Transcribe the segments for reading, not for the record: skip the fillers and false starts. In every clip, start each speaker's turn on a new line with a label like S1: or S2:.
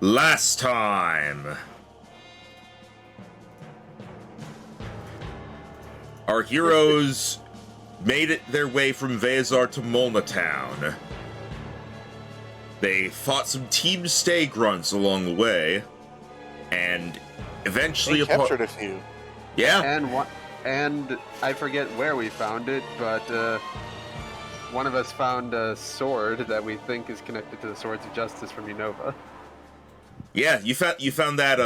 S1: Last time, our heroes made it their way from Vezar to Molna Town. They fought some Team Stay grunts along the way, and eventually...
S2: They captured a few.
S1: Yeah.
S3: And I forget where we found it, but one of us found a sword that we think is connected to the Swords of Justice from Unova.
S1: Yeah, you found that,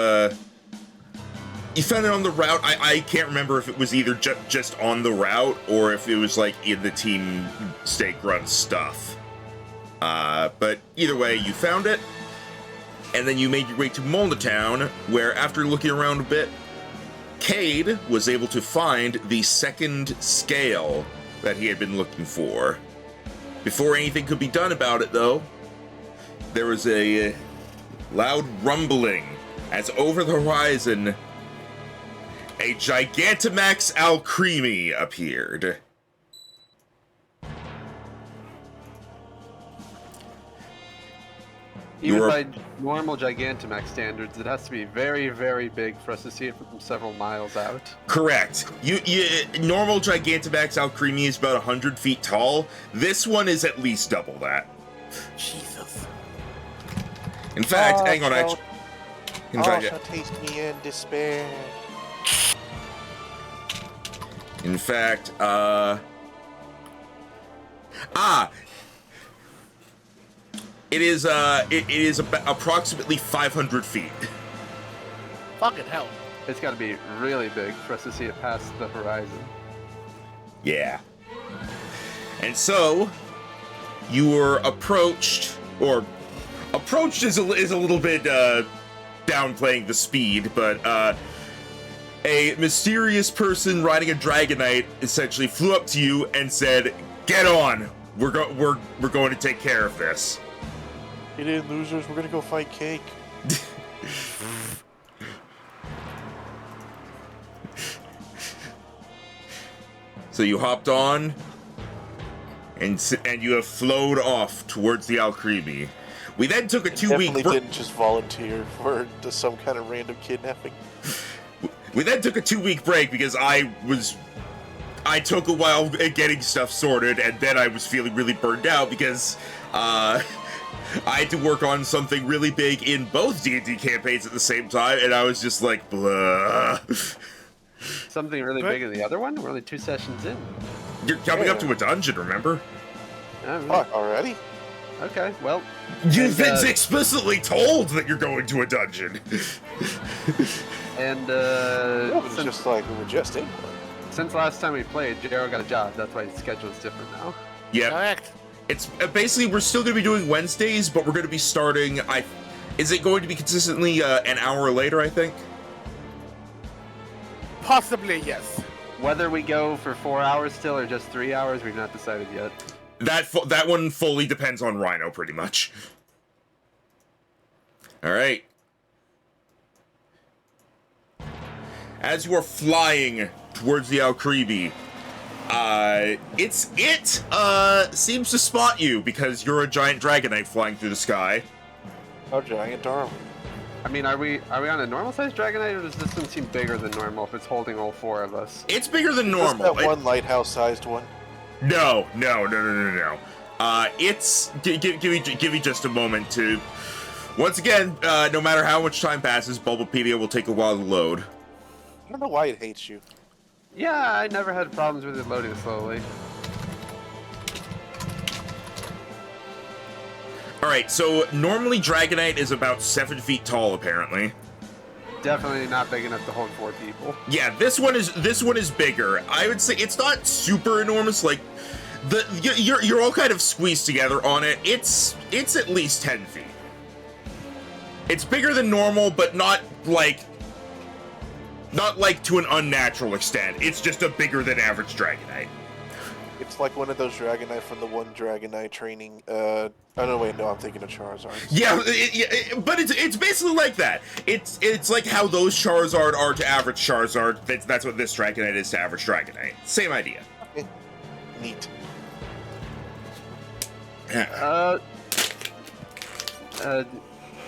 S1: you found it on the route. I can't remember if it was either just on the route or if it was, like, in the Team Stay Grunt stuff. But either way, you found it, and then you made your way to Molna Town, where after looking around a bit, Cade was able to find the second scale that he had been looking for. Before anything could be done about it, though, there was a loud rumbling as over the horizon, a Gigantamax Alcremie appeared.
S3: Even by normal Gigantamax standards, it has to be very, very big for us to see it from several miles out.
S1: Correct. Normal Gigantamax Alcremie is about 100 feet tall. This one is at least double that.
S4: Jesus.
S1: In fact, hang on,
S2: shall taste me in despair.
S1: In fact, it is about approximately 500 feet.
S4: Fucking hell.
S3: It's got to be really big for us to see it past the horizon.
S1: Yeah. And so, you were approached, or approached is a little bit downplaying the speed, but a mysterious person riding a Dragonite essentially flew up to you and said, "Get on. We're going to take care of this."
S2: Get in, losers. We're gonna go fight Cake.
S1: So you hopped on, and you have flowed off towards the Alcremie. We then took a 2-week break.
S2: Definitely didn't just volunteer for some kind of random kidnapping.
S1: We then took a 2-week break because I took a while getting stuff sorted, and then I was feeling really burned out because I had to work on something really big in both D&D campaigns at the same time, and I was just like, blah.
S3: Something really big in the other one? We're only 2 sessions in.
S1: You're coming up to a dungeon, remember?
S3: Oh, really?
S2: Fuck, already?
S3: Okay, well...
S1: You've been explicitly told that you're going to a dungeon.
S3: And,
S2: It's just like we were just in one.
S3: Since last time we played, Jero got a job. That's why his schedule is different now.
S1: Yeah.
S4: Correct.
S1: It's basically, we're still going to be doing Wednesdays, but we're going to be starting, is it going to be consistently an hour later, I think?
S4: Possibly, yes.
S3: Whether we go for 4 hours still or just 3 hours, we've not decided yet.
S1: That one fully depends on Rhino, pretty much. Alright. As you are flying towards the Alcremie, it seems to spot you because you're a giant Dragonite flying through the sky.
S2: How giant are we?
S3: I mean, are we on a normal-sized Dragonite, or does this one seem bigger than normal if it's holding all 4 of us?
S1: It's bigger than
S2: Just
S1: normal.
S2: that one lighthouse-sized one?
S1: No. Give me just a moment to... Once again, no matter how much time passes, Bulbapedia will take a while to load.
S2: I don't know why it hates you.
S3: Yeah, I never had problems with it loading slowly.
S1: Alright, so normally Dragonite is about 7 feet tall, apparently.
S3: Definitely not big enough to hold 4 people.
S1: Yeah, this one is bigger. I would say it's not super enormous, like you're all kind of squeezed together on it. It's at least 10 feet. It's bigger than normal, but not like to an unnatural extent. It's just a bigger than average Dragonite.
S2: It's like one of those Dragonite from the one Dragonite training. Oh no, wait, no, I'm thinking of Charizard.
S1: Yeah, but it's basically like that. It's like how those Charizard are to average Charizard. That's what this Dragonite is to average Dragonite. Same idea.
S2: Okay. Neat.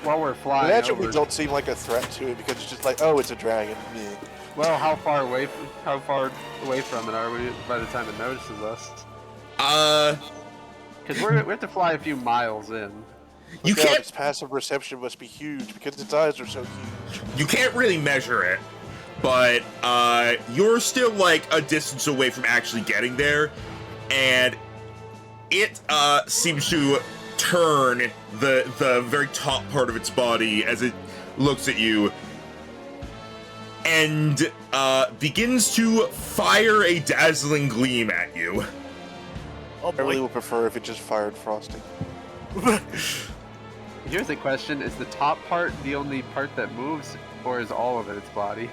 S3: while we're flying
S2: Imagine
S3: over,
S2: we don't seem like a threat to it because it's just like, oh, it's a dragon. Meh.
S3: well, how far away from it are we by the time it notices us? Because we have to fly a few miles in.
S1: You
S2: Look out,
S1: can't
S2: its passive reception must be huge because its eyes are so huge.
S1: you can't really measure it, but you're still like a distance away from actually getting there, and it seems to turn the very top part of its body as it looks at you and begins to fire a dazzling gleam at you.
S4: Oh
S2: I really
S4: boy.
S2: would prefer if it just fired frosting.
S3: Here's the question: is the top part the only part that moves, or is all of it its body?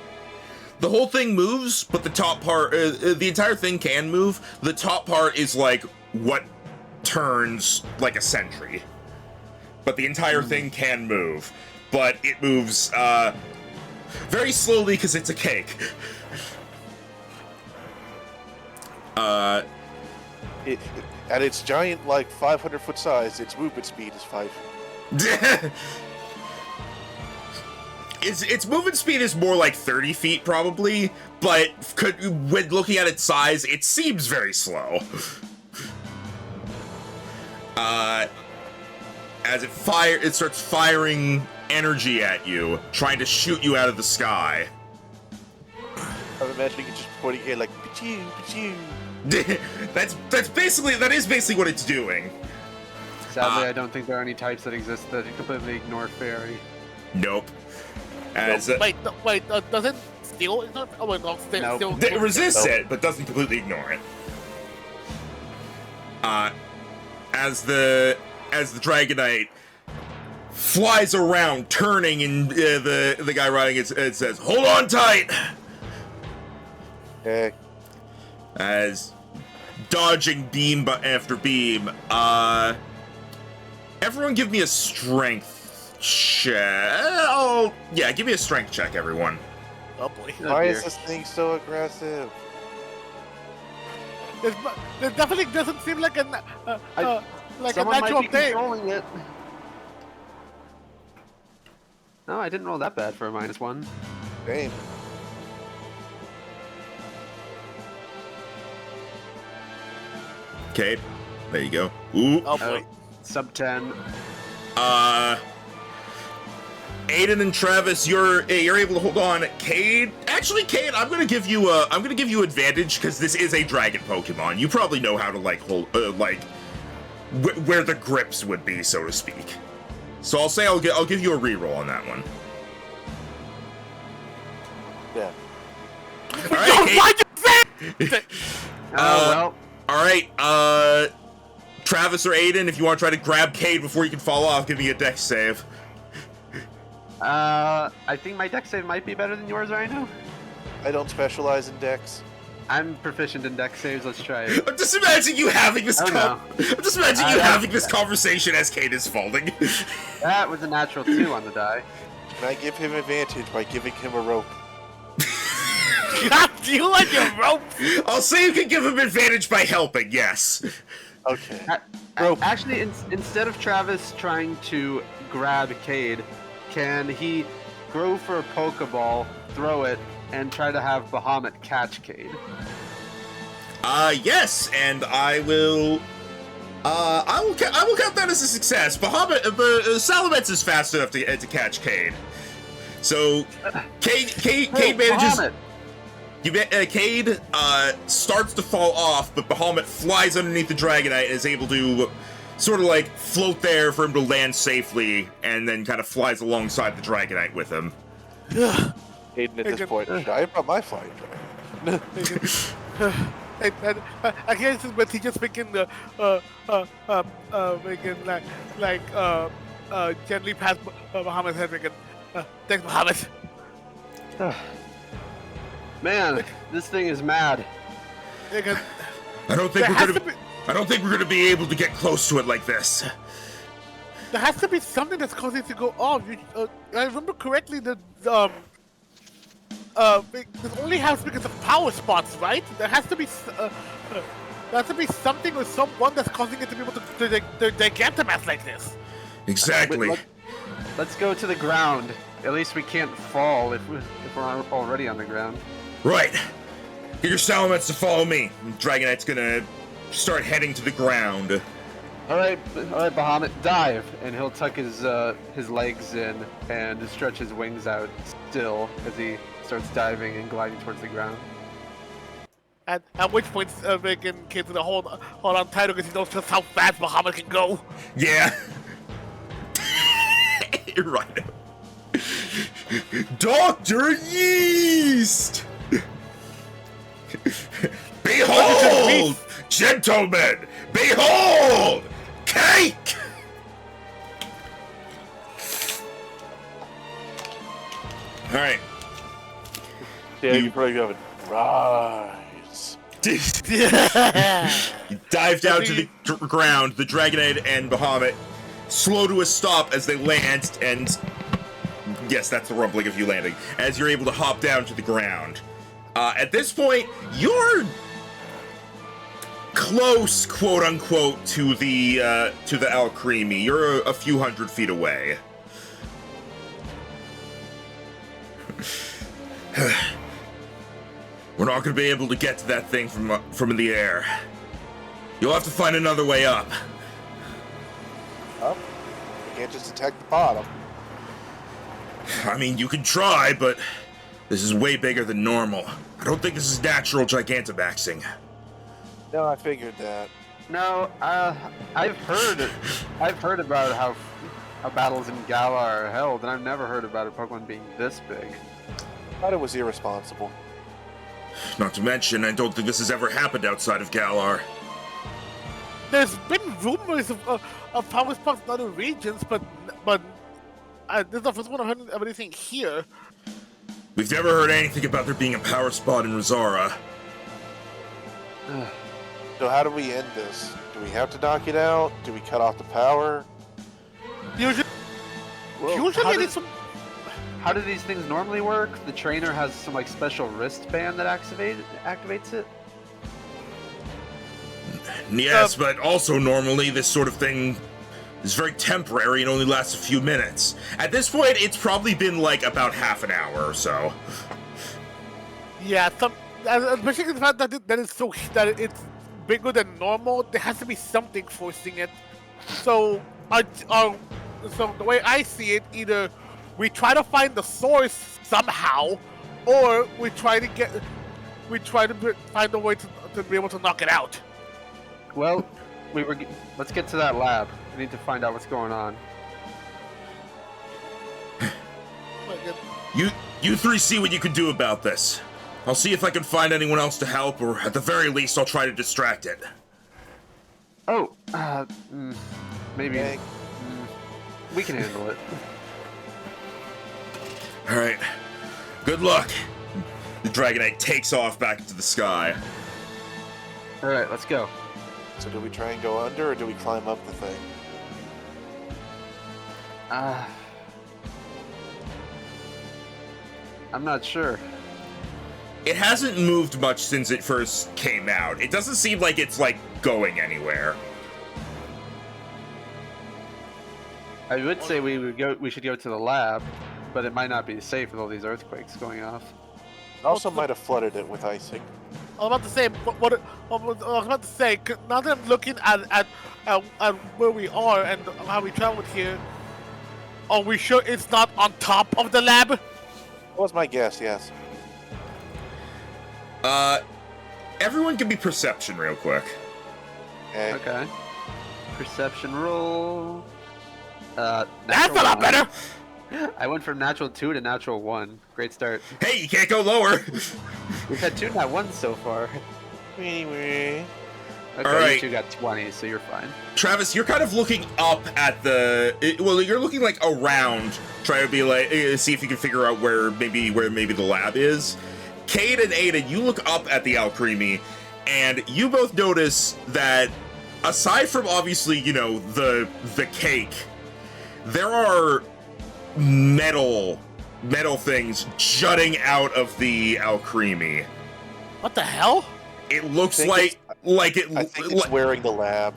S1: The whole thing moves, but the top part, the entire thing can move. The top part is like what turns like a sentry. But the entire thing can move. But it moves very slowly because it's a cake.
S2: At its giant, like 500-foot size, its movement speed is 5.
S1: Its movement speed is more like 30 feet probably, but when looking at its size, it seems very slow. As it starts firing energy at you, trying to shoot you out of the sky.
S2: I'm imagining it just pointing here like, pichu, pichu.
S1: That is basically what it's doing.
S3: Sadly, I don't think there are any types that exist that completely ignore fairy.
S1: Nope. As
S4: Wait, doesn't steal? It's not. Oh wait, no,
S3: Nope.
S4: still.
S1: it resists it, but doesn't completely ignore it. As the Dragonite flies around, turning, and the guy riding it says, "Hold on tight."
S2: Hey,
S1: As dodging beam after beam, everyone give me a strength check. Give me a strength check, everyone.
S4: Oh boy.
S2: why
S3: dear.
S2: is this thing so aggressive?
S4: There definitely doesn't seem like a like a
S3: Someone
S4: natural
S3: might be
S4: thing.
S3: controlling it. No, I didn't roll that bad for a -1.
S2: Damn.
S1: Okay, there you go. Ooh.
S4: Oh boy.
S3: Sub 10.
S1: Aiden and Travis, you're able to hold on. Cade, I'm gonna give you advantage because this is a dragon Pokemon. You probably know how to like hold where the grips would be, so to speak. So I'll give you a reroll on that one.
S2: Yeah.
S1: All right, Cade.
S4: Why'd you say?
S3: Well,
S1: All right, Travis or Aiden, if you want to try to grab Cade before you can fall off, give me a dex save.
S3: I think my dex save might be better than yours right now.
S2: I don't specialize in decks.
S3: I'm proficient in dex saves. Let's try it.
S1: I'm just imagining you having this.
S3: Oh, no.
S1: I'm just imagining you having this conversation as Cade is falling.
S3: That was a natural 2 on the die.
S2: Can I give him advantage by giving him a rope?
S4: Got you on your rope.
S1: I'll say you can give him advantage by helping. Yes.
S2: Okay.
S3: Actually, instead of Travis trying to grab Cade, can he go for a Pokeball, throw it, and try to have Bahamut catch Cade?
S1: Yes, and I will count that as a success. Bahamut, Salamence is fast enough to catch Cade. So, Cade manages.
S3: Bahamut!
S1: Cade starts to fall off, but Bahamut flies underneath the Dragonite and is able to sort of like float there for him to land safely, and then kind of flies alongside the Dragonite with him.
S2: Aiden at this point, I brought my flying dragon.
S4: I guess but he just making the making gently past Muhammad's head, making thanks Muhammad.
S3: Man, this thing is mad.
S4: Making,
S1: I don't think
S4: there
S1: we're gonna be able to get close to it like this.
S4: there has to be something that's causing it to go off. I remember correctly that this only happens because of power spots, right? There has to be something or someone that's causing it to be able to Gigantamax like this.
S1: Exactly.
S3: let's go to the ground. At least we can't fall if we're already on the ground.
S1: Right. Get your Salamence to follow me. Dragonite's gonna start heading to the ground.
S3: All right, Bahamut, dive, and he'll tuck his legs in and stretch his wings out still as he starts diving and gliding towards the ground.
S4: At which point, Megan kids gonna hold on tight because he knows just how fast Bahamut can go.
S1: Yeah. You're right. Dr. Yeast! Behold, gentlemen! Behold! Cake! Alright.
S2: Yeah, you probably have it. Rise.
S1: You dive down to the ground, the Dragonite and Bahamut slow to a stop as they land, and yes, that's the rumbling of you landing, as you're able to hop down to the ground. At this point, you're close, quote unquote, to the Alcremie. You're a few hundred feet away. We're not going to be able to get to that thing from the air. You'll have to find another way up.
S2: Up? You can't just attack the bottom.
S1: I mean, you can try, but this is way bigger than normal. I don't think this is natural Gigantamaxing.
S2: No, I figured that.
S3: No, I've heard about how battles in Galar are held, and I've never heard about a Pokemon being this big.
S2: Thought it was irresponsible.
S1: Not to mention, I don't think this has ever happened outside of Galar.
S4: There's been rumors of power spots in other regions, but this is the first one I've heard of anything here.
S1: We've never heard anything about there being a power spot in Resara.
S2: So how do we end this? Do we have to knock it out? Do we cut off the power?
S4: Usually
S3: How do these things normally work? The trainer has some like special wristband that activates it.
S1: Yes, but also normally this sort of thing is very temporary and only lasts a few minutes. At this point, it's probably been like about half an hour or so.
S4: Yeah, especially the fact that it's bigger than normal. There has to be something forcing it. So, so the way I see it, either we try to find the source somehow, or we try to find a way to be able to knock it out.
S3: Well, let's get to that lab. We need to find out what's going on.
S1: You three see what you can do about this. I'll see if I can find anyone else to help, or at the very least, I'll try to distract it.
S3: Oh, maybe
S2: Okay.
S3: We can handle it.
S1: Alright. Good luck. The Dragonite takes off back into the sky.
S3: Alright, let's go.
S2: So do we try and go under, or do we climb up the thing?
S3: I'm not sure.
S1: It hasn't moved much since it first came out. It doesn't seem like it's, like, going anywhere.
S3: I would say we should go to the lab, but it might not be safe with all these earthquakes going off.
S2: It also might have flooded it with icing.
S4: I was about to say, now that I'm looking at where we are and how we traveled here, are we sure it's not on top of the lab?
S2: That was my guess, yes.
S1: Everyone give me perception real quick.
S2: Okay.
S3: Okay. Perception roll.
S4: That's a lot better!
S3: I went from natural 2 to natural 1. Great start.
S1: Hey, you can't go lower!
S3: We've had 2 nat 1s so far.
S2: Anyway.
S3: Okay,
S1: Alright.
S3: you 2 got 20, so you're fine.
S1: Travis, you're kind of looking up at you're looking like around, trying to be like, see if you can figure out where maybe the lab is. Cade and Ada, you look up at the Alcremie, and you both notice that aside from obviously, you know, the cake, there are metal things jutting out of the Alcremie.
S4: What the hell?
S1: It looks
S2: I
S1: like
S2: think it's wearing the lab.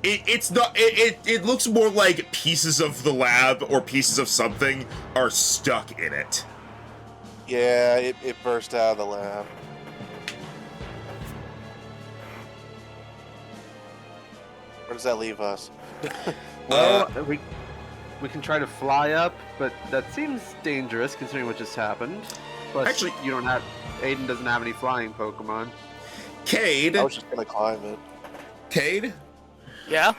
S1: It's not. It looks more like pieces of the lab or pieces of something are stuck in it.
S2: Yeah, it burst out of the lab. Where does that leave us?
S3: Well, we can try to fly up, but that seems dangerous considering what just happened. Plus,
S1: Actually-
S3: you don't have. Aiden doesn't have any flying Pokemon.
S1: Cade,
S2: I was just gonna climb it.
S1: Cade,
S4: Yeah.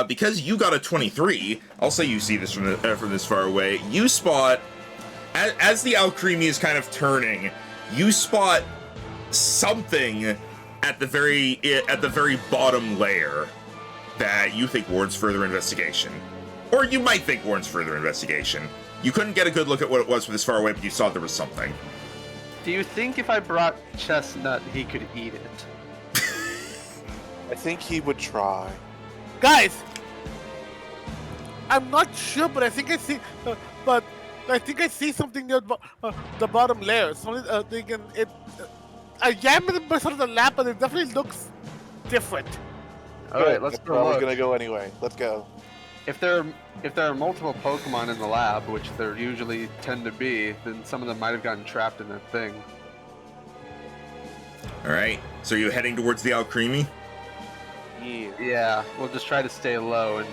S1: because you got a 23. I'll say you see this from this far away. You spot as the Alcremie is kind of turning. You spot something at the very bottom layer that you think warrants further investigation, or you might think warrants further investigation. You couldn't get a good look at what it was from this far away, but you saw there was something.
S3: Do you think if I brought Chestnut, he could eat it?
S2: I think he would try.
S4: Guys, I'm not sure, but I think I see. But I think I see something near the bottom layer. So I am in the side of the lab, but it definitely looks different.
S3: All right, let's
S2: That's
S3: go
S2: probably
S3: look.
S2: gonna go anyway. Let's go.
S3: If there are multiple Pokemon in the lab, which there usually tend to be, then some of them might have gotten trapped in that thing.
S1: All right, so you're heading towards the Alcremie.
S2: Yeah.
S3: Yeah, we'll just try to stay low and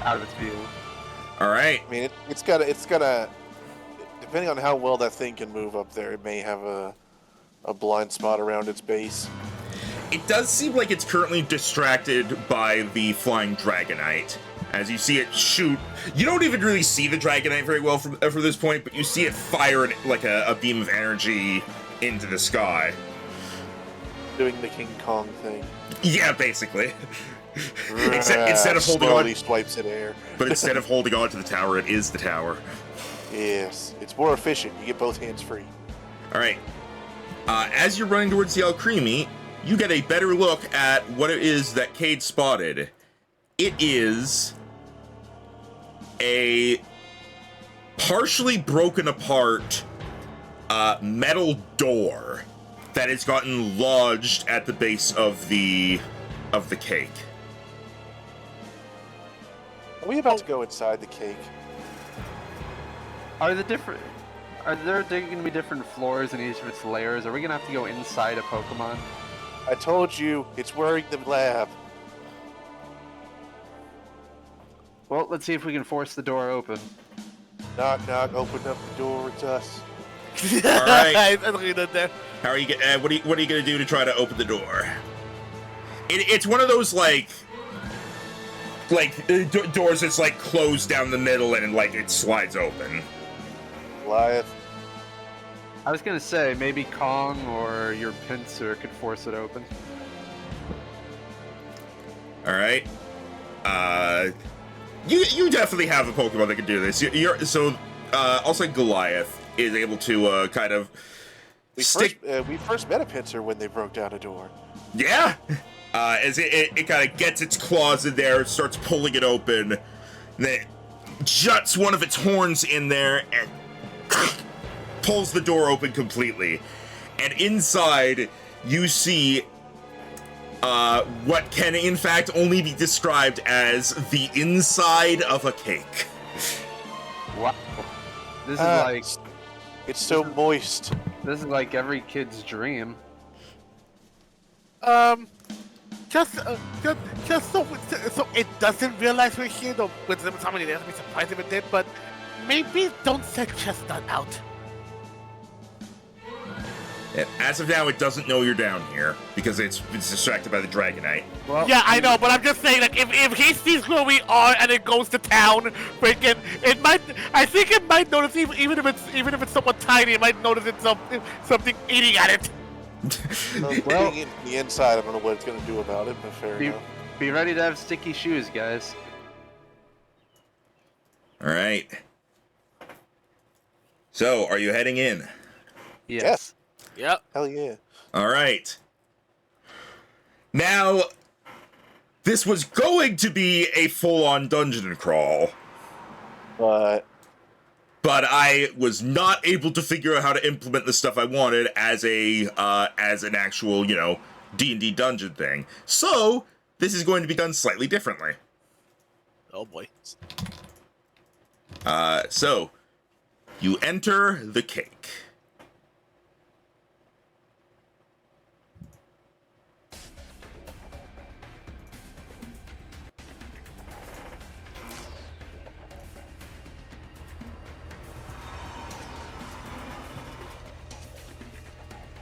S3: out of its view.
S1: All right.
S2: I mean, it's gotta. Depending on how well that thing can move up there, it may have a blind spot around its base.
S1: It does seem like it's currently distracted by the flying Dragonite. As you see it shoot, you don't even really see the Dragonite very well from this point, but you see it fire like a beam of energy into the sky.
S2: Doing the King Kong thing.
S1: Yeah, basically. Instead of holding
S2: slowly
S1: on,
S2: swipes at air.
S1: but instead of holding on to the tower, it is the tower.
S2: Yes, it's more efficient. You get both hands free.
S1: All right. As you're running towards the Alcremie, you get a better look at what it is that Cade spotted. It is a partially broken apart metal door that has gotten lodged at the base of the cake.
S2: Are we about to go inside the cake?
S3: Are there going to be different floors in each of its layers? Are we going to have to go inside a Pokemon?
S2: I told you, it's worrying the lab.
S3: Well, let's see if we can force the door open.
S2: Knock, knock, open up the door, it's us.
S1: All right.
S4: I agree with that.
S1: How are you? What are you gonna do to try to open the door? It's one of those doors that's like closed down the middle and like it slides open.
S2: Goliath.
S3: I was going to say, maybe Kong or your Pinsir could force it open.
S1: All right. You definitely have a Pokemon that can do this. I'll say Goliath is able to kind of
S2: We first met a Pinsir when they broke down a door.
S1: Yeah. As it kind of gets its claws in there, starts pulling it open, then it juts one of its horns in there and pulls the door open completely. And inside, you see what can in fact only be described as the inside of a cake.
S3: Wow. This is like
S2: It's so moist.
S3: this is like every kid's dream.
S4: Just so it doesn't realize we're here, though. With somebody there, I'd be surprised if it did. But maybe don't set Chestnut out.
S1: And as of now, it doesn't know you're down here because it's distracted by the Dragonite.
S3: Well,
S4: Yeah, I know, but I'm just saying, like, if he sees where we are and it goes to town, freaking, it might. I think it might notice, even if it's somewhat tiny, it might notice it's something eating at it.
S3: Well-
S2: Being in the inside, I don't know what it's going to do about it, but fair enough.
S3: Be ready to have sticky shoes, guys.
S1: All right. So, are you heading in?
S3: Yes.
S4: Yep.
S2: Hell yeah.
S1: All right. Now, this was going to be a full-on dungeon crawl,
S2: But
S1: but I was not able to figure out how to implement the stuff I wanted as an actual, D&D dungeon thing. So this is going to be done slightly differently.
S4: Oh boy.
S1: So, you enter the cake.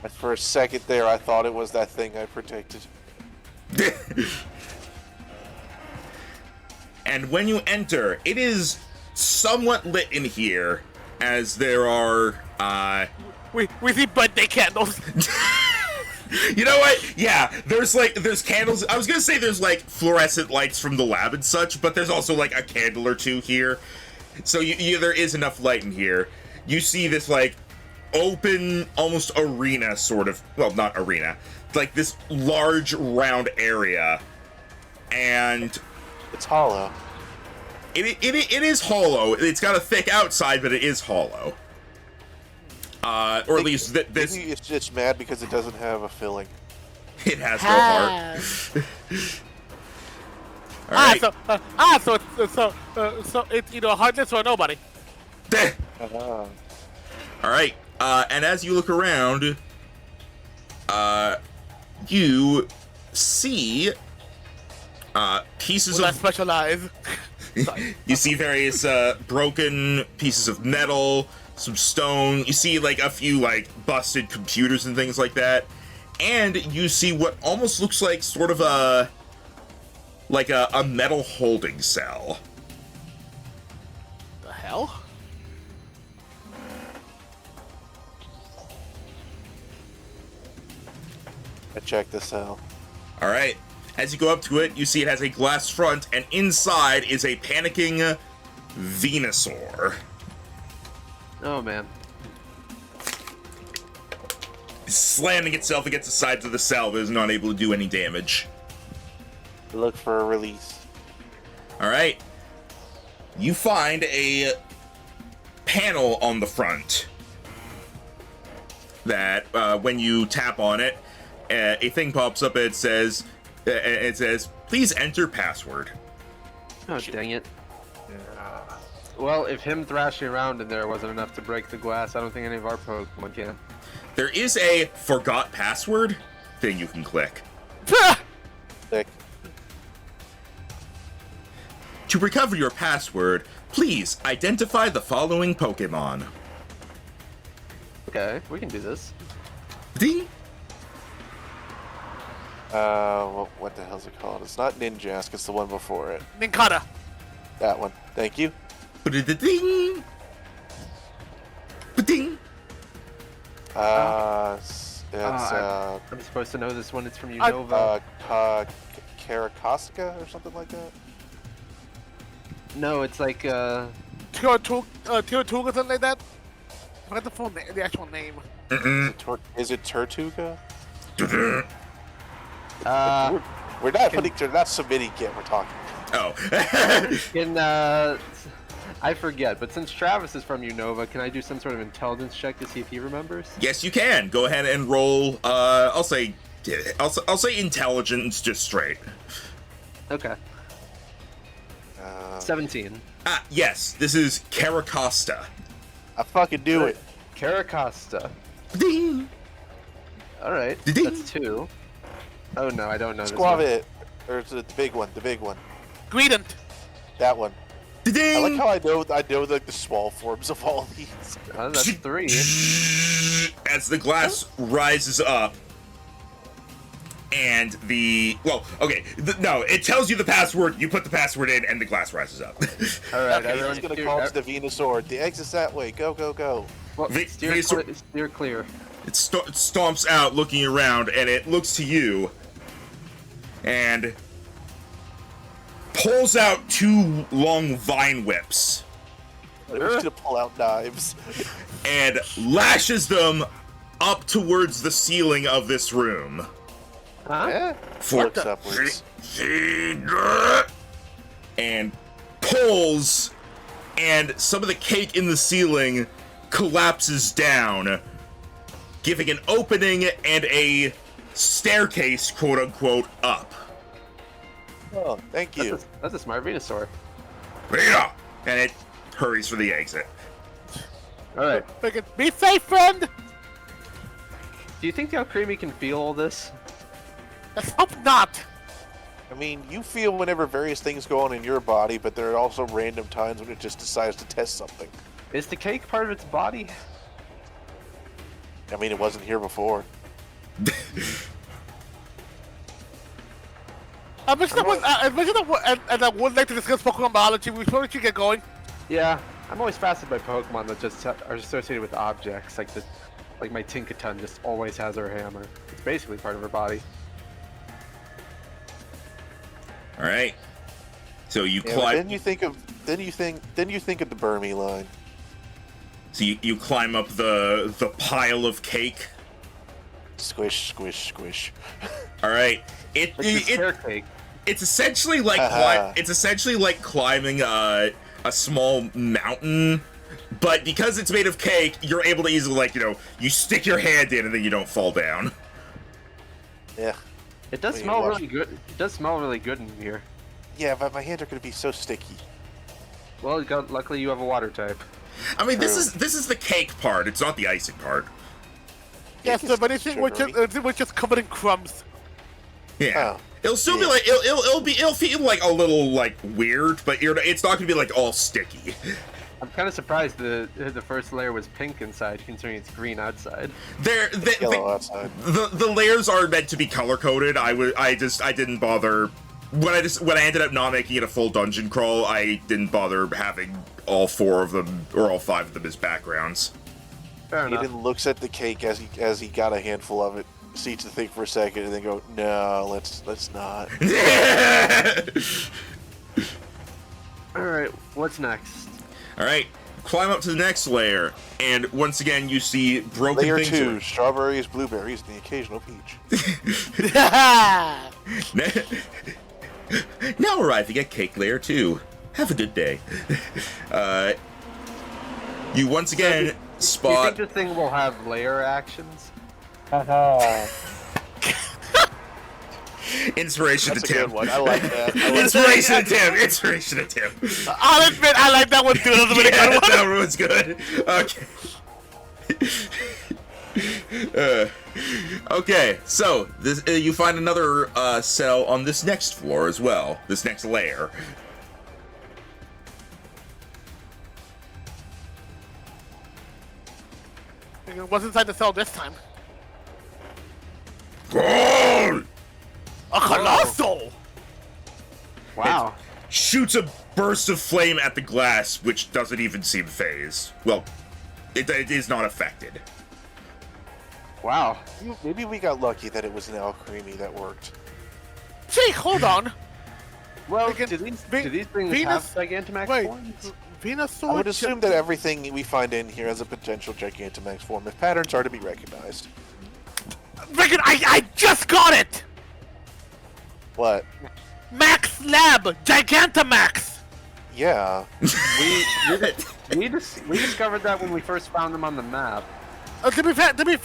S2: For a second there, I thought it was that thing I predicted.
S1: And when you enter, it is somewhat lit in here, as there are,
S4: We see birthday candles.
S1: You know what? Yeah, there's candles. I was gonna say there's like fluorescent lights from the lab and such, but there's also like a candle or two here. So there is enough light in here. You see this like open, almost arena sort of, well, not arena, like this large round area, and
S2: It's hollow.
S1: it is hollow. It's got a thick outside, but it is hollow. Or at least this.
S2: Maybe it's just mad because it doesn't have a filling.
S1: It has no heart. All right.
S4: So it's either heartless or nobody.
S2: Uh-huh.
S1: All right. And as you look around, you see pieces
S4: Will I
S1: of.
S4: specialize?
S1: You see various broken pieces of metal, some stone. You see like a few like busted computers and things like that. And you see what almost looks like sort of a metal holding cell.
S4: The hell?
S2: I checked this out.
S1: All right. As you go up to it, you see it has a glass front, and inside is a panicking Venusaur.
S3: Oh man.
S1: Slamming itself against the sides of the cell, but is not able to do any damage.
S2: Look for a release.
S1: All right. You find a panel on the front that, when you tap on it, a thing pops up and it says, "Please enter password."
S3: Oh dang it. Well, if him thrashing around in there wasn't enough to break the glass, I don't think any of our Pokemon can.
S1: There is a forgot password thing you can click.
S2: Thick.
S1: To recover your password, please identify the following Pokemon.
S3: Okay, we can do this.
S1: Ding!
S2: What the hell's it called? It's not Ninjask, it's the one before it.
S4: Ninkata.
S2: That one. Thank you.
S1: Ding! Ding!
S3: I'm supposed to know this one. It's from Unova.
S2: Karakosika or something like that?
S3: No, it's like
S4: Tiortug or something like that. I forgot the full name, the actual name.
S2: Is it Tortuga? We're not submitting yet, we're talking.
S1: Oh.
S3: I forget, but since Travis is from Unova, can I do some sort of intelligence check to see if he remembers?
S1: Yes, you can. Go ahead and roll. I'll say intelligence just straight.
S3: Okay. 17.
S1: Yes, this is Caracosta.
S2: I fucking do it.
S3: Caracosta.
S1: Ding!
S3: All right,
S1: Ding.
S3: that's 2. Oh no, I don't know this one.
S2: Squavit. Or is it the big one? The big one.
S4: Greedent.
S2: That one.
S1: Ding!
S2: I like how I know like the small forms of all these.
S3: Oh, that's 3.
S1: As the glass rises up, and no, it tells you the password. You put the password in, and the glass rises up.
S3: All right,
S2: Okay, he's gonna call it the Venusaur. The exit's that way. Go, go, go.
S3: Well,
S1: Venusaur-
S3: steer clear.
S1: It stomps out, looking around, and it looks to you, and pulls out 2 long vine whips,
S2: I'm just gonna pull out knives.
S1: and lashes them up towards the ceiling of this room.
S3: Huh?
S2: Yeah.
S1: For
S2: Flips upwards.
S1: and pulls, and some of the cake in the ceiling collapses down, giving an opening and a staircase, quote unquote, up.
S2: Oh, thank you.
S3: That's a smart Venusaur.
S1: Yeah! And it hurries for the exit.
S3: All right.
S4: Freaking be safe, friend.
S3: Do you think the Alcremie can feel all this?
S4: Let's hope not.
S2: I mean, you feel whenever various things go on in your body, but there are also random times when it just decides to test something.
S3: Is the cake part of its body?
S2: I mean, it wasn't here before.
S4: I would like to discuss Pokemon biology. We probably should get going.
S3: Yeah, I'm always fascinated by Pokemon that just are associated with objects, like my Tinkaton just always has her hammer. It's basically part of her body.
S1: All right. So you
S2: Yeah,
S1: climb.
S2: then you think of the Burmy line.
S1: So you climb up the pile of cake.
S2: Squish, squish, squish.
S1: All right.
S3: Like this hair cake.
S1: It's essentially like climbing a small mountain, but because it's made of cake, you're able to easily you stick your hand in and then you don't fall down.
S2: Yeah.
S3: It does smell really good. It does smell really good in here.
S2: Yeah, but my hands are gonna be so sticky.
S3: Well, luckily you have a water type.
S1: I mean, this is the cake part. It's not the icing part.
S4: Yes,
S2: it's
S4: but anything we're just covered in crumbs.
S1: Yeah.
S2: Oh.
S1: It'll still be like it'll feel like a little like weird, but it's not gonna be like all sticky.
S3: I'm kind of surprised the first layer was pink inside, considering it's green outside.
S2: Yellow outside.
S1: The layers are meant to be color coded. I didn't bother when I ended up not making it a full dungeon crawl. I didn't bother having all 4 of them or all 5 of them as backgrounds.
S3: Fair enough.
S2: Aiden looks at the cake as he got a handful of it, seats to think for a second, and then go, "No, let's not."
S3: All right, what's next?
S1: All right, climb up to the next layer, and once again you see broken
S2: Layer
S1: things.
S2: 2: strawberries, blueberries, and the occasional peach.
S1: Now arriving at cake layer 2. Have a good day. You once again
S3: Do you
S1: spot.
S3: think this thing will have layer actions?
S1: Inspiration
S2: That's
S1: to
S2: a
S1: Tim.
S2: good one. I like that.
S1: Inspiration to Tim. Inspiration to Tim.
S4: I'll admit, I like that one too. That was a really
S1: Yeah,
S4: good one.
S1: that one was good. Okay. Okay, so this you find another cell on this next floor as well. This next layer.
S4: What's inside the cell this time?
S1: Gold!
S4: A colossal!
S3: Wow.
S1: Shoots a burst of flame at the glass, which doesn't even seem phased. Well, it is not affected.
S3: Wow.
S2: Maybe we got lucky that it was an Alcremie that worked.
S4: Gee, hold on.
S3: Well,
S4: Freaking
S3: do these
S4: Ve-
S3: things
S4: Venus-
S3: have Gigantamax
S4: Wait,
S3: forms?
S4: Venusaur.
S2: I would assume that everything we find in here has a potential Gigantamax form if patterns are to be recognized.
S4: Freaking, I just got it.
S2: What?
S4: Max Lab Gigantamax.
S2: Yeah.
S3: We discovered that when we first found them on the map.
S4: To be fair, that was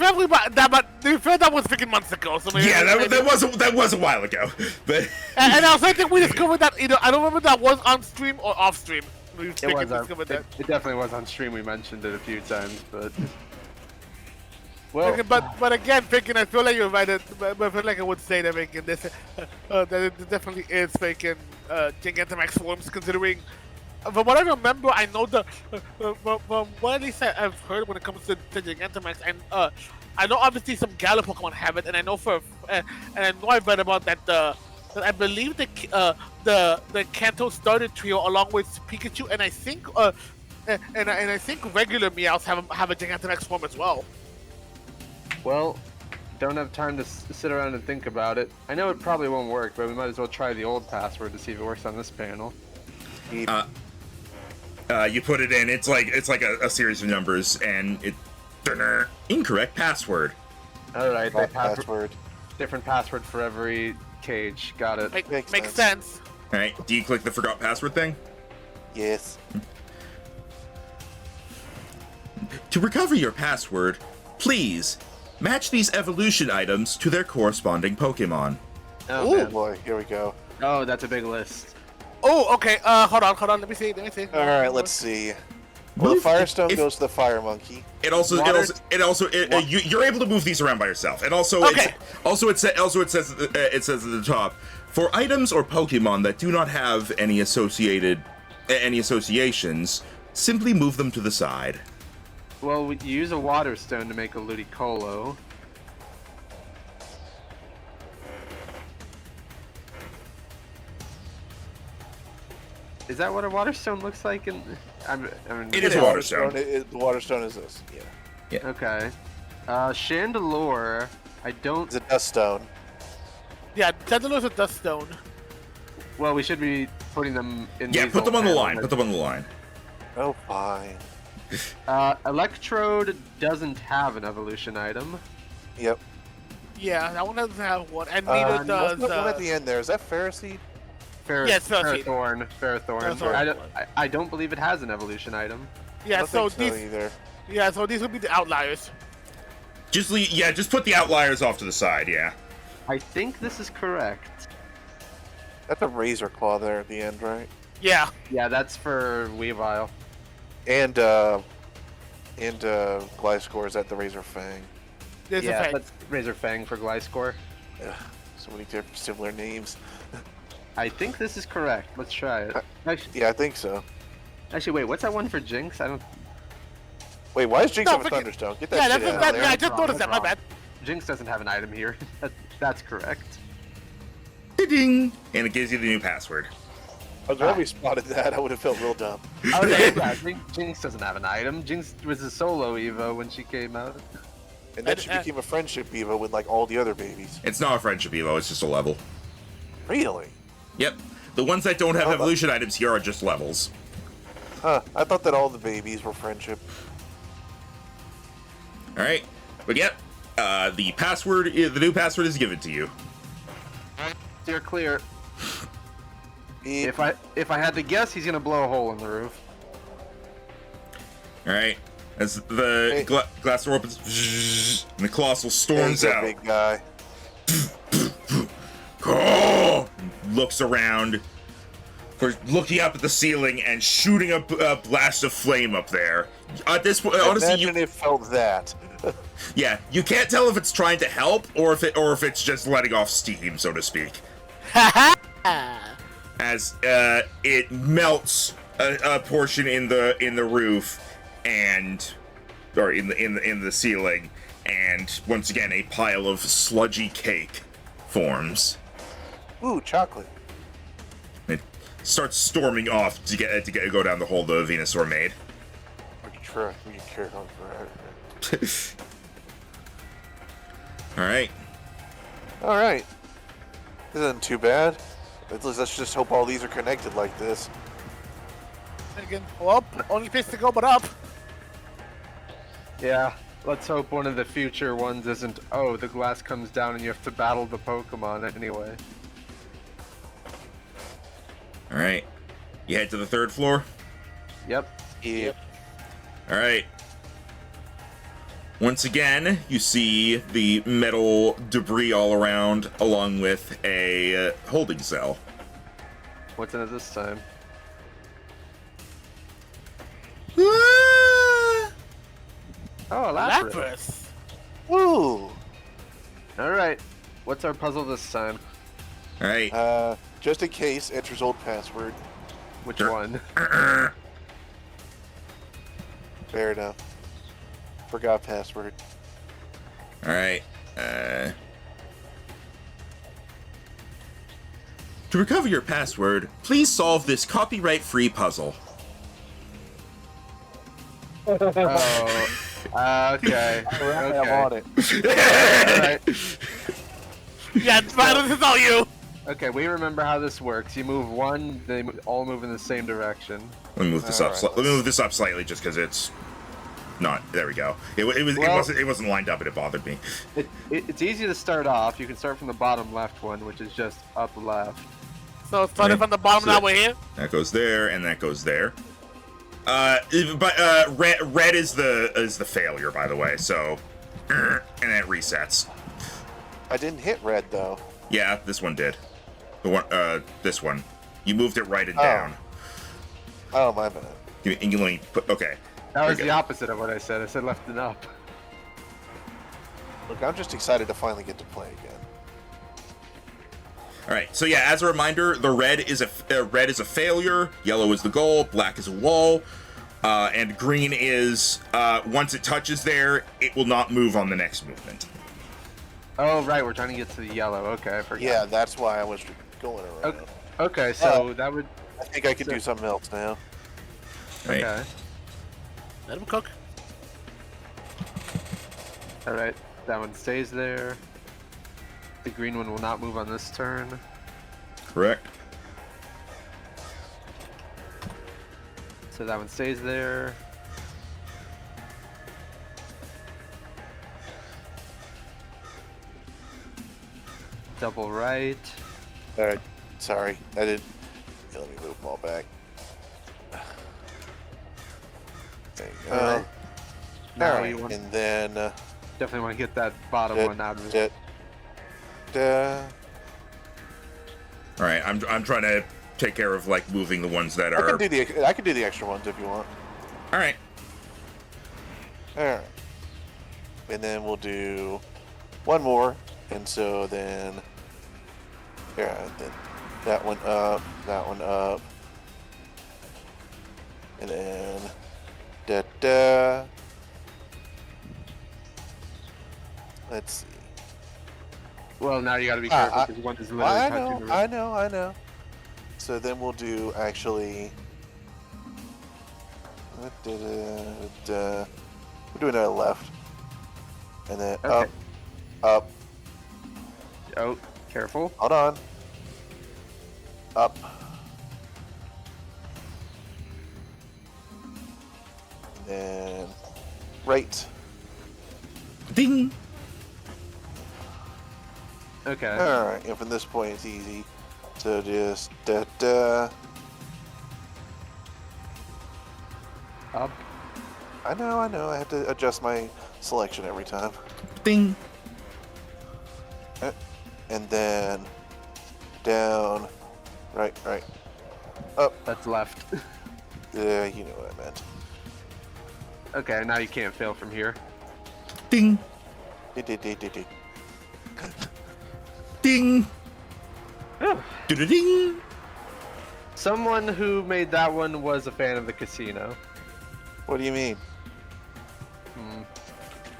S4: freaking months ago. So maybe,
S1: Yeah, that was a while ago. But
S4: And also, I think we discovered that. I don't remember that was on stream or off stream. We
S3: It was.
S4: discovered that.
S3: It definitely was on stream. We mentioned it a few times, but well,
S4: Okay, but again, freaking, I feel like you're right. But I feel like I would say that freaking this, that it definitely is freaking Gigantamax forms, considering. From what I remember, I know from what at least I've heard when it comes to Gigantamax, and I know obviously some Galar Pokemon have it, and I know and I know I've read about that. That I believe the Kanto starter trio along with Pikachu, and I think and I think regular Meows have a Gigantamax form as well.
S3: well, don't have time to sit around and think about it. I know it probably won't work, but we might as well try the old password to see if it works on this panel.
S1: you put it in. It's like a series of numbers, and it incorrect password.
S3: All right,
S2: Wrong password.
S3: different password for every cage. Got it.
S4: Makes sense.
S1: All right. Do you click the forgot password thing?
S2: Yes.
S1: To recover your password, please match these evolution items to their corresponding Pokemon.
S3: Oh,
S2: Oh
S3: man.
S2: boy, here we go.
S3: Oh, that's a big list.
S4: Oh, okay. Hold on. Let me see.
S2: All right, let's see. Well, the Firestone goes to the Fire Monkey.
S1: You're able to move these around by yourself, and also
S4: Okay.
S1: it says at the top, for items or Pokemon that do not have any associations, simply move them to the side.
S3: Well, we use a water stone to make a Ludicolo. Is that what a water stone looks like?
S1: It is a water stone.
S2: The Water Stone is this. Yeah.
S3: Okay. Chandelure, I don't...
S2: It's a Dust Stone.
S4: Yeah, Chandelure's a dust stone.
S3: Well, we should be putting them in
S1: Yeah,
S3: these
S1: put them on the
S3: little
S1: line.
S3: panels.
S1: Put them on the line.
S2: Oh, fine.
S3: Electrode doesn't have an evolution item.
S2: Yep.
S4: Yeah, that one doesn't have one, and neither does.
S2: What's the one at the end there? Is that Pharisee?
S4: Yes,
S3: Ferrothorn.
S4: Ferrothorn.
S3: I don't believe it has an evolution item.
S2: I
S4: Yeah,
S2: don't
S4: so
S2: think
S4: these.
S2: either.
S4: Yeah, so these would be the outliers.
S1: Just put the outliers off to the side. Yeah.
S3: I think this is correct.
S2: That's a Razor Claw there at the end, right?
S4: Yeah.
S3: Yeah, that's for Weavile.
S2: And Gliscor is at the Razor Fang.
S4: There's a
S3: Yeah,
S4: fact.
S3: that's Razor Fang for Gliscor.
S2: Ugh, so many different similar names.
S3: I think this is correct. Let's try it.
S2: Yeah, I think so.
S3: Actually, wait, what's that one for Jinx? I don't...
S2: Wait, why is Jinx
S4: No,
S2: have a
S4: forget-
S2: Thunderstone? Get that
S4: Yeah,
S2: shit
S4: that's
S2: out
S4: that,
S2: of
S4: yeah,
S2: there.
S4: I just noticed that. My bad.
S3: Jinx doesn't have an item here. That's correct.
S1: Ding! And it gives you the new password.
S2: I was glad we spotted that. I would have felt real dumb.
S3: Oh, yeah, Jinx doesn't have an item. Jinx was a solo Evo when she came out.
S2: And then she became a friendship Evo with like all the other babies.
S1: It's not a friendship Evo. It's just a level.
S2: Really?
S1: Yep. The ones that don't have
S2: Oh,
S1: evolution items here are just levels.
S2: Huh. I thought that all the babies were friendship.
S1: All right. But yep. The new password is given to you.
S3: Steer clear.
S2: Beep.
S3: If I had to guess, he's gonna blow a hole in the roof.
S1: All right. As the
S2: Hey.
S1: glass door opens, and the Colossal storms
S2: There's a
S1: out.
S2: big guy.
S1: Oh! Looks around, for looking up at the ceiling and shooting a blast of flame up there. At this point, honestly,
S2: Imagine it felt that.
S1: yeah, you can't tell if it's trying to help or if it's just letting off steam, so to speak. As it melts a portion in the roof or in the ceiling, and once again a pile of sludgy cake forms.
S2: Ooh, chocolate.
S1: It starts storming off to go down the hole the Venusaur made.
S2: We can carry on forever.
S1: All right.
S2: All right. This isn't too bad. Let's just hope all these are connected like this.
S4: Again, well, only place to go but up.
S3: Yeah. Let's hope one of the future ones isn't, oh, the glass comes down and you have to battle the Pokemon anyway.
S1: All right. You head to the third floor.
S3: Yep.
S2: Yeah.
S1: All right. Once again, you see the metal debris all around, along with a holding cell.
S3: What's in it this time?
S1: Ah!
S3: Oh, a Lapras.
S4: Lapras.
S2: Woo!
S3: Alright. What's our puzzle this time?
S1: All right.
S2: Just in case, enters old password.
S3: Which
S1: Sure.
S3: one?
S2: Fair enough. Forgot password.
S1: All right. To recover your password, please solve this copyright-free puzzle.
S3: Oh. Okay.
S2: I'm on it.
S3: Alright.
S4: Yeah, Spider, this is all you.
S3: Okay, we remember how this works. You move one, they all move in the same direction.
S1: Let me move this up.
S2: All right,
S1: Let me move this up slightly, just because it's not. There we go. It wasn't lined up, and it bothered me.
S3: It's easy to start off. You can start from the bottom left one, which is just up left.
S4: So starting
S1: Okay.
S4: from the bottom,
S1: So-
S4: now we're here.
S1: That goes there, and that goes there. Red is the failure, by the way. So, and it resets.
S2: I didn't hit red though.
S1: Yeah, this one did. The one, this one. You moved it right and down.
S2: Oh, my bad.
S1: Let me put. Okay.
S3: That was
S1: There we
S3: the
S1: go.
S3: opposite of what I said. I said left and up.
S2: Look, I'm just excited to finally get to play again.
S1: All right. So yeah, as a reminder, the red is a failure, yellow is the goal, black is a wall, and green is once it touches there, it will not move on the next movement.
S3: Oh, right. We're trying to get to the yellow. Okay, I forgot.
S2: Yeah, that's why I was going around.
S3: Okay, so that would.
S2: I think I could do something else now.
S1: Right.
S3: Okay.
S4: Let him cook.
S3: All right. That one stays there. The green one will not move on this turn.
S1: Correct.
S3: So that one stays there. Double right.
S2: Alright, sorry. I did. Yeah, let me move them all back. There you go.
S3: Alright. Now
S2: Alright,
S3: you want,
S2: and then.
S3: definitely want to get that bottom one out of it.
S1: All right. I'm trying to take care of like moving the ones that
S2: I
S1: are.
S2: can do the extra ones if you want.
S1: All right.
S2: Alright. And then we'll do one more. And so then. Yeah, then that one up, and then. Let's see.
S3: Well, now you got to be careful because one is literally
S2: I
S3: touching
S2: know,
S3: the
S2: I know, I know. So then we'll do actually. We're doing a left, and then
S3: Okay.
S2: up.
S3: Oh, careful.
S2: Hold on. Up. And then right.
S1: Ding.
S3: Okay.
S2: Alright, and from this point it's easy. So just
S3: Up.
S2: I know, I have to adjust my selection every time.
S1: Ding.
S2: And then down, right, up.
S3: That's left.
S2: Yeah, you know what I meant.
S3: Okay, now you can't fail from here.
S1: Ding. Ding. Ding.
S3: Someone who made that one was a fan of the casino.
S2: What do you mean?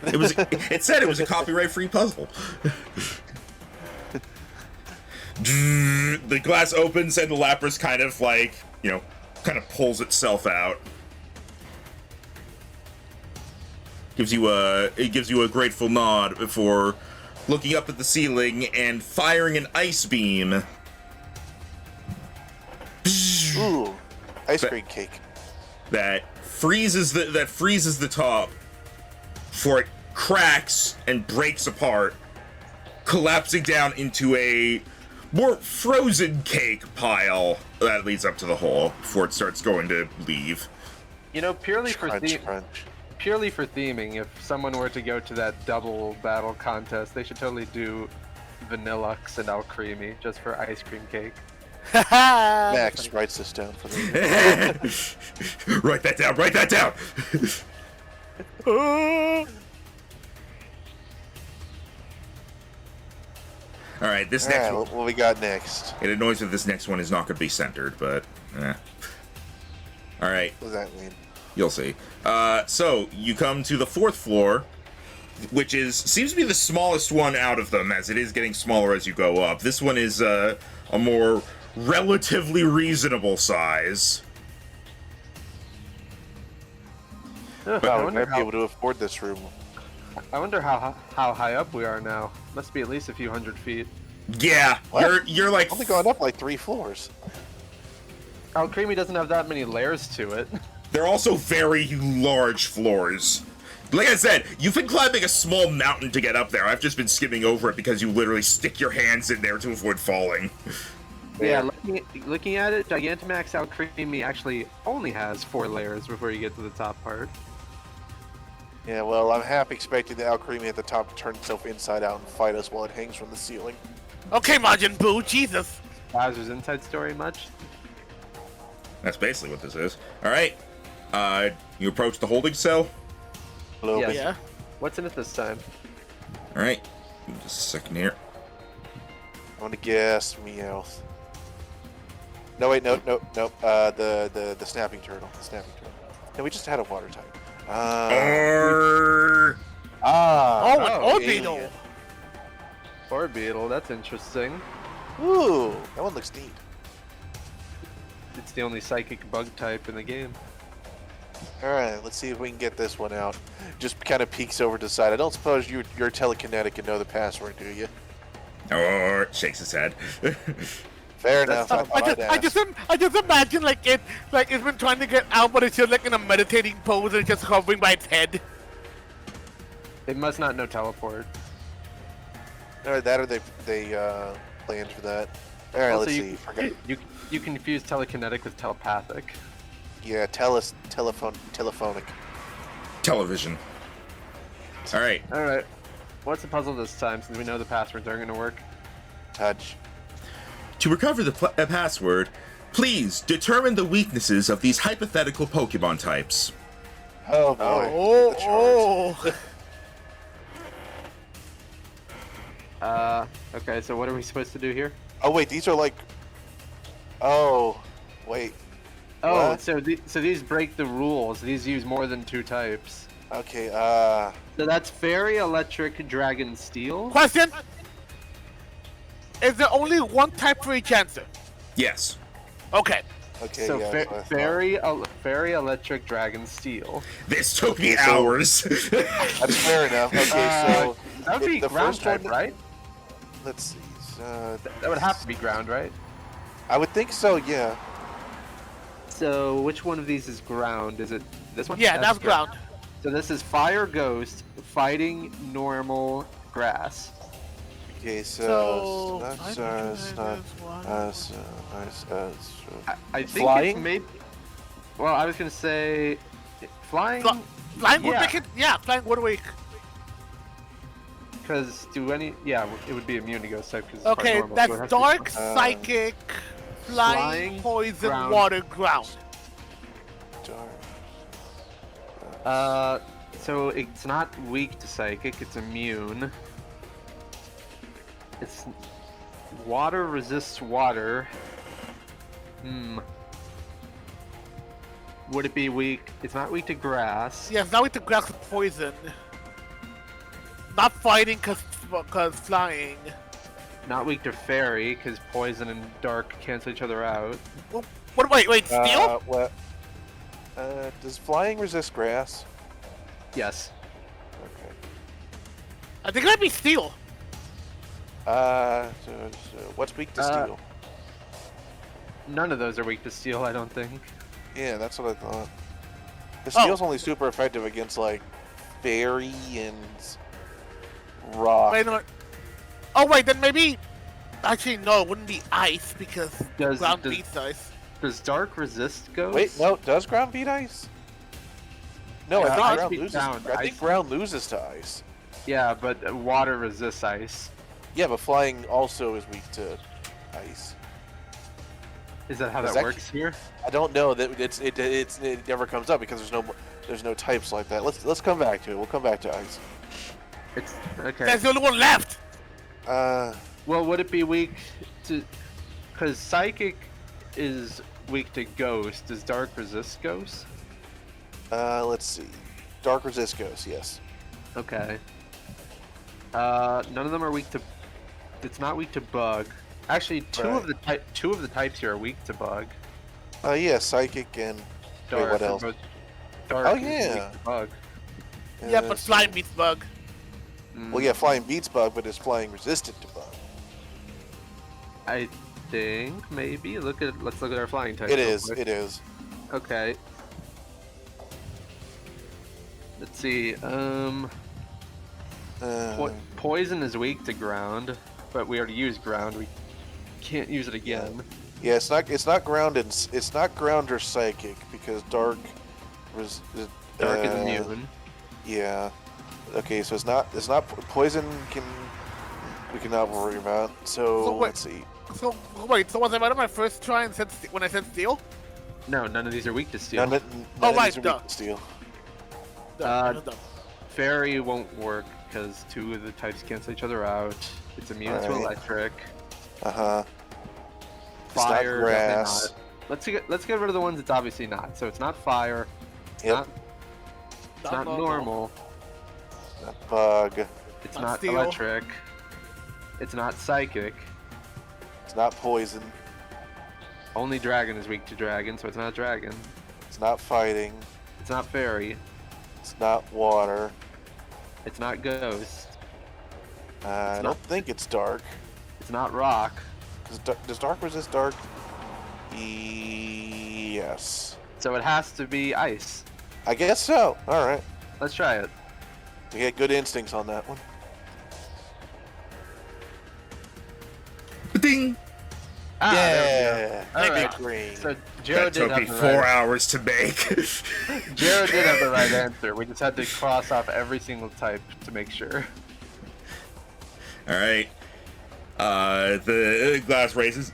S1: It was. It said it was a copyright-free puzzle. The glass opens and the Lapras kind of like, kind of pulls itself out. It gives you a grateful nod before looking up at the ceiling and firing an ice beam.
S2: Ooh, ice cream cake.
S1: That freezes the top before it cracks and breaks apart, collapsing down into a more frozen cake pile that leads up to the hole before it starts going to leave.
S3: You know, purely for theming, if someone were to go to that double battle contest, they should totally do Vanillux and Alcremie just for ice cream cake.
S2: Max writes this down for me.
S1: Write that down. Write that down. All right, this next one.
S2: What we got next?
S1: It annoys me that this next one is not going to be centered, but all right.
S2: What does that mean?
S1: You'll see. So you come to the 4th floor, which seems to be the smallest one out of them, as it is getting smaller as you go up. This one is a more relatively reasonable size.
S3: I
S2: I
S3: wonder
S2: might be able to afford this room.
S3: how high up we are now. Must be at least a few hundred feet.
S1: Yeah,
S2: What?
S1: you're like
S2: Only going up like 3 floors.
S3: Alcremie doesn't have that many layers to it.
S1: they're also very large floors. Like I said, you've been climbing a small mountain to get up there. I've just been skimming over it because you literally stick your hands in there to avoid falling.
S3: Yeah, looking at it, Gigantamax Alcremie actually only has 4 layers before you get to the top part.
S2: Yeah, well, I'm half expecting the Alcremie at the top to turn itself inside out and fight us while it hangs from the ceiling.
S4: Okay, Majin Buu, Jesus.
S3: Bowser's Inside Story much.
S1: That's basically what this is. All right. You approach the holding cell.
S2: Hello.
S3: Yes.
S4: Yeah.
S3: What's in it this time?
S1: All right. Just a second here.
S2: I'm gonna guess Meowth. No wait, no. The snapping turtle. The snapping turtle. No, we just had a water type.
S1: Arrgh.
S4: Oh, an
S3: oh,
S4: Orbeetle.
S3: Or Beetle, that's interesting.
S2: Ooh, that one looks neat.
S3: It's the only psychic bug type in the game.
S2: All right, let's see if we can get this one out. Just kind of peeks over to the side. I don't suppose you're telekinetic and know the password, do you?
S1: Or shakes his head.
S2: Fair enough.
S4: I just imagine it's been trying to get out, but it's just like in a meditating pose and it's just hovering by its head.
S3: It must not know teleport.
S2: Or that, or they planned for that. All right,
S3: Also,
S2: let's
S3: you,
S2: see. Forget.
S3: you confuse telekinetic with telepathic.
S2: Yeah, telephonic.
S1: Television. All right.
S3: All right. What's the puzzle this time, since we know the passwords aren't going to work?
S2: Touch.
S1: To recover the password, please determine the weaknesses of these hypothetical Pokemon types.
S2: Oh boy. The charts.
S3: Okay, so what are we supposed to do here?
S2: Oh wait, these are like. Oh, wait.
S3: Oh,
S2: What?
S3: so these break the rules. These use more than 2 types.
S2: Okay.
S3: So that's Fairy, Electric, Dragon, Steel.
S4: Question: is there only one type for each answer?
S1: Yes.
S4: Okay.
S2: Okay.
S3: So
S2: yeah, that's what I thought.
S3: Fairy, Electric, Dragon, Steel.
S1: This took me
S2: Okay, so-
S1: hours.
S2: That's fair enough. Okay, so
S3: That would be
S2: the
S3: ground
S2: first
S3: type,
S2: one.
S3: right?
S2: Let's see.
S3: That would have to be ground, right?
S2: I would think so. Yeah.
S3: So which one of these is ground? Is it this one?
S4: Yeah, that's ground.
S3: So this is Fire, Ghost, Fighting, Normal, Grass.
S2: Okay. So.
S3: I think
S2: Flying?
S3: it's maybe. Well, I was gonna say, flying.
S4: Flying would
S3: Yeah.
S4: make it. Yeah, flying would make.
S3: Because it would be immune to ghost type. Cause it's
S4: Okay,
S3: part normal, so it
S4: that's
S3: has to be-
S4: dark, psychic, flying,
S3: flying,
S4: poison,
S3: ground.
S4: water, ground.
S3: So it's not weak to psychic. It's immune. It's water resists water. Would it be weak? It's not weak to grass.
S4: Yes, now we have to grab some poison. Not fighting cause flying.
S3: Not weak to fairy, because poison and dark cancel each other out.
S4: What? Wait, steel?
S2: What? Does flying resist grass?
S3: Yes.
S2: Okay.
S4: I think it might be steel.
S2: So what's weak to steel?
S3: None of those are weak to steel, I don't think.
S2: Yeah, that's what I thought. The
S4: Oh.
S2: steel's only super effective against like fairy and rock.
S4: Wait, no. Oh wait, then maybe. Actually, no, it wouldn't be ice because ground beats ice.
S3: Does dark resist ghost?
S2: Wait, no, does ground beat ice? No, I
S3: Ice
S2: think ground
S3: beats
S2: loses.
S3: ground.
S2: I think
S3: Ice-
S2: ground loses to ice.
S3: Yeah, but water resists ice.
S2: Yeah, but flying also is weak to ice.
S3: Is that how
S2: Is
S3: that
S2: that-
S3: works here?
S2: I don't know that it never comes up because there's no types like that. Let's come back to it. We'll come back to ice.
S3: It's okay.
S4: That's the only one left.
S3: Well, would it be weak to? Because psychic is weak to ghost. Does dark resist ghost?
S2: Let's see. Dark resist ghost, yes.
S3: Okay. None of them are weak to. It's not weak to bug. Actually, two of the types here are weak to bug.
S2: Yeah, psychic and
S3: Dark.
S2: wait, what
S3: are
S2: else?
S3: both- Dark
S2: Oh,
S3: is
S2: yeah.
S3: weak to bug.
S4: Yeah, but flying beats bug.
S2: Well, yeah, flying beats bug, but is flying resistant to bug?
S3: I think maybe. Let's look at our flying types.
S2: It
S3: real
S2: is.
S3: quick.
S2: It is.
S3: Okay. Let's see. Poison is weak to ground, but we already used ground. We can't use it again.
S2: Yeah, it's not ground and it's not ground or psychic because dark.
S3: Dark is immune.
S2: Yeah. Okay, so it's not poison can. We cannot worry about. So
S4: wait.
S2: let's see.
S4: So wait, so was I right on my first try and said when I said steel?
S3: No, none of these are weak to steel.
S2: None
S4: Oh,
S2: of
S4: right,
S2: these are
S4: duh.
S2: weak to steel.
S3: Uh, Fairy won't work because 2 of the types cancel each other out. It's immune to
S2: Alright.
S3: electric.
S2: It's
S3: Fire,
S2: not
S3: definitely
S2: grass.
S3: not. Let's get rid of the ones it's obviously not. So it's not fire. It's
S2: Yep.
S3: not normal.
S2: Not bug.
S3: It's
S4: Not
S3: not
S4: steel.
S3: electric. It's not psychic.
S2: It's not poison.
S3: Only dragon is weak to dragon, so it's not dragon.
S2: It's not fighting.
S3: It's not fairy.
S2: It's not water.
S3: It's not ghost.
S2: I
S3: not-
S2: don't think it's dark.
S3: It's not rock.
S2: Does dark resist dark? Yes.
S3: So it has to be ice.
S2: I guess so. All right.
S3: Let's try it.
S2: We had good instincts on that one.
S1: Ding!
S3: Ah, there
S2: Yeah.
S3: we go.
S2: Big
S3: Alright.
S2: green.
S3: So
S1: That
S3: Jared did
S1: took me
S3: have the
S1: 4
S3: right.
S1: hours to make.
S3: Jared did have the right answer. We just had to cross off every single type to make sure.
S1: All right. The glass raises,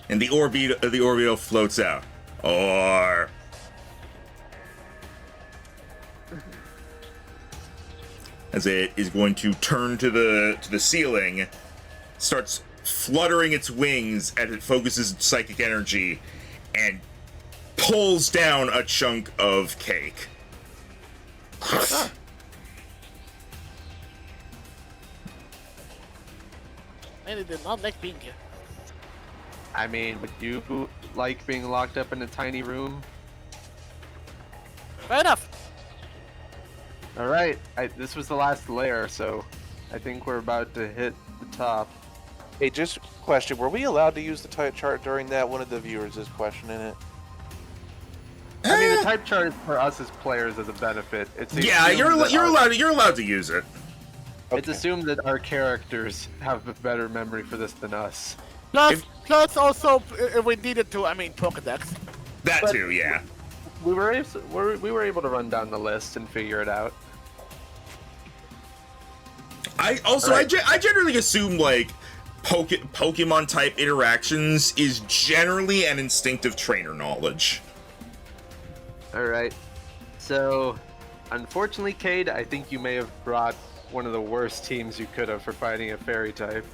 S1: and the orbital floats out. Or as it is going to turn to the ceiling, starts fluttering its wings as it focuses psychic energy, and pulls down a chunk of cake.
S4: And it did not like being here.
S3: I mean, would you like being locked up in a tiny room?
S4: Fair enough.
S3: All right, this was the last layer, so I think we're about to hit the top.
S2: Hey, just a question. Were we allowed to use the type chart during that? One of the viewers is questioning it.
S3: I mean, the type chart is for us as players as a benefit. It's
S1: Yeah,
S3: assumed that
S1: you're allowed to use it.
S3: It's assumed that our characters have a better memory for this than us.
S4: Plus also, if we needed to, I mean, Pokedex.
S1: That
S3: But-
S1: too, yeah.
S3: We were able to run down the list and figure it out.
S1: I generally assume like Pokemon type interactions is generally an instinctive trainer knowledge.
S3: All right. So, unfortunately, Cade, I think you may have brought one of the worst teams you could have for fighting a fairy type.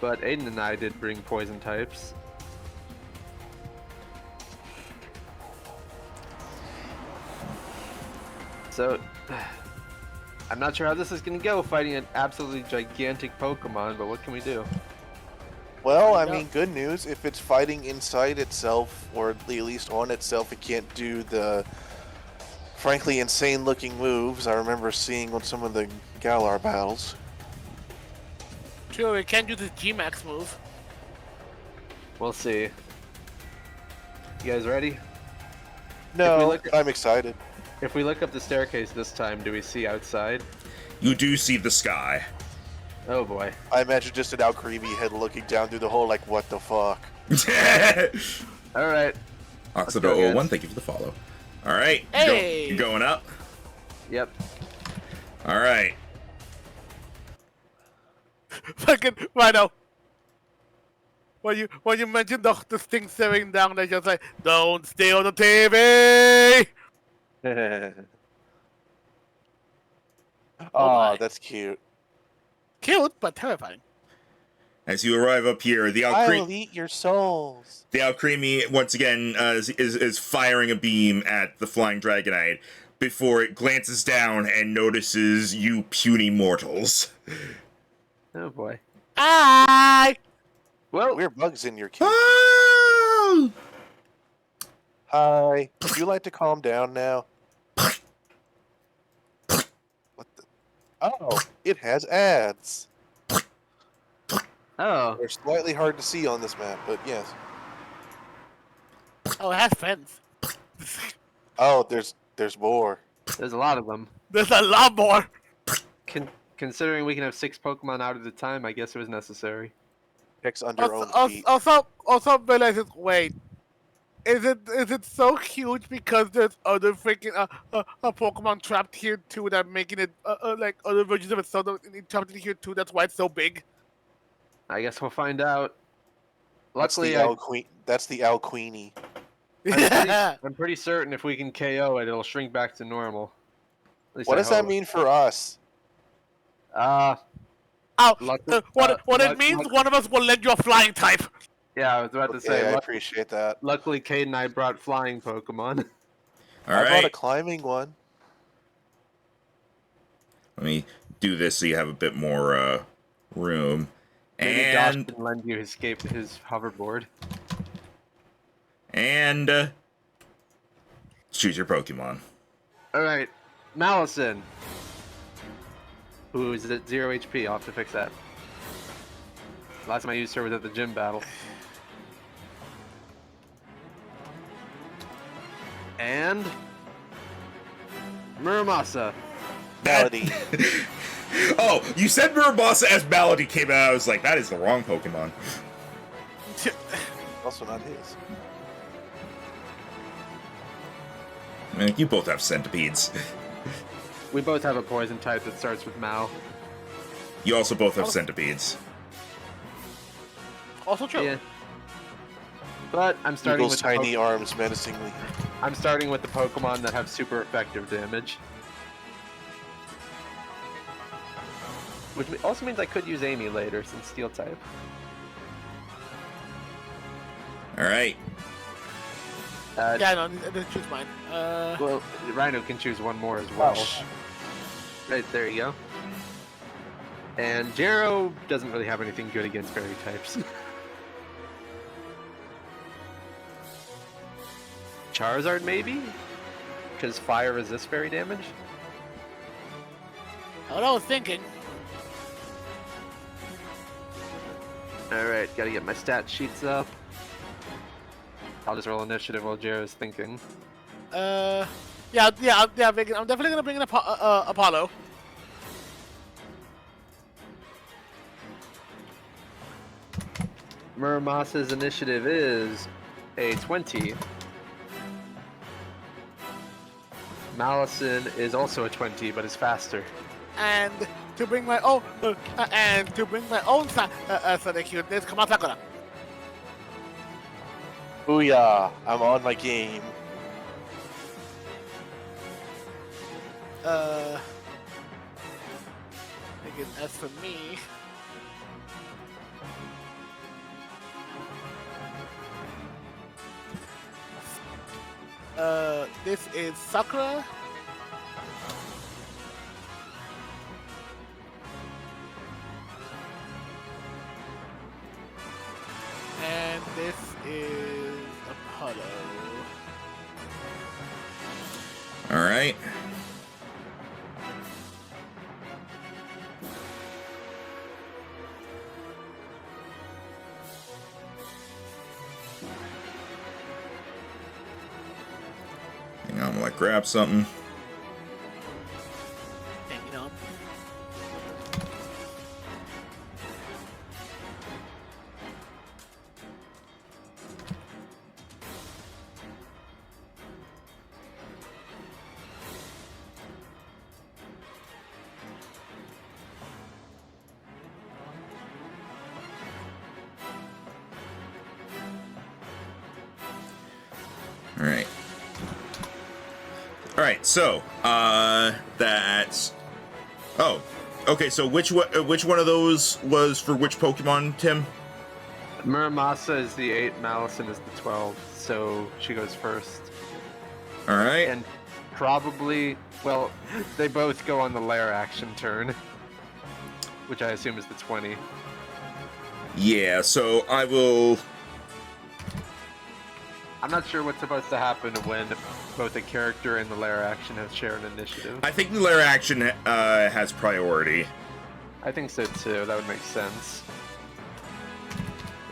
S3: But Aiden and I did bring poison types. So, I'm not sure how this is going to go fighting an absolutely gigantic Pokemon, but what can we do?
S2: Well, I
S4: Yeah.
S2: mean, good news. If it's fighting inside itself, or at least on itself, it can't do the frankly insane-looking moves I remember seeing on some of the Galar battles.
S4: True, we can't do the G-Max move.
S3: We'll see. You guys ready?
S2: No,
S3: look at-
S2: I'm excited.
S3: If we look up the staircase this time, do we see outside?
S1: You do see the sky.
S3: Oh boy.
S2: I imagine just an Alcreamy head looking down through the hole like, what the fuck?
S3: Alright.
S1: Oxidor 01, thank you for the follow. All right,
S4: Hey!
S1: you going up?
S3: Yep.
S1: All right.
S4: Fucking Rhino. When you mentioned the thing staring down, they just like, don't steal the TV.
S2: Oh,
S4: my.
S2: that's cute.
S4: Cute but terrifying.
S1: As you arrive up here, the
S2: I
S1: Alcremie
S2: will eat your souls.
S1: once again is firing a beam at the flying Dragonite before it glances down and notices you puny mortals.
S3: Oh boy.
S4: Hi.
S3: Well,
S2: Weird bugs in your cube.
S1: Oh!
S2: Hi. Would you like to calm down now? What the? Oh, it has ads.
S3: oh.
S2: They're slightly hard to see on this map, but yes.
S4: Oh, it has friends.
S2: Oh, there's more.
S3: There's a lot of them.
S4: There's a lot more.
S3: Considering we can have 6 Pokemon out at a time, I guess it was necessary.
S2: Picks under own feet.
S4: Also realize it. Wait, is it so huge because there's other freaking Pokemon trapped here too that are making it like other versions of it so trapped in here too? That's why it's so big.
S3: I guess we'll find out.
S2: That's
S3: Luckily,
S2: the Owl Queen. That's the Owl Queenie.
S3: I'm pretty certain if we can KO it, it'll shrink back to normal. At least
S2: What
S3: I
S2: does that
S3: hope.
S2: mean for us?
S4: Oh,
S3: Luckily,
S4: what it means? One of us will lend you a flying type.
S3: Yeah, I was about to say.
S2: I appreciate that.
S3: Luckily, Cade and I brought flying Pokemon.
S1: All
S2: I brought a
S1: right.
S2: climbing one.
S1: Let me do this so you have a bit more room.
S3: Maybe Josh
S1: And
S3: can lend you his hoverboard.
S1: choose your Pokemon.
S3: All right, Malison. Who is at 0 HP? I'll have to fix that. Last time I used her was at the gym battle. And Muramasa.
S2: Melody.
S1: Oh, you said Murabasa as Malady came out. I was like, that is the wrong Pokemon.
S2: Also not his.
S1: Man, you both have centipedes.
S3: We both have a poison type that starts with Mao.
S1: You also both have centipedes.
S4: Also true.
S3: Yeah. But I'm starting
S2: Eagle's
S3: with
S2: tiny arms menacingly.
S3: I'm starting with the Pokemon that have super effective damage. Which also means I could use Amy later, since Steel type.
S1: Alright.
S4: Yeah, no, I didn't choose mine.
S3: Well, Rhino can choose one more as well. Right, there you go. And Jero doesn't really have anything good against fairy types. Charizard, maybe? Because fire resists fairy damage?
S4: What I was thinking.
S3: Alright, gotta get my stat sheets up. I'll just roll initiative while Jero's thinking.
S4: Yeah, Vegan. I'm definitely gonna bring in Apollo.
S3: Muramasa's initiative is a 20. Malison is also a 20, but is faster.
S4: And to bring my own, Sonic cuteness, come on, Sakura.
S2: Booyah! I'm on my game.
S4: Again, as for me, this is Sakura. And this is Apollo.
S1: Alright. Hang on, I'm gonna grab something.
S4: Hanging on.
S1: Alright. Alright, so, that's... Oh, okay, so which one of those was for which Pokemon, Tim?
S3: Muramasa is the 8, Malison is the 12, so she goes first.
S1: Alright.
S3: And probably, well, they both go on the lair action turn, which I assume is the 20.
S1: Yeah, so I will...
S3: I'm not sure what's supposed to happen when both the character and the lair action have shared an initiative.
S1: I think the lair action has priority.
S3: I think so too, that would make sense.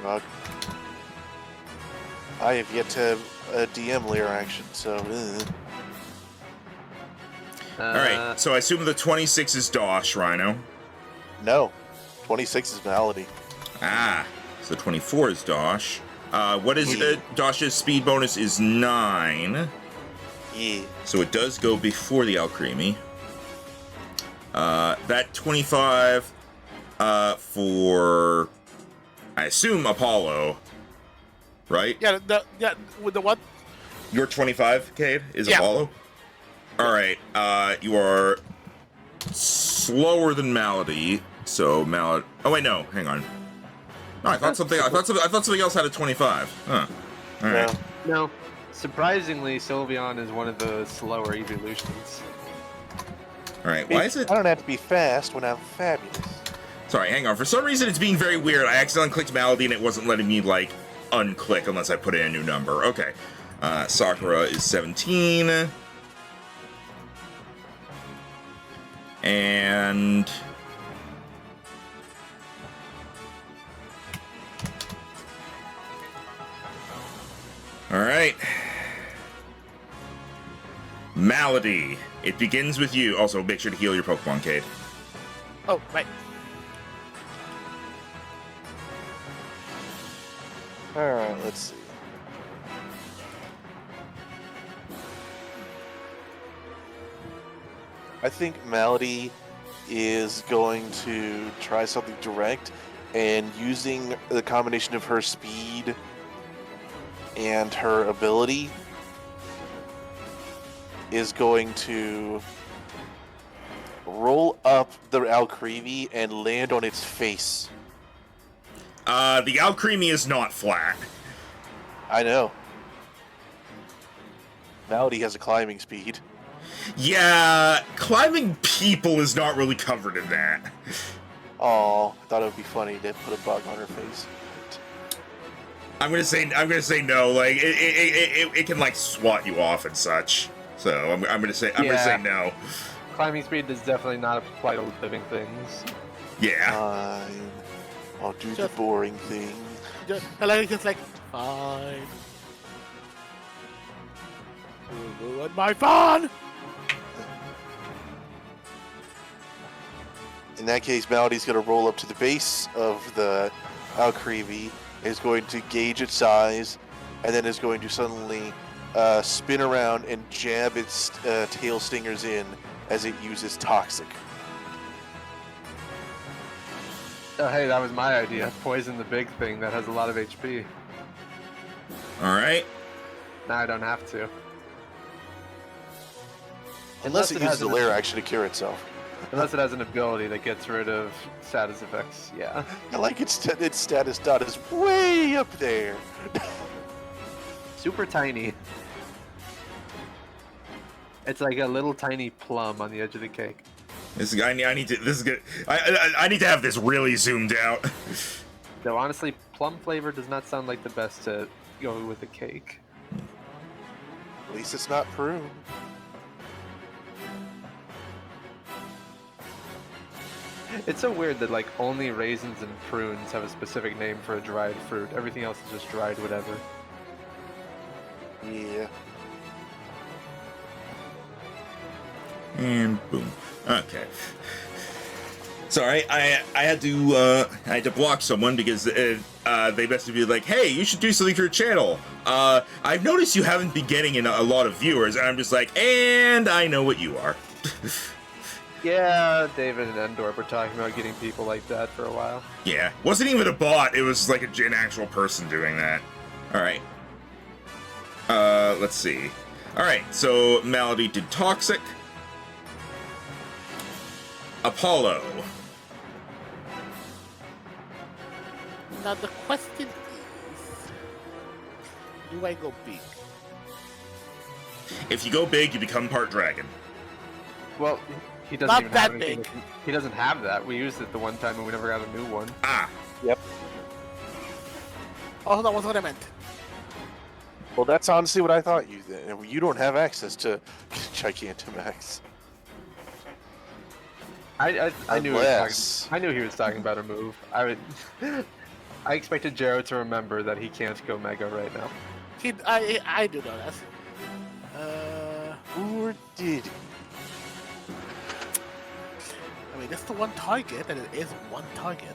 S2: I have yet to DM layer action, so.
S1: Alright, so I assume the 26 is Dosh, Rhino.
S2: No, 26 is Malady.
S1: Ah, so 24 is Dosh. What is Dasha's speed bonus is 9.
S2: Yeah.
S1: So it does go before the Alcremie. That 25 for, I assume, Apollo, right?
S4: Yeah, with the what?
S1: Your 25, Cade, is
S4: Yeah.
S1: Apollo? Alright, you are slower than Malady, so Malady... Oh, wait, no, hang on. No, I thought something else had a 25. Huh. Alright.
S3: No. Surprisingly, Sylveon is one of the slower evolutions.
S1: Alright, why is it...
S2: I don't have to be fast when I'm fabulous.
S1: Sorry, hang on. For some reason, it's being very weird. I accidentally clicked Malady, and it wasn't letting me, like, unclick unless I put in a new number. Okay. Sakura is 17. And... Alright. Malady. It begins with you. Also, make sure to heal your Pokemon, Cade.
S4: Oh, right.
S2: Alright, let's see. I think Malady is going to try something direct, and using the combination of her speed and her ability is going to roll up the Alcremie and land on its face.
S1: The Alcremie is not flat.
S2: I know. Malady has a climbing speed.
S1: Yeah, climbing people is not really covered in that.
S2: Oh, I thought it would be funny to put a bug on her face.
S1: I'm gonna say no. Like it can like swat you off and such. So I'm gonna say no.
S3: Climbing speed does definitely not apply to living things.
S1: Yeah.
S2: Fine. I'll do the boring thing.
S4: Just like, fine. You ruined my fun!
S2: In that case, Malady's going to roll up to the base of the Alcremie, is going to gauge its size, and then is going to suddenly spin around and jab its tail stingers in as it uses Toxic.
S3: Oh, hey, that was my idea. Poison the big thing that has a lot of HP.
S1: All right.
S3: Now I don't have to.
S2: Unless it uses the
S3: an-
S2: lair action to cure itself.
S3: Unless it has an ability that gets rid of status effects, yeah.
S2: I like its status dot is way up there.
S3: Super tiny. It's like a little tiny plum on the edge of the cake.
S1: This is good. I need to have this really zoomed out.
S3: Though honestly, plum flavor does not sound like the best to go with the cake.
S2: At least it's not prune.
S3: It's so weird that like only raisins and prunes have a specific name for a dried fruit. Everything else is just dried whatever.
S2: Yeah.
S1: And boom. Okay. Sorry, I had to block someone because they messaged me like, "Hey, you should do something for your channel. I've noticed you haven't been getting in a lot of viewers," and I'm just like, "And I know what you are."
S3: Yeah, David and Endor were talking about getting people like that for a while.
S1: Yeah, wasn't even a bot. It was like an actual person doing that. All right. Let's see. All right, so Malady did Toxic. Apollo.
S4: Now the question is, do I go big?
S1: If you go big, you become part dragon.
S3: Well, he doesn't
S4: Not
S3: even
S4: that
S3: have anything.
S4: big.
S3: He doesn't have that. We used it the one time and we never got a new one.
S1: Ah.
S2: Yep.
S4: Oh, that was what I meant.
S2: Well, that's honestly what I thought you did. You don't have access to Gigantamax.
S3: I knew
S2: Unless-
S3: I knew he was talking about a move. I expected Jero to remember that he can't go Mega right now.
S4: I do know that.
S2: Or did he?
S4: I mean, that's the one target, and it is one target.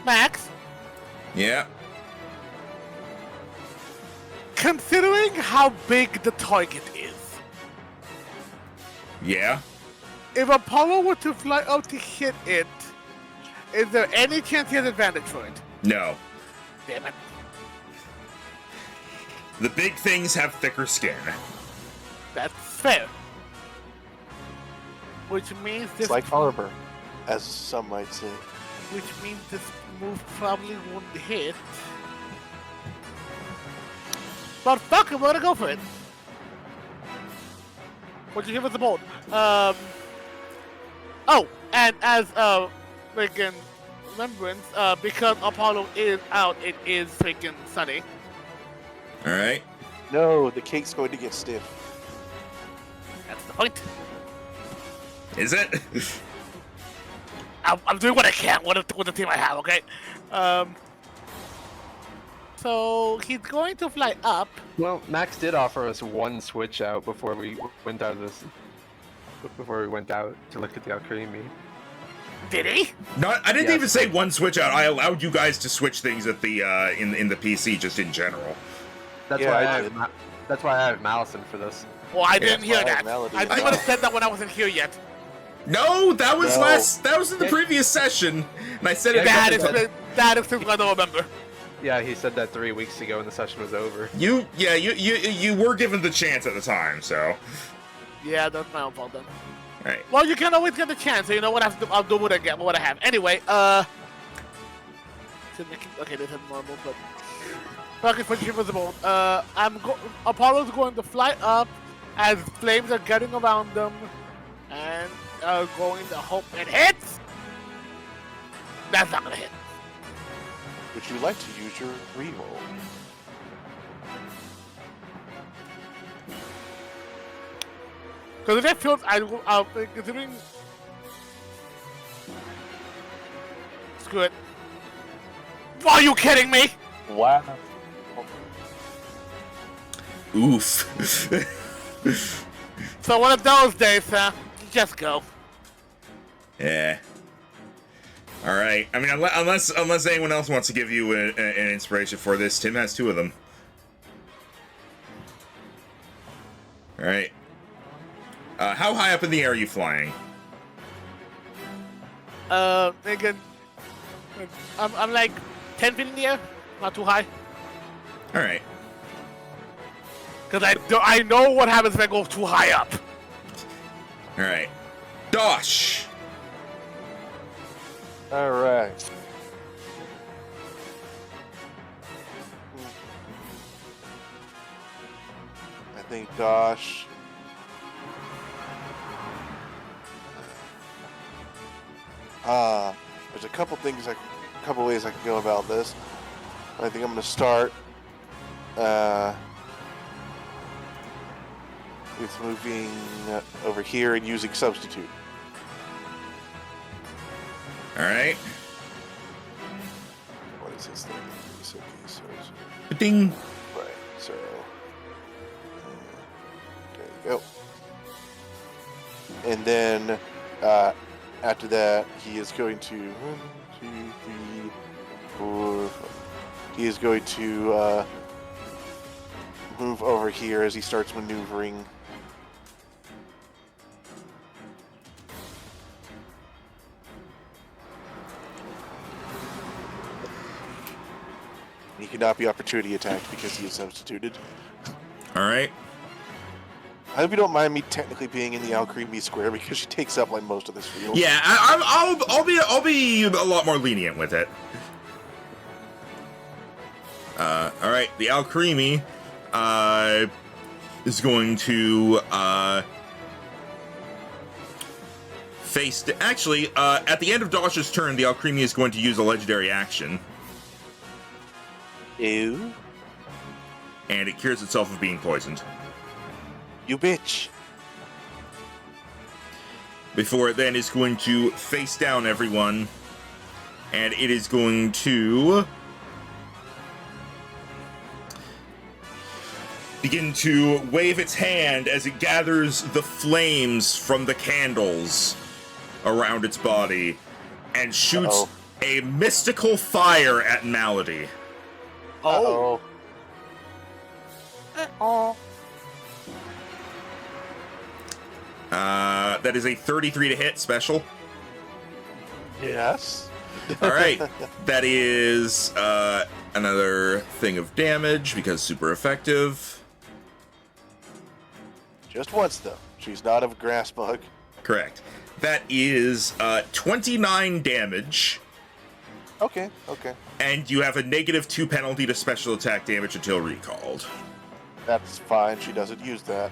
S4: Max,
S1: Yeah.
S4: considering how big the target is,
S1: Yeah.
S4: if Apollo were to fly out to hit it, is there any chance he has advantage for it?
S1: No.
S4: Damn it.
S1: The big things have thicker skin.
S4: That's fair. Which means this
S2: It's like armor, as some might say.
S4: which means this move probably won't hit. But fuck it, we're gonna go for it. What'd you give us the bolt? Oh, and as freaking remembrance, because Apollo is out, it is freaking sunny.
S1: Alright.
S2: No, the cake's going to get stiff.
S4: That's the point.
S1: Is it?
S4: I'm doing what I can with the team I have, okay? So he's going to fly up.
S3: Well, Max did offer us one switch out before we went out of this. Before we went out to look at the Alcremie.
S4: Did he?
S1: Not. I didn't
S3: Yes.
S1: even say one switch out. I allowed you guys to switch things at the in the PC just in general.
S3: That's
S2: Yeah,
S3: why
S2: I
S3: I
S2: did.
S3: have that's why I have Malison for this.
S4: Well, I didn't hear
S2: I had
S4: that.
S2: Melody
S4: I
S2: as
S4: would
S2: well.
S4: have said that when I wasn't here yet.
S1: No, that was
S2: No.
S1: last. That was in the previous session, and I said it.
S3: Yeah,
S4: That is something I don't remember.
S3: Yeah, he said that 3 weeks ago when the session was over.
S1: You were given the chance at the time, so.
S4: Yeah, that's my own fault then.
S1: Right.
S4: Well, you can always get the chance, so you know what? I'll do what I get, what I have. Anyway, okay, this is normal, but fucking for invisible. Apollo's going to fly up as flames are getting around them, and going to hope it hits. That's not gonna hit.
S2: Would you like to use your reroll?
S4: Because if it feels, I'll be considering. Screw it. Are you kidding me?
S2: Wow.
S1: Oof.
S4: So one of those days, just go.
S1: Yeah. All right. I mean, unless anyone else wants to give you an inspiration for this, Tim has 2 of them. All right. How high up in the air are you flying?
S4: Again, I'm like 10 feet in the air, not too high.
S1: All right.
S4: Because I know what happens if I go too high up.
S1: All right. Dosh.
S2: All right. I think Dosh. There's a couple things, a couple ways I can go about this. I think I'm going to start with moving over here and using substitute.
S1: All right.
S2: What is this thing? It's okay, so
S1: Ding.
S2: right. So there you go. And then after that, he is going to 1, 2, 3, 4. He is going to move over here as he starts maneuvering. He cannot be opportunity attacked because he is substituted.
S1: All right.
S2: I hope you don't mind me technically being in the Alcremie square because she takes up like most of this field.
S1: Yeah, I'll be a lot more lenient with it. All right, the Alcremie is going to face. Actually, at the end of Dosh's turn, the Alcremie is going to use a legendary action,
S2: Ew.
S1: and it cures itself of being poisoned.
S2: You bitch.
S1: Before it then is going to face down everyone, and it is going to begin to wave its hand as it gathers the flames from the candles around its body and shoots
S2: Uh-oh.
S1: a mystical fire at Malady.
S2: Oh.
S1: That is a 33 to hit special.
S2: Yes.
S1: All right, that is another thing of damage because super effective.
S2: Just once, though. She's not a grass bug.
S1: Correct. That is 29 damage,
S2: Okay.
S1: and you have a -2 penalty to special attack damage until recalled.
S2: That's fine. She doesn't use that.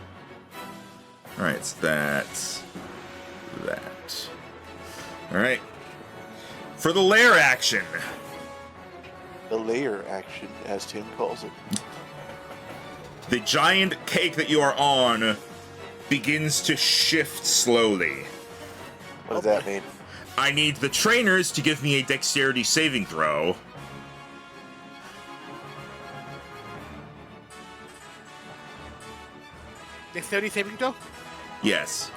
S1: All right, so that. All right. For the lair action,
S2: The layer action, as Tim calls it.
S1: the giant cake that you are on begins to shift slowly.
S2: What does that mean?
S1: I need the trainers to give me a dexterity saving throw.
S4: Dexterity saving throw?
S1: Yes.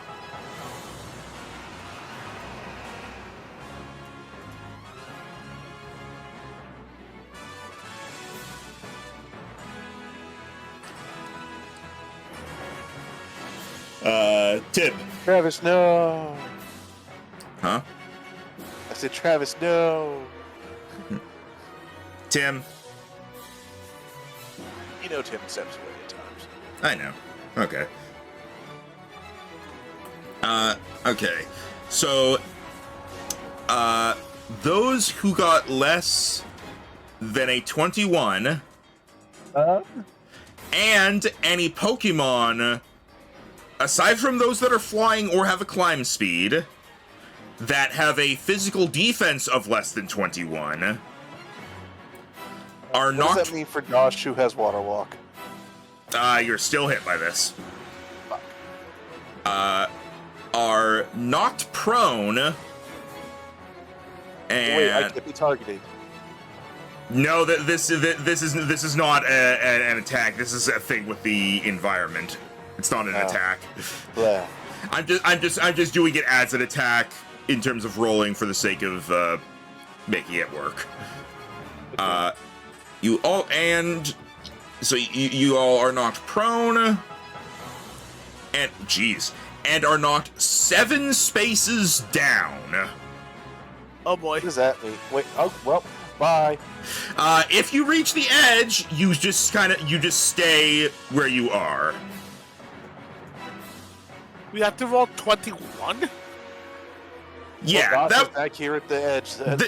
S1: Tim.
S2: Travis, no.
S1: Huh?
S2: I said, Travis, no.
S1: Tim.
S2: You know Tim steps away at times.
S1: I know. Okay. Okay. So, those who got less than a 21, and any Pokemon, aside from those that are flying or have a climb speed, that have a physical defense of less than 21, are
S2: What
S1: not.
S2: does that mean for Josh, who has Water Walk?
S1: You're still hit by this. Are not prone. And
S2: Wait, I can't be targeted.
S1: no, this is not an attack. This is a thing with the environment. It's not an
S2: Oh.
S1: attack.
S2: Blah.
S1: I'm just doing it as an attack in terms of rolling for the sake of making it work. You all you all are not prone, and and are not 7 spaces down.
S4: Oh boy.
S2: What does that mean? Wait, oh, well, bye.
S1: If you reach the edge, you just stay where you are.
S4: We have to roll 21?
S1: Yeah,
S2: Well, Josh
S1: that
S2: is back here at the edge. Then.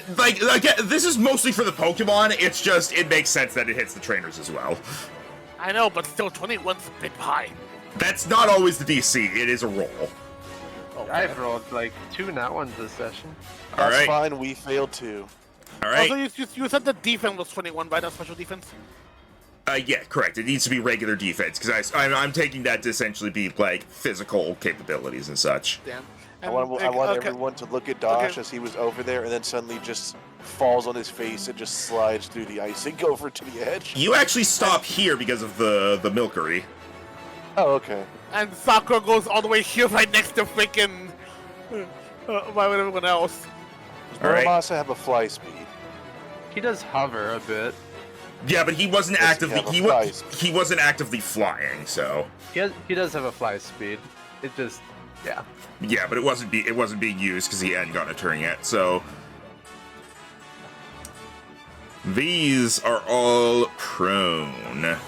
S1: this is mostly for the Pokemon. It's just it makes sense that it hits the trainers as well.
S4: I know, but still 21's a bit high.
S1: That's not always the DC. It is a roll.
S4: Okay.
S3: I've rolled like 2 nat ones this session.
S1: All
S2: That's
S1: right,
S2: fine. We failed too.
S1: all right.
S4: Also, you said the defense was 21, right? Not special defense?
S1: Yeah, correct. It needs to be regular defense because I'm taking that to essentially be like physical capabilities and such.
S4: Damn.
S2: I want
S4: okay.
S2: everyone to look at Dosh
S4: Okay.
S2: as he was over there, and then suddenly just falls on his face and just slides through the icing over to the edge.
S1: You actually stop here because of the milkery.
S2: Oh, okay.
S4: And Sakura goes all the way here right next to freaking... why would everyone else?
S2: Does
S1: All right.
S2: Muramasa have a fly speed?
S3: He does hover a bit.
S1: Yeah, but he wasn't
S2: Does he
S1: actively
S2: have a
S1: he wasn't actively flying, so
S3: He does have a fly speed. It just, yeah.
S1: yeah, but it wasn't being used because he hadn't gotten a turn yet. So these are all prone.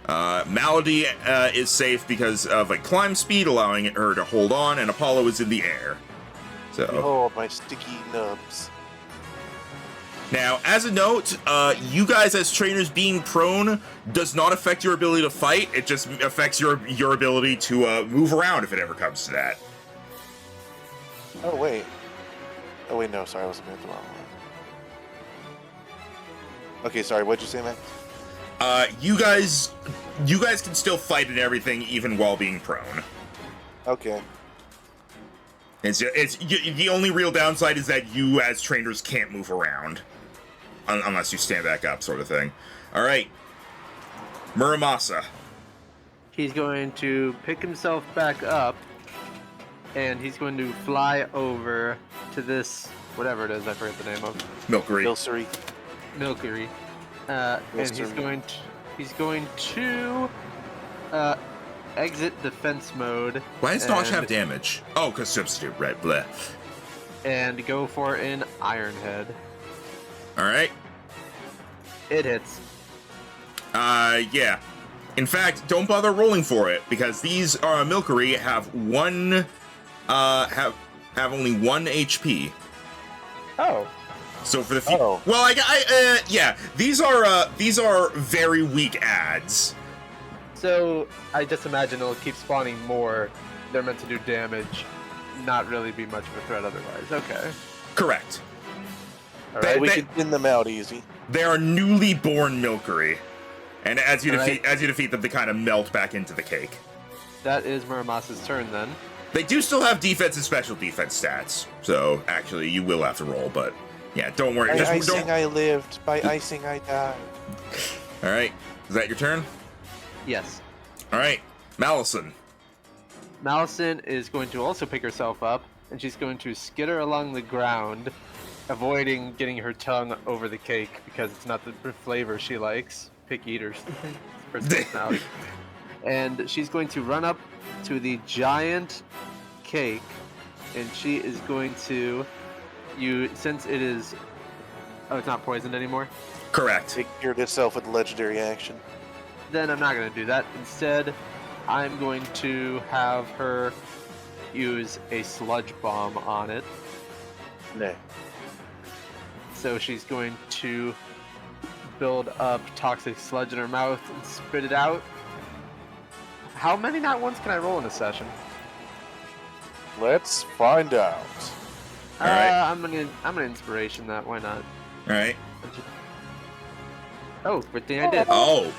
S1: Malady is safe because of a climb speed, allowing her to hold on, and Apollo is in the air. So
S2: Oh, my sticky nubs.
S1: now, as a note, you guys as trainers being prone does not affect your ability to fight. It just affects your ability to move around if it ever comes to that.
S2: Oh, wait. Oh, wait, no, sorry, I was looking at the wrong one. Okay, sorry, what'd you say, Max?
S1: You guys can still fight and everything even while being prone.
S2: Okay.
S1: The only real downside is that you as trainers can't move around unless you stand back up, sort of thing. All right, Muramasa.
S3: He's going to pick himself back up and he's going to fly over to this whatever it is. I forget the name of
S1: Milkery.
S2: Milcery.
S3: Milkery, and
S2: Milcery.
S3: he's going to exit defense mode.
S1: Why does dodge
S3: and-
S1: have damage? Oh, because substitute, right, bleh.
S3: and go for an Iron Head.
S1: Alright.
S3: It hits.
S1: Yeah. In fact, don't bother rolling for it, because these Milkery have have only 1 HP.
S3: Oh.
S1: So for the
S2: Oh.
S1: well, yeah, these are very weak adds.
S3: So I just imagine it'll keep spawning more. They're meant to do damage, not really be much of a threat otherwise. Okay.
S1: Correct.
S3: All
S1: They-
S3: right.
S2: We can thin them out easy.
S1: They are newly born Milkery, and as you
S3: Alright.
S1: defeat them, they kind of melt back into the cake.
S3: That is Muramasa's turn then.
S1: They do still have defense and special defense stats, so actually you will have to roll. But yeah, don't worry.
S2: By
S1: Just
S2: icing
S1: don't.
S2: I lived. By icing I died.
S1: All right, is that your turn?
S3: Yes.
S1: All right, Malison.
S3: Malison is going to also pick herself up, and she's going to skitter along the ground, avoiding getting her tongue over the cake because it's not the flavor she likes. Picky eaters. Personality. And she's going to run up to the giant cake, and she is going to since it is it's not poisoned anymore,
S1: Correct.
S2: It cured itself with legendary action.
S3: then I'm not going to do that. Instead, I'm going to have her use a sludge bomb on it.
S2: Nay.
S3: So she's going to build up toxic sludge in her mouth and spit it out. How many not ones can I roll in a session?
S2: Let's find out.
S1: Alright.
S3: I'm gonna inspiration that. Why not?
S1: All right.
S3: Oh, good thing I did.
S1: Oh,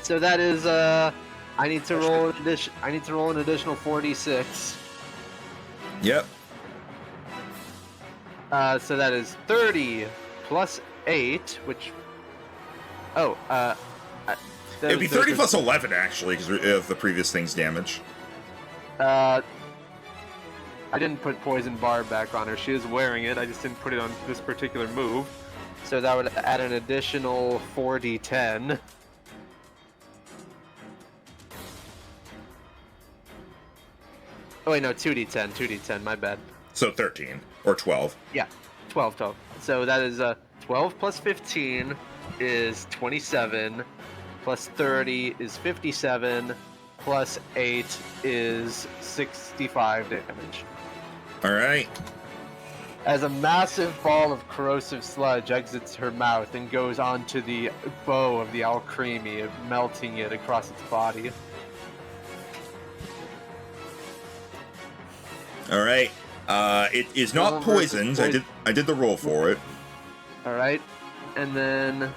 S3: So that is I need to roll an additional 4d6.
S1: yep.
S3: So that is 30 plus 8, which
S1: It'd be 30 plus 11 actually, because of the previous thing's damage.
S3: I didn't put poison barb back on her. She is wearing it. I just didn't put it on this particular move. So that would add an additional 4d10. Oh wait, no, 2d10. 2d10. My bad.
S1: So 13 or 12.
S3: Yeah, 12. So that is 12 plus 15 is 27, plus 30 is 57, plus 8 is 65 damage.
S1: All right.
S3: As a massive ball of corrosive sludge exits her mouth and goes onto the bow of the alcremie, melting it across its body.
S1: All right. It is not
S3: Roll versus
S1: poisoned.
S3: poison.
S1: I did the roll for it.
S3: Alright, and then...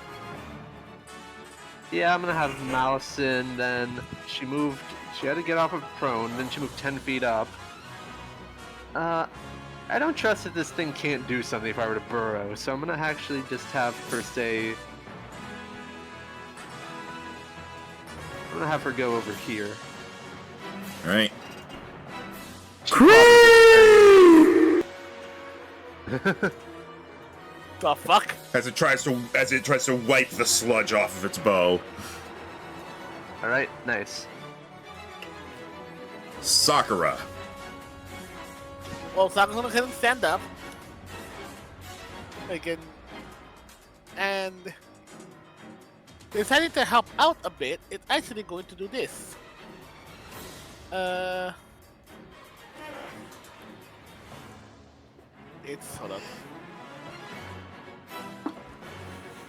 S3: Yeah, I'm gonna have Malison, then she had to get off of prone, then she moved 10 feet up. I don't trust that this thing can't do something if I were to burrow, so I'm gonna actually just have her say... I'm gonna have her go over here.
S1: All right.
S4: The fuck?
S1: As it tries to wipe the sludge off of its bow.
S3: Alright, nice.
S1: Sakura.
S4: Well, so I'm gonna go ahead and stand up. Again. And deciding to help out a bit, it's actually going to do this. Hold on.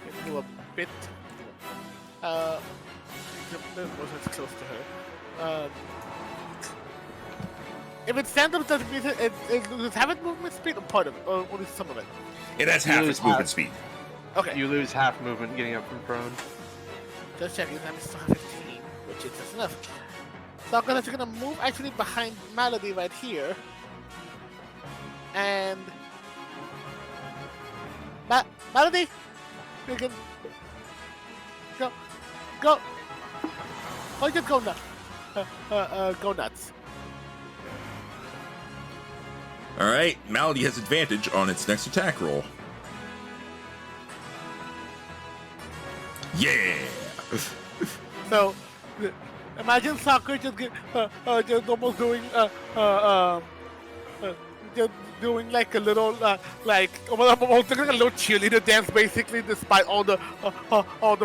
S4: Let's do a bit. It's close to her. If it stands up, does it have its movement speed or part of it, or what is some of it?
S1: It has
S3: You
S1: half
S3: lose
S1: its movement
S3: half.
S1: speed.
S4: Okay.
S3: You lose half movement getting up from prone.
S4: Just checking, I'm still 15, which is just enough. So I'm gonna move actually behind Malady right here. And... Malady! You can... Go! Or just go nuts. Go nuts.
S1: All right, Malady has advantage on its next attack roll. Yeah.
S4: So, imagine soccer just almost doing uh, just doing like a little almost like a little cheerleader dance, basically, despite all the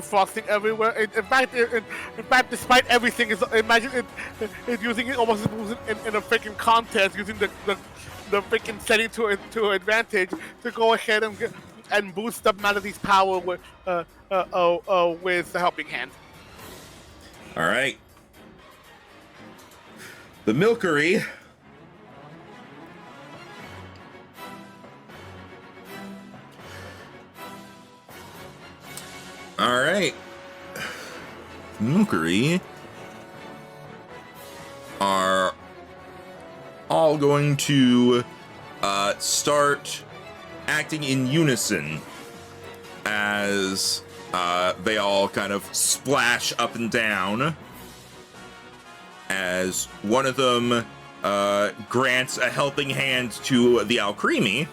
S4: frosting everywhere. In fact, despite everything, imagine it using it almost in a freaking contest, using the freaking setting to advantage to go ahead and boost up Melody's power with the helping hand.
S1: All right. The Milkery all right. Milkery are all going to start acting in unison as they all kind of splash up and down, as one of them grants a helping hand to the Alcremie.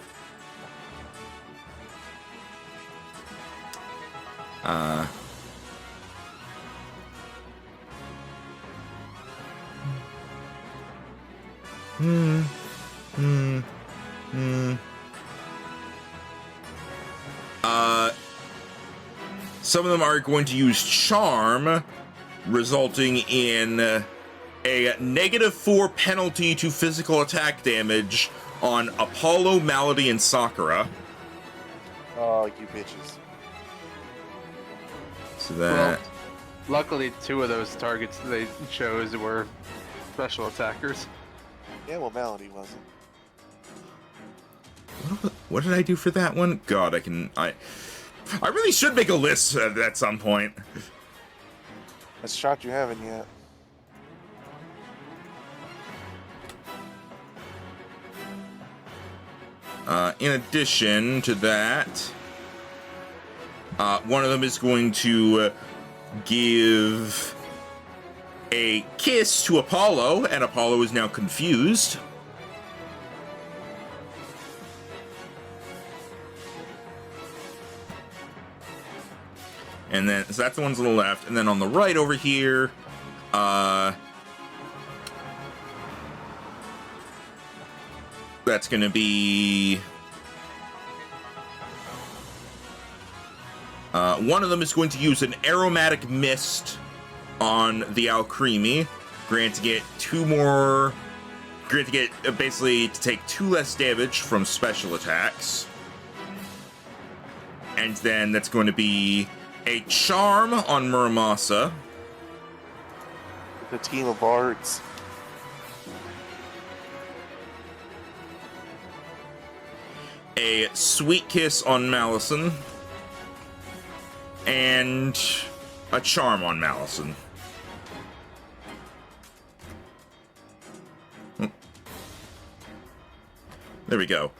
S1: Some of them are going to use Charm, resulting in a -4 penalty to physical attack damage on Apollo, Malady, and Sakura.
S2: Oh, you bitches.
S1: So that...
S3: Well, luckily, 2 of those targets they chose were special attackers.
S2: Yeah, well, Malady wasn't.
S1: What did I do for that one? God, I really should make a list at some point.
S2: That's shocked you haven't yet.
S1: In addition to that, one of them is going to give a kiss to Apollo, and Apollo is now confused. And then, so that's the ones on the left. And then on the right over here, that's going to be... one of them is going to use an aromatic mist on the Alcremie, granting it 2 more... Granting it basically to take 2 less damage from special attacks. And then that's going to be a Charm on Muramasa.
S2: The team of bards.
S1: A Sweet Kiss on Malison. And a Charm on Malison. There we go.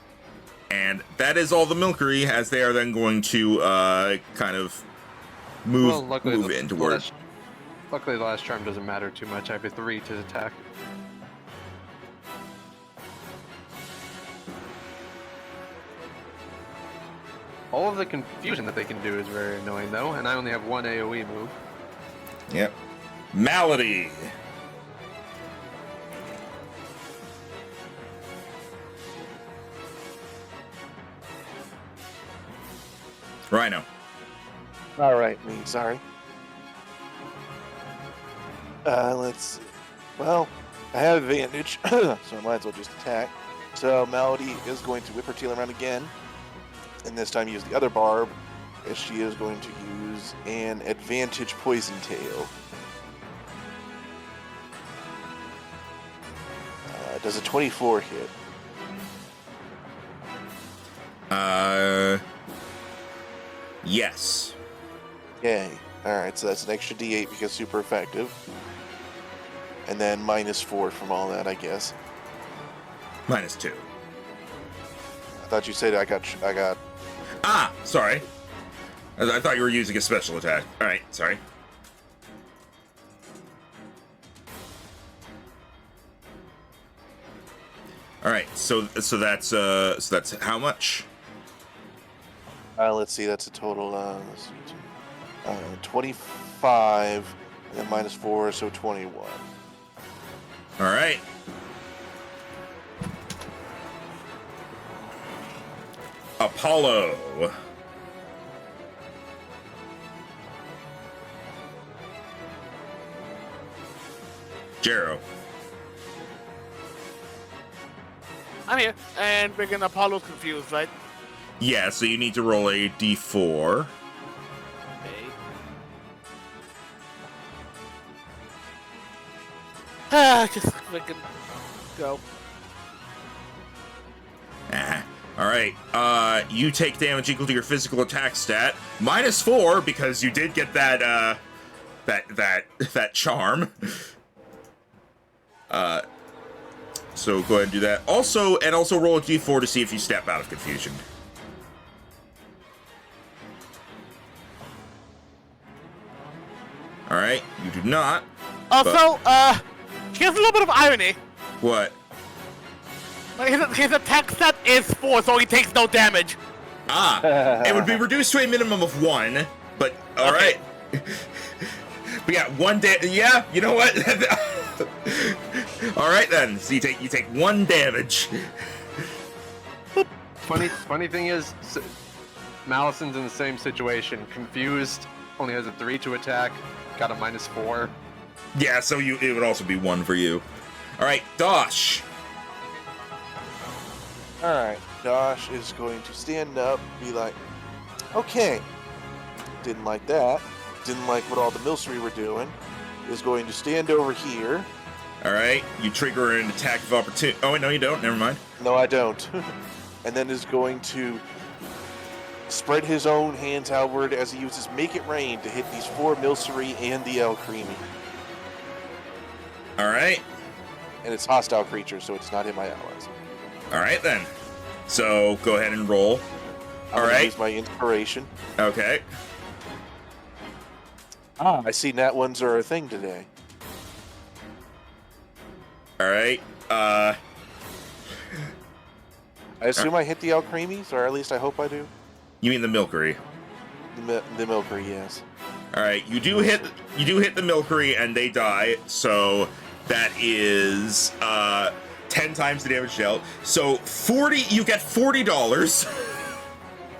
S1: And that is all the Milkery, as they are then going to kind of move into word.
S3: Luckily, the last charm doesn't matter too much. I have a 3 to attack. All of the confusion that they can do is very annoying, though, and I only have 1 AoE move.
S1: Yep. Malady. Rhino.
S2: All right, me. Sorry. Let's see. Well, I have advantage, so I might as well just attack. So Malady is going to whip her tail around again, and this time use the other barb, as she is going to use an advantage poison tail. Does a 24 hit?
S1: Yes.
S2: Yay. Alright, so that's an extra d8 because super effective. And then -4 from all that, I guess.
S1: -2.
S2: I thought you said I got...
S1: Ah, sorry. I thought you were using a special attack. Alright, sorry. All right, so that's how much?
S2: Let's see, that's a total, 25, and then minus 4, so 21.
S1: All right. Apollo. Jero.
S4: I'm here, and freaking Apollo's confused, right?
S1: Yeah, so you need to roll a d4.
S4: Okay. Just freaking go.
S1: All right. You take damage equal to your physical attack stat -4 because you did get that that charm. So go ahead and do that. Also roll a d4 to see if you step out of confusion. All right, you do not.
S4: Also, here's a little bit of irony.
S1: What?
S4: His attack stat is 4, so he takes no damage.
S1: It would be reduced to a minimum of 1, but all right. But yeah, 1 day. Yeah, you know what? All right then. So you take 1 damage.
S3: Funny thing is, Malison's in the same situation. Confused, only has a 3 to attack, got a -4.
S1: Yeah, so it would also be 1 for you. All right, Dosh.
S2: Alright, Josh is going to stand up, be like, okay, didn't like that, didn't like what all the Milcery were doing, is going to stand over here.
S1: All right, you trigger an attack of opportunity. Oh, no, you don't. Never mind.
S2: No, I don't. And then is going to spread his own hands outward as he uses Make It Rain to hit these 4 Milcery and the El Creamy.
S1: All right.
S2: And it's hostile creatures, so it's not in my allies.
S1: All right, then. So go ahead and roll.
S2: I'm
S1: All
S2: gonna
S1: right.
S2: use my inspiration.
S1: Okay.
S2: I see nat ones are a thing today.
S1: All right.
S2: I assume I hit the El Creamies, or at least I hope I do.
S1: You mean the Milkery?
S2: The Milkery, yes.
S1: All right. You do hit the Milkery, and they die. So that is 10 times the damage dealt. So 40. You get $40.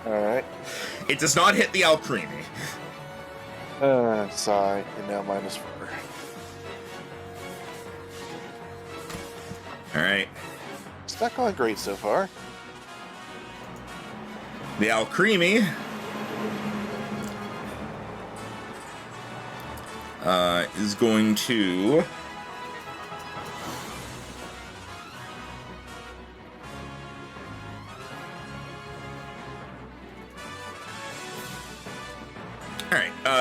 S2: All right.
S1: It does not hit the Alcremie.
S2: Sigh, and now -4.
S1: All right.
S2: It's not going great so far.
S1: The Alcremie is going to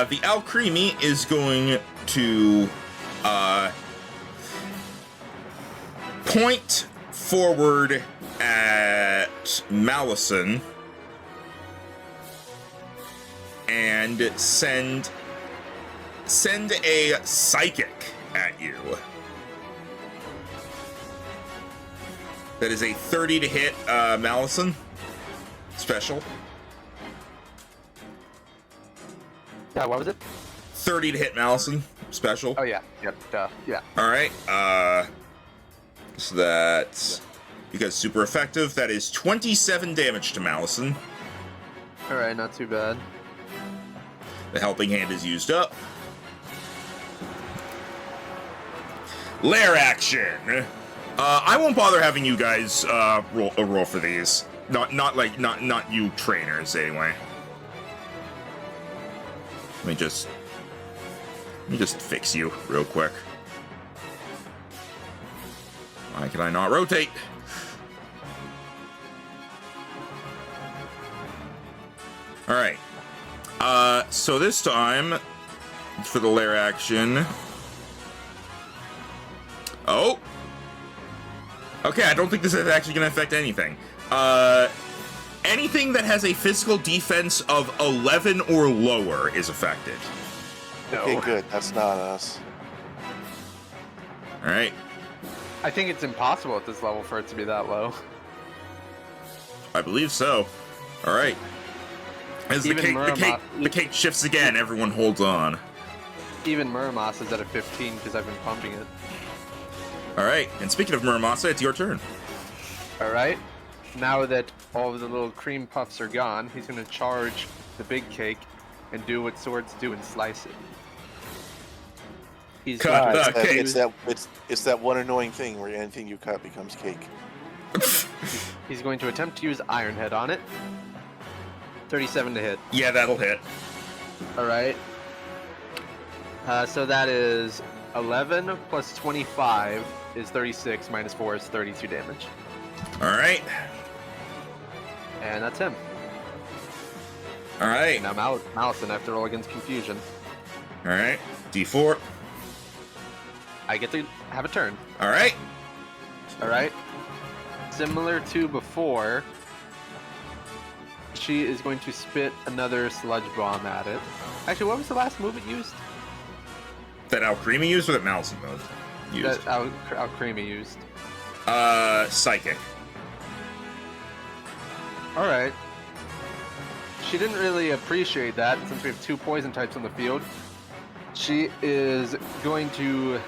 S1: the Alcremie is going to point forward at Malison and send a psychic at you. That is a 30 to hit Malison. Special.
S3: Yeah, what was it?
S1: 30 to hit Malison. Special.
S3: Oh yeah, yep, duh, yeah.
S1: All right. So that's because super effective. That is 27 damage to Malison.
S3: All right, not too bad.
S1: The helping hand is used up. Lair action. I won't bother having you guys roll for these. Not you trainers anyway. Let me just fix you real quick. Why can I not rotate? All right. So this time, for the lair action. Oh. Okay, I don't think this is actually going to affect anything. Anything that has a physical defense of 11 or lower is affected.
S2: Okay, good. That's not us.
S1: All right.
S3: I think it's impossible at this level for it to be that low.
S1: I believe so. All right. As the
S3: Even
S1: cake shifts again, everyone holds on.
S3: Even Muramasa is at a 15 because I've been pumping it.
S1: All right. And speaking of Muramasa, it's your turn.
S3: All right. Now that all of the little cream puffs are gone, he's going to charge the big cake and do what swords do and slice it. He's
S1: Cut
S3: going
S1: the
S3: to
S1: cake.
S2: It's that one annoying thing where anything you cut becomes cake.
S3: He's going to attempt to use Iron Head on it. 37 to hit.
S1: Yeah, that'll hit.
S3: All right. So that is 11 plus 25 is 36 minus 4 is 32 damage.
S1: All right.
S3: And that's him.
S1: All right.
S3: Now Malison, I have to roll against confusion.
S1: All right. D4.
S3: I get to have a turn.
S1: All right.
S3: All right. Similar to before, she is going to spit another sludge bomb at it. Actually, what was the last move it used?
S1: That Alcremie used or that Malison used?
S3: That Alcremie used.
S1: Psychic.
S3: All right. She didn't really appreciate that since we have 2 poison types on the field. She is going to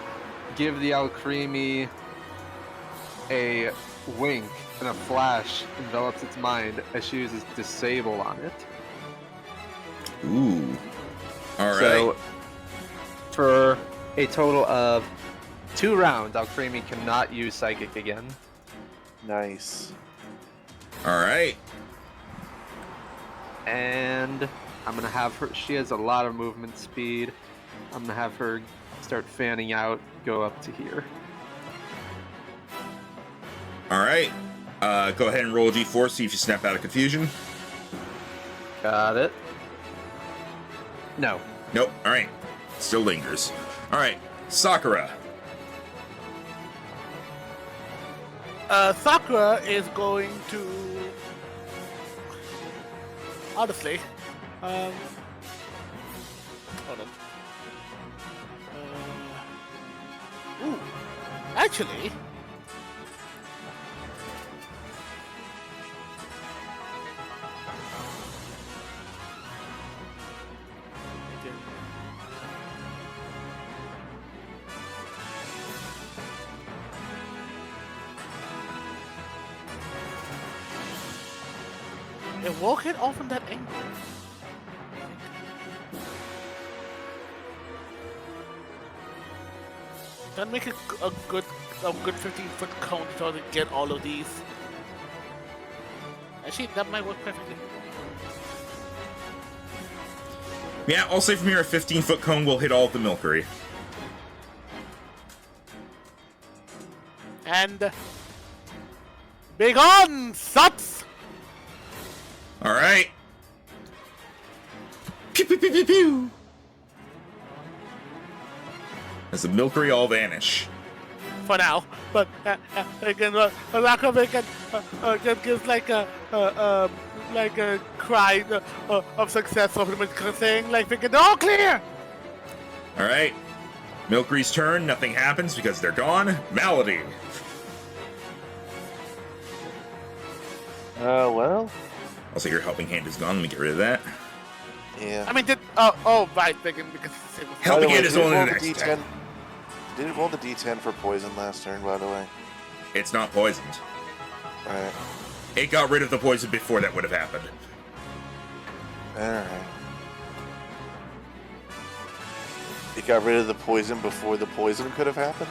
S3: give the Alcremie a wink, and a flash envelops its mind as she uses Disable on it.
S1: Ooh. All right.
S3: So, for a total of 2 rounds, Alcremie cannot use Psychic again.
S2: Nice.
S1: All right.
S3: And I'm going to have her, she has a lot of movement speed. I'm going to have her start fanning out, go up to here.
S1: All right. Go ahead and roll a D4, see if you snap out of confusion.
S3: Got it. No.
S1: Nope. All right. Still lingers. All right. Sakura.
S4: Sakura is going to honestly, hold on. Ooh, actually, it won't hit off from that angle. Then make a good 15-foot cone so to get all of these. Actually, that might work perfectly.
S1: Yeah, I'll say from here a 15-foot cone will hit all of the milkery.
S4: And big on, suts!
S1: All right. Pew, pew, pew, pew, pew. As the milkery all vanish.
S4: For now, but again, Rakovic just gives like a cry of success over him, saying like, "They're all clear."
S1: All right. Milkery's turn. Nothing happens because they're gone. Malady.
S2: Well.
S1: I'll say your helping hand is gone. Let me get rid of that.
S2: Yeah.
S4: I mean, right, because it was
S1: Helping hand
S2: did
S1: is
S2: it
S1: only
S2: roll
S1: the
S2: the
S1: next
S2: D10?
S1: turn.
S2: Did it roll the D10 for poison last turn, by the way?
S1: It's not poisoned.
S2: Alright.
S1: It got rid of the poison before that would have happened.
S2: Alright. It got rid of the poison before the poison could have happened?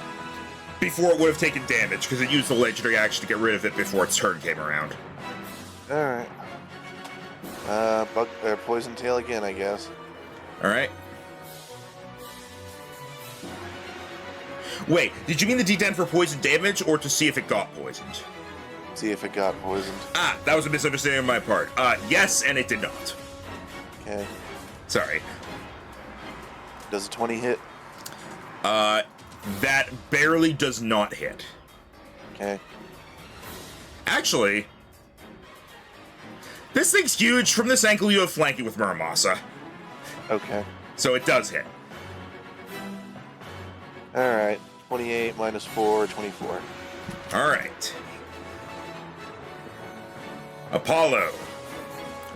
S1: Before it would have taken damage, because it used the legendary action to get rid of it before its turn came around.
S2: Alright. Poison tail again, I guess.
S1: Alright. Wait, did you mean the D10 for poison damage, or to see if it got poisoned?
S2: See if it got poisoned.
S1: Ah, that was a misunderstanding on my part. Yes, and it did not.
S2: Okay.
S1: Sorry.
S2: Does a 20 hit?
S1: That barely does not hit.
S2: Okay.
S1: Actually, this thing's huge. From this angle, you have flanking with Muramasa.
S2: Okay.
S1: So it does hit.
S2: Alright. 28 minus 4, 24.
S1: All right. Apollo,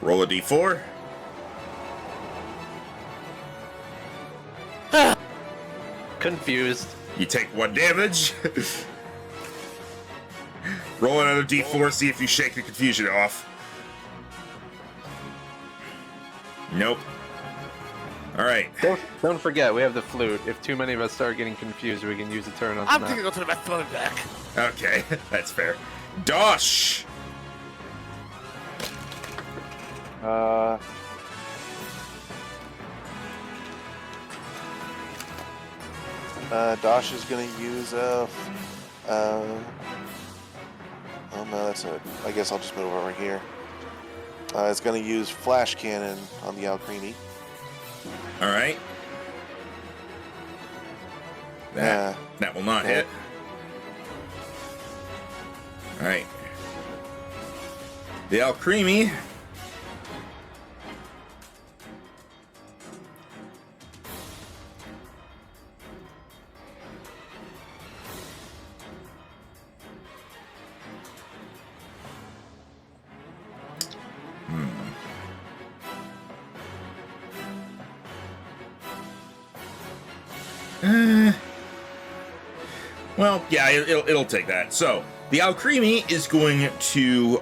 S1: roll a d4.
S3: Confused.
S1: You take 1 damage. Roll another d4, see if you shake the confusion off. Nope. All right.
S3: Don't forget, we have the flute. If too many of us start getting confused, we can use a turn on
S4: I'm
S3: that.
S4: thinking go to the best running back.
S1: Okay, that's fair. Dosh.
S2: Dosh is gonna use oh no, that's it. I guess I'll just move over here. It's gonna use flash cannon on the Alcremie.
S1: All right. That will not hit. All right. The Alcremie. Well, yeah, it'll take that. So, the Alcremie is going to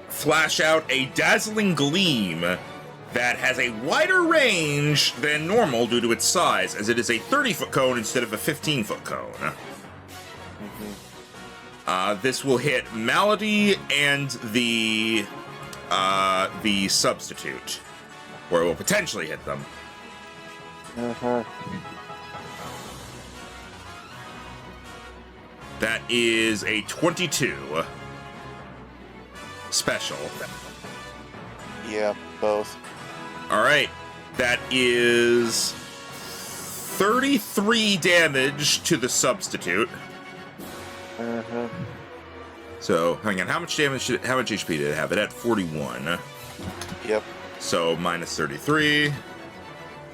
S1: flash out a dazzling gleam that has a wider range than normal due to its size, as it is a 30-foot cone instead of a 15-foot cone. This will hit Malady and the substitute, or it will potentially hit them. That is a 22 special.
S2: Yeah, both.
S1: All right, that is 33 damage to the substitute. So, hang on, how much HP did it have? It had 41.
S2: Yep.
S1: So, minus 33.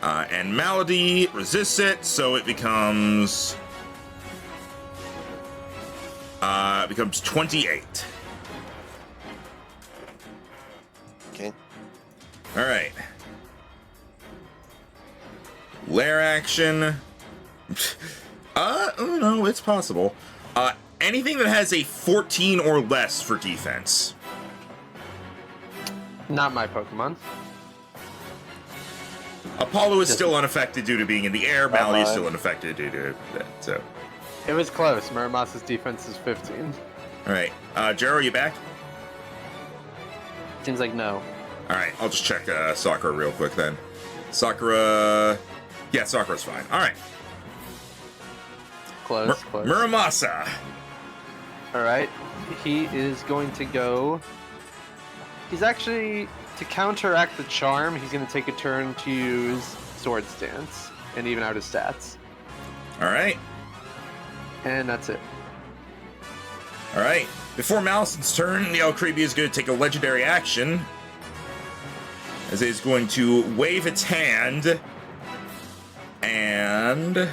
S1: And Malady resists it, so it becomes 28.
S2: Okay.
S1: All right. Lair action. Oh no, it's possible. Anything that has a 14 or less for defense.
S3: Not my Pokemon.
S1: Apollo is still unaffected due to being in the air. Malady is still unaffected due to that. So,
S3: It was close. Muramasa's defense is 15.
S1: all right. Jero, are you back?
S3: Seems like no.
S1: All right, I'll just check Sakura real quick then. Sakura, yeah, Sakura's fine. All right.
S3: Close.
S1: Muramasa.
S3: All right. He is going to go. He's actually, to counteract the charm, he's going to take a turn to use Sword Stance and even out his stats.
S1: All right.
S3: And that's it.
S1: All right. Before Malison's turn, the Alcremie is going to take a legendary action, as it is going to wave its hand and all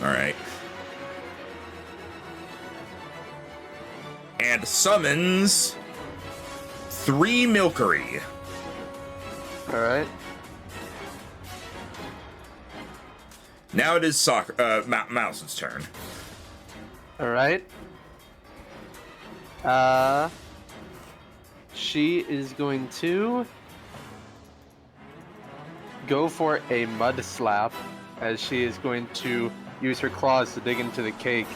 S1: right. And summons 3 Milcery.
S3: All right.
S1: Now it is Mouse's turn.
S3: All right. She is going to go for a mud slap, as she is going to use her claws to dig into the cake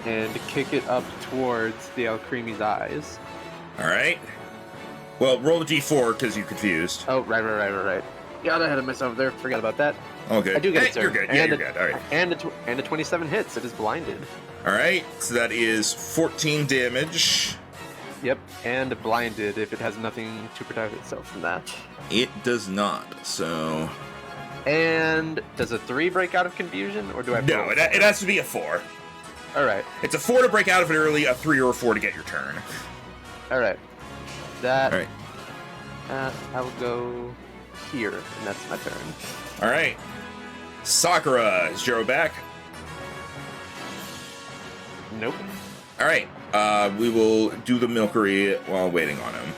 S3: and kick it up towards the Alcremie's eyes.
S1: All right. Well, roll the d4 because you're confused.
S3: Oh, right. Got ahead of myself there. Forgot about that.
S1: Okay.
S3: I do get it, sir.
S1: You're good. Yeah, you're good. All right.
S3: And a 27 hits. It is blinded.
S1: All right. So that is 14 damage.
S3: Yep, and blinded if it has nothing to protect itself from that.
S1: It does not. So.
S3: And does a 3 break out of confusion, or do I?
S1: No, it has to be a 4.
S3: All right.
S1: It's a 4 to break out of it early, a 3 or a 4 to get your turn.
S3: All right. That.
S1: All right.
S3: I will go here, and that's my turn.
S1: All right. Sakura, is Jiro back?
S3: Nope.
S1: All right. We will do the Milkery while waiting on him.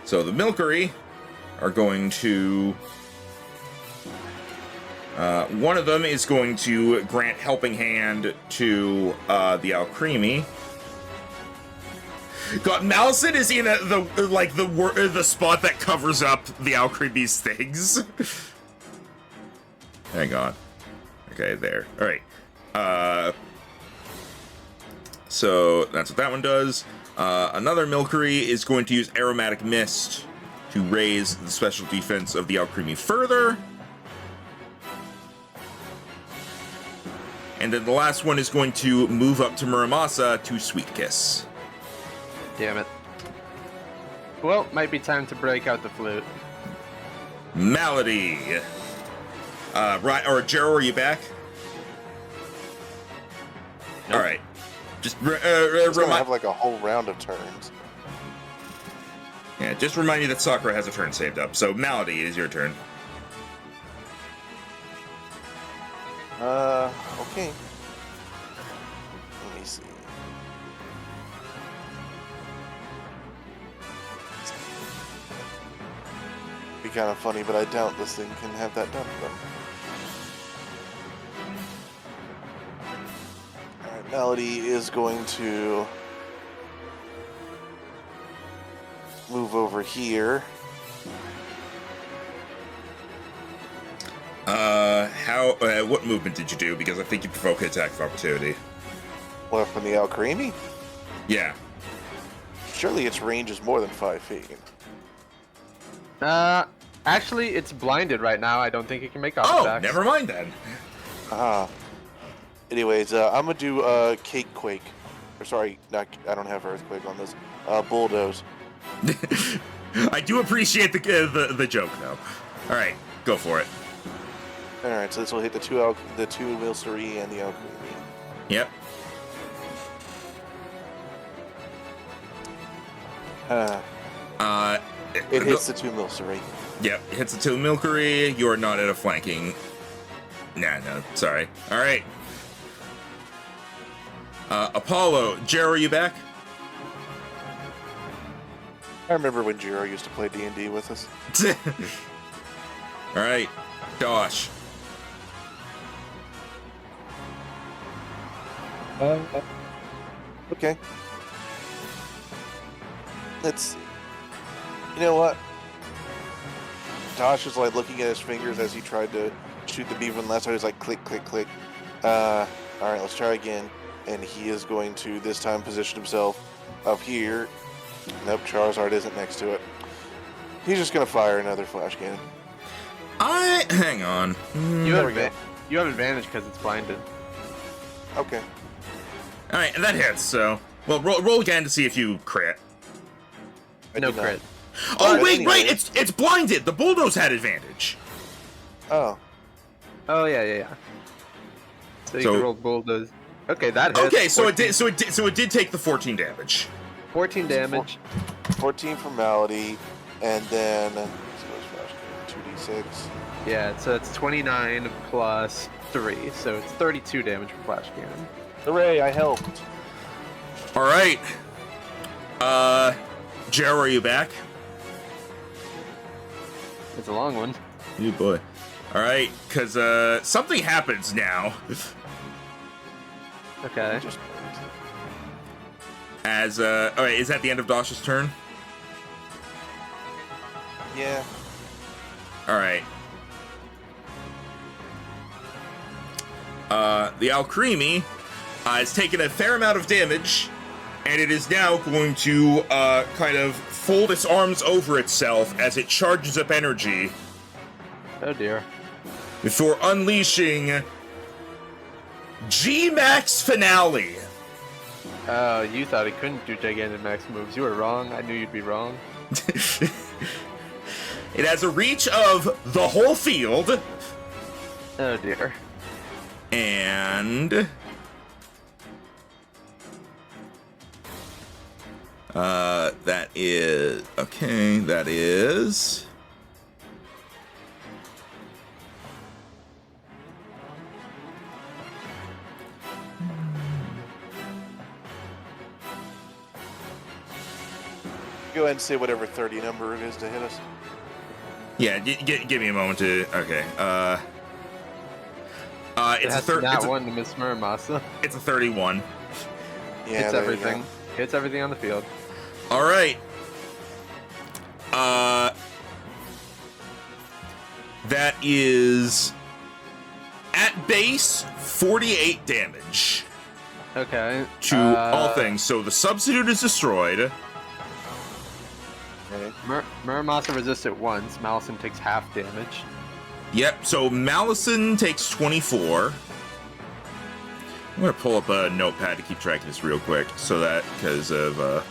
S1: So the Milkery are going to... one of them is going to grant Helping Hand to the Alcremie. God, Malison is in the spot that covers up the Alcremie's things. Hang on. Okay, there. All right. So that's what that one does. Another Milkery is going to use Aromatic Mist to raise the special defense of the Alcremie further. And then the last one is going to move up to Muramasa to Sweet Kiss.
S3: Damn it. Well, might be time to break out the flute.
S1: Malady. Right, or Jero, are you back?
S3: Nope.
S1: All right. Just
S2: It's gonna have like a whole round of turns.
S1: yeah, just remind you that Sakura has a turn saved up. So Malady, it is your turn.
S2: Okay. Let me see. Be kind of funny, but I doubt this thing can have that done to them. Alright, Melody is going to move over here.
S1: What movement did you do? Because I think you provoke an attack of opportunity.
S2: What, from the Alcremie?
S1: Yeah.
S2: Surely its range is more than 5 feet.
S3: Actually, it's blinded right now. I don't think it can make
S1: Oh,
S3: attacks.
S1: never mind then.
S2: Anyways, I'm gonna do Cakewalk. Or sorry, I don't have Earthquake on this. Bulldoze.
S1: I do appreciate the joke though. All right, go for it.
S2: All right, so this will hit the two Milcery and the Alcremie.
S1: Yep.
S2: It hits the two Milcery.
S1: Yep, hits the two Milkery. You are not at a flanking. Nah, no, sorry. All right. Apollo, Jero, are you back?
S2: I remember when Jiro used to play D&D with us.
S1: All right, Dosh.
S2: Okay. Let's see. You know what? Tosh was like looking at his fingers as he tried to shoot the beaver, and last time he was like click, click, click. Alright, let's try again. And he is going to this time position himself up here. Nope, Charizard isn't next to it. He's just gonna fire another flash cannon.
S1: Hang on.
S3: You
S2: There
S3: have,
S2: we go.
S3: you have advantage because it's blinded.
S2: Okay.
S1: All right, that hits. So, well, roll again to see if you crit.
S2: I
S3: No
S2: did not.
S3: crit.
S1: Oh
S2: But
S1: wait,
S2: anyway.
S1: it's blinded. The bulldoze had advantage.
S2: Oh.
S3: Oh yeah. So you
S1: So-
S3: can roll bulldoze. Okay, that hits.
S1: Okay, so
S3: 14.
S1: it did take the 14 damage.
S3: 14 damage.
S2: 14 for Malady, and then 2d6.
S3: Yeah, so it's 29 plus 3, so it's 32 damage for flash cannon.
S2: Hooray, I helped.
S1: All right. Jero, are you back?
S3: It's a long one.
S1: You boy. All right, because something happens now.
S3: Okay.
S2: Just
S1: As all right, is that the end of Dosh's turn?
S2: yeah.
S1: All right. The Alcremie has taken a fair amount of damage, and it is now going to kind of fold its arms over itself as it charges up energy
S3: Oh dear.
S1: before unleashing G-Max Finale.
S3: Oh, you thought it couldn't do gigantic max moves. You were wrong. I knew you'd be wrong.
S1: It has a reach of the whole field,
S3: Oh dear.
S1: and that is okay. That is
S2: Go ahead and say whatever 30 number it is to hit us.
S1: Yeah, give me a moment to. Okay. It's a third.
S3: That one to Miss Muramasa.
S1: It's a 31.
S2: Yeah,
S3: Hits
S2: there you
S3: everything.
S2: go.
S3: Hits everything on the field.
S1: All right. That is at base 48 damage
S3: Okay.
S1: to all things. So the substitute is destroyed.
S2: Okay.
S3: Muramasa resists it once. Malison takes half damage.
S1: Yep. So Malison takes 24. I'm gonna pull up a notepad to keep track of this real quick, so that because of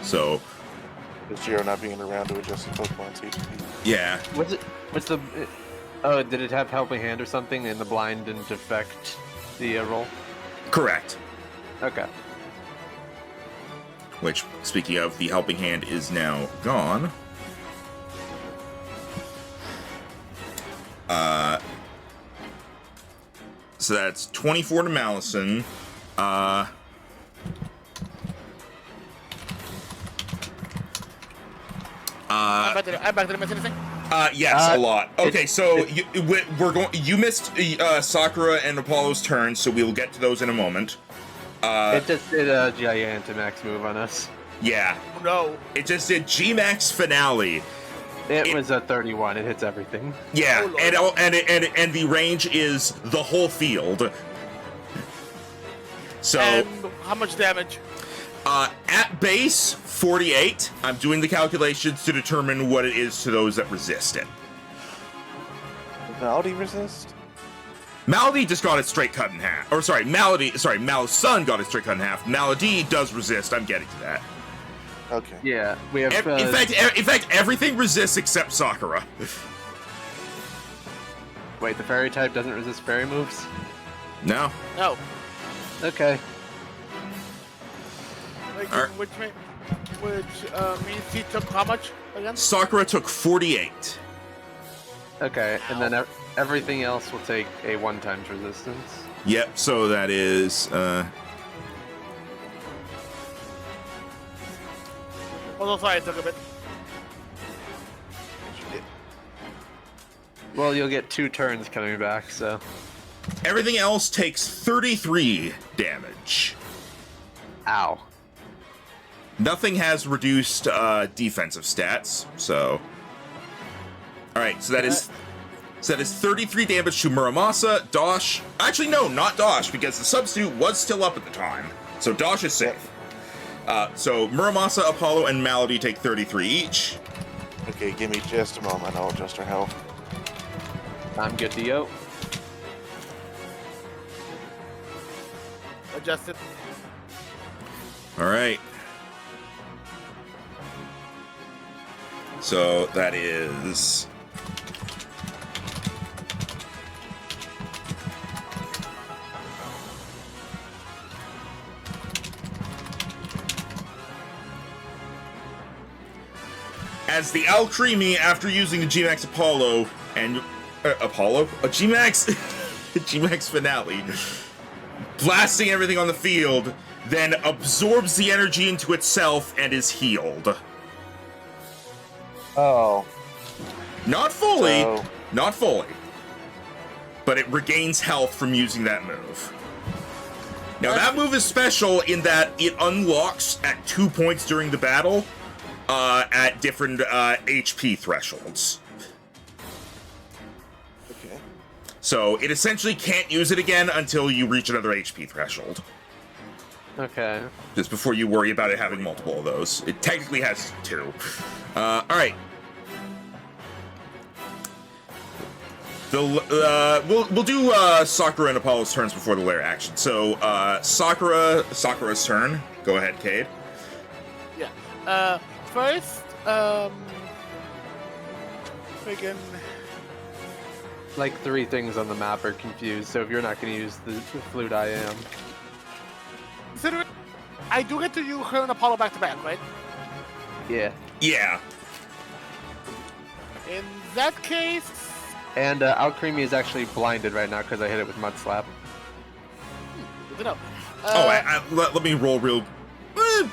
S1: so
S2: With Jiro not being around to adjust the Pokemon's HP.
S1: yeah.
S3: What's the? Oh, did it have Helping Hand or something? And the blind didn't affect the roll.
S1: Correct.
S3: Okay.
S1: Which, speaking of, the helping hand is now gone. So that's 24 to Malison.
S4: I'm back to the missing thing.
S1: Yes, a lot. Okay, so we're going. You missed Sakura and Apollo's turn, so we'll get to those in a moment.
S3: It just did a Gigantamax move on us.
S1: Yeah,
S4: Oh, no.
S1: it just did G-Max Finale.
S3: It was a 31. It hits everything.
S1: Yeah,
S4: Oh, Lord.
S1: and the range is the whole field. So
S4: And how much damage?
S1: at base 48, I'm doing the calculations to determine what it is to those that resist it.
S2: Does Malady resist?
S1: Malady just got it straight cut in half. Or sorry, Malison got it straight cut in half. Malady does resist. I'm getting to that.
S2: Okay.
S3: Yeah, we have.
S1: In fact, everything resists except Sakura.
S3: Wait, the fairy type doesn't resist fairy moves?
S1: No.
S4: No.
S3: Okay.
S4: Like,
S1: Alright.
S4: which means he took how much again?
S1: Sakura took 48.
S3: Okay, and then everything else will take a 1 times resistance.
S1: Yep, so that is
S4: Oh, sorry, I took a bit.
S3: Well, you'll get 2 turns coming back, so.
S1: everything else takes 33 damage.
S3: Ow.
S1: Nothing has reduced defensive stats, so. Alright, so that is 33 damage to Muramasa, Dosh. Actually, no, not Dosh, because the substitute was still up at the time. So Dosh is safe. So Muramasa, Apollo, and Malady take 33 each.
S2: Okay, give me just a moment. I'll adjust our health.
S3: I'm good to go.
S4: Adjusted.
S1: Alright. So that is. As the Alcremie, after using the G-Max Apollo and G-Max G-Max Finale, blasting everything on the field, then absorbs the energy into itself and is healed.
S2: Oh.
S1: Not fully,
S2: So-
S1: not fully, but it regains health from using that move. Now that move is special in that it unlocks at 2 points during the battle, at different HP thresholds.
S2: Okay.
S1: So it essentially can't use it again until you reach another HP threshold.
S3: Okay.
S1: Just before you worry about it having multiple of those. It technically has 2. Alright. We'll do Sakura and Apollo's turns before the lair action. So Sakura's turn. Go ahead, Cade.
S4: Yeah. First, friggin'
S3: Like 3 things on the map are confused, so if you're not going to use the flute, I am.
S4: considering I do get to use her and Apollo back to back, right?
S3: Yeah.
S1: Yeah.
S4: In that case,
S3: And Alcremie is actually blinded right now because I hit it with Mud Slap.
S4: good to know.
S1: Let me roll real.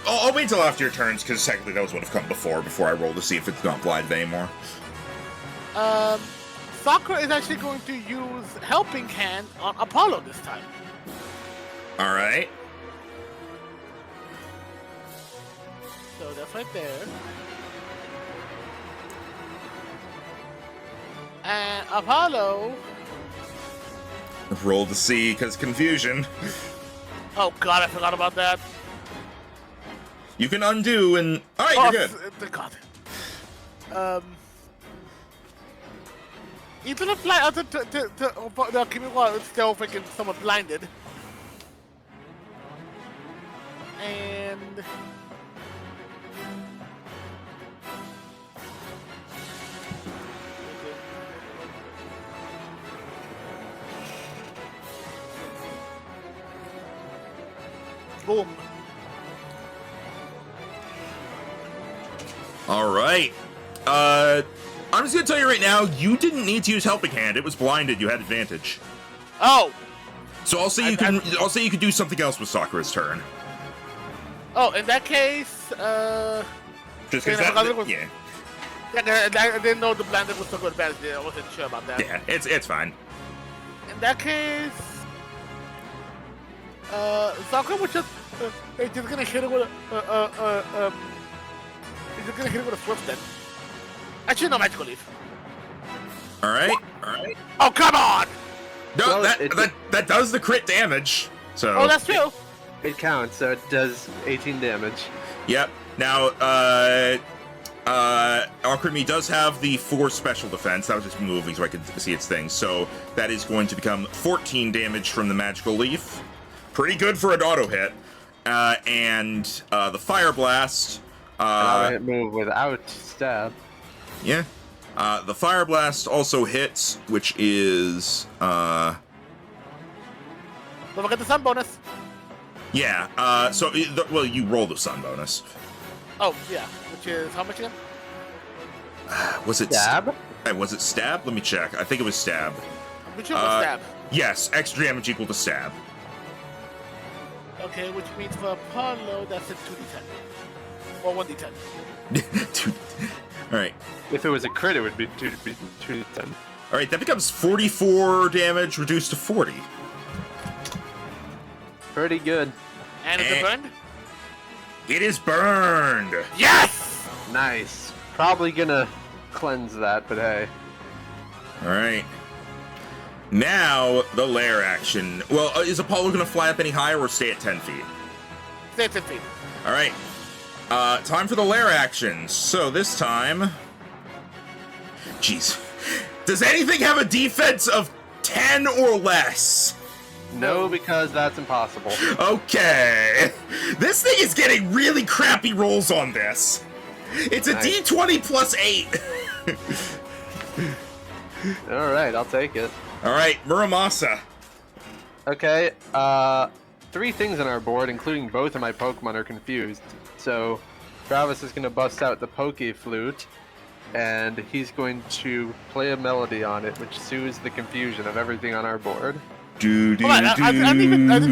S1: I'll wait till after your turns, because technically those would have come before I roll to see if it's not blinded anymore.
S4: Sakura is actually going to use Helping Hand on Apollo this time.
S1: All right.
S4: So that's right there. And Apollo.
S1: Roll to see, because confusion.
S4: Oh god, I forgot about that.
S1: You can undo and... All right, you're good.
S4: God. Into the fly, the Kimura is still freaking somewhat blinded. And... Boom.
S1: All right. I'm just gonna tell you right now, you didn't need to use Helping Hand. It was blinded. You had advantage.
S4: Oh.
S1: So I'll say I'll say you could do something else with Sakura's turn.
S4: Oh, in that case,
S1: Just because yeah.
S4: Yeah, I didn't know the blinded was so good advantage. I wasn't sure about that.
S1: Yeah, it's fine.
S4: In that case, Sakura was just gonna hit it with he's just gonna hit it with a Swift then. Actually, no, Magical Leaf.
S1: All right.
S4: Oh, come on!
S1: No,
S3: Well,
S1: that does the crit damage. So.
S4: Oh, that's true.
S3: It counts, so it does 18 damage.
S1: Yep. Now, Alchemy does have the 4 special defense. That was just moving so I could see its thing. So that is going to become 14 damage from the Magical Leaf. Pretty good for an auto hit. And the Fire Blast.
S3: Auto hit move without stab.
S1: Yeah. The Fire Blast also hits, which is...
S4: Don't forget the sun bonus.
S1: Yeah, well, you roll the sun bonus.
S4: Oh, yeah. Which is how much again?
S1: Was it...
S3: Stab?
S1: Was it stab? Let me check. I think it was stab.
S4: Which one was stab?
S1: Yes, extra damage equal to stab.
S4: Okay, which means for Apollo, that's a 2d10. Or 1d10.
S1: Dude. All right.
S3: If it was a crit, it would be 2 to 10.
S1: All right, that becomes 44 damage reduced to 40.
S3: Pretty good.
S4: And is it burned?
S1: It is burned.
S4: Yes!
S3: Nice. Probably gonna cleanse that, but hey.
S1: All right. Now, the lair action. Well, is Apollo going to fly up any higher or stay at 10 feet?
S4: Stay at 10 feet.
S1: All right. Time for the lair action. So this time... Jeez. Does anything have a defense of 10 or less?
S3: No, because that's impossible.
S1: Okay. This thing is getting really crappy rolls on this. It's a
S3: Nice.
S1: D20 plus 8.
S3: Alright, I'll take it.
S1: All right, Muramasa.
S3: Okay, 3 things on our board, including both of my Pokemon, are confused. So, Travis is going to bust out the Poke Flute, and he's going to play a melody on it, which soothes the confusion of everything on our board.
S1: Do, do,
S4: Hold on,
S1: do,
S4: I didn't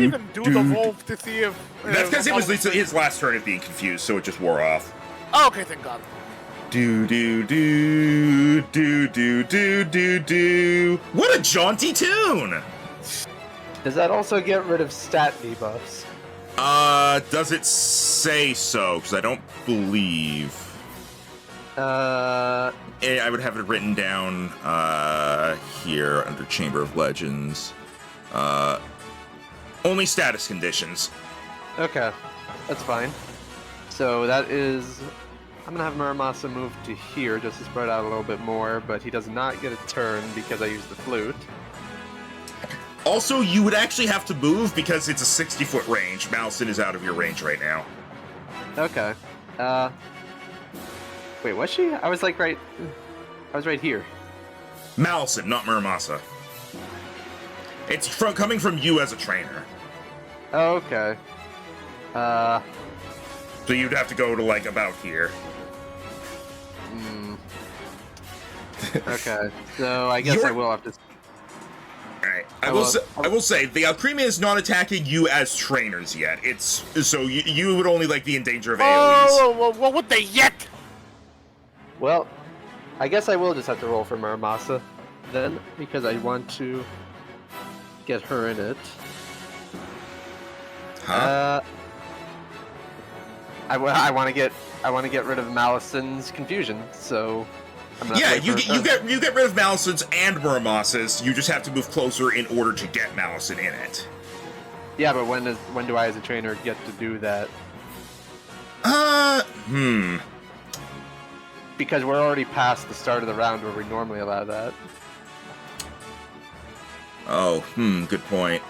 S4: even do the
S1: do.
S4: roll to see if...
S1: That's because it was his last turn of being confused, so it just wore off.
S4: Oh, okay, thank God.
S1: Do, do, do, do, do, do, do, do. What a jaunty tune!
S3: Does that also get rid of stat debuffs?
S1: Does it say so? Because I don't believe. I would have it written down here under Chamber of Legends. Only status conditions.
S3: Okay, that's fine. So that is... I'm gonna have Muramasa move to here just to spread out a little bit more, but he does not get a turn because I used the flute.
S1: Also, you would actually have to move because it's a 60-foot range. Malison is out of your range right now.
S3: Okay. Wait, was she? I was right here.
S1: Malison, not Muramasa. It's coming from you as a trainer.
S3: Oh, okay.
S1: So you'd have to go to, like, about here.
S3: Okay, so I guess I will have to...
S1: Alright. I will say the Alcremia is not attacking you as trainers yet. It's so you would only be in danger of AoEs.
S4: Oh, what the yet?
S3: Well, I guess I will just have to roll for Muramasa then, because I want to get her in it.
S1: Huh?
S3: I want to get rid of Malison's confusion, so I'm gonna
S1: Yeah,
S3: wait for her
S1: you
S3: turn.
S1: get rid of Malison's and Muramasa's. You just have to move closer in order to get Malison in it.
S3: Yeah, but when do I as a trainer get to do that? Because we're already past the start of the round where we normally allow that.
S1: Oh, good point.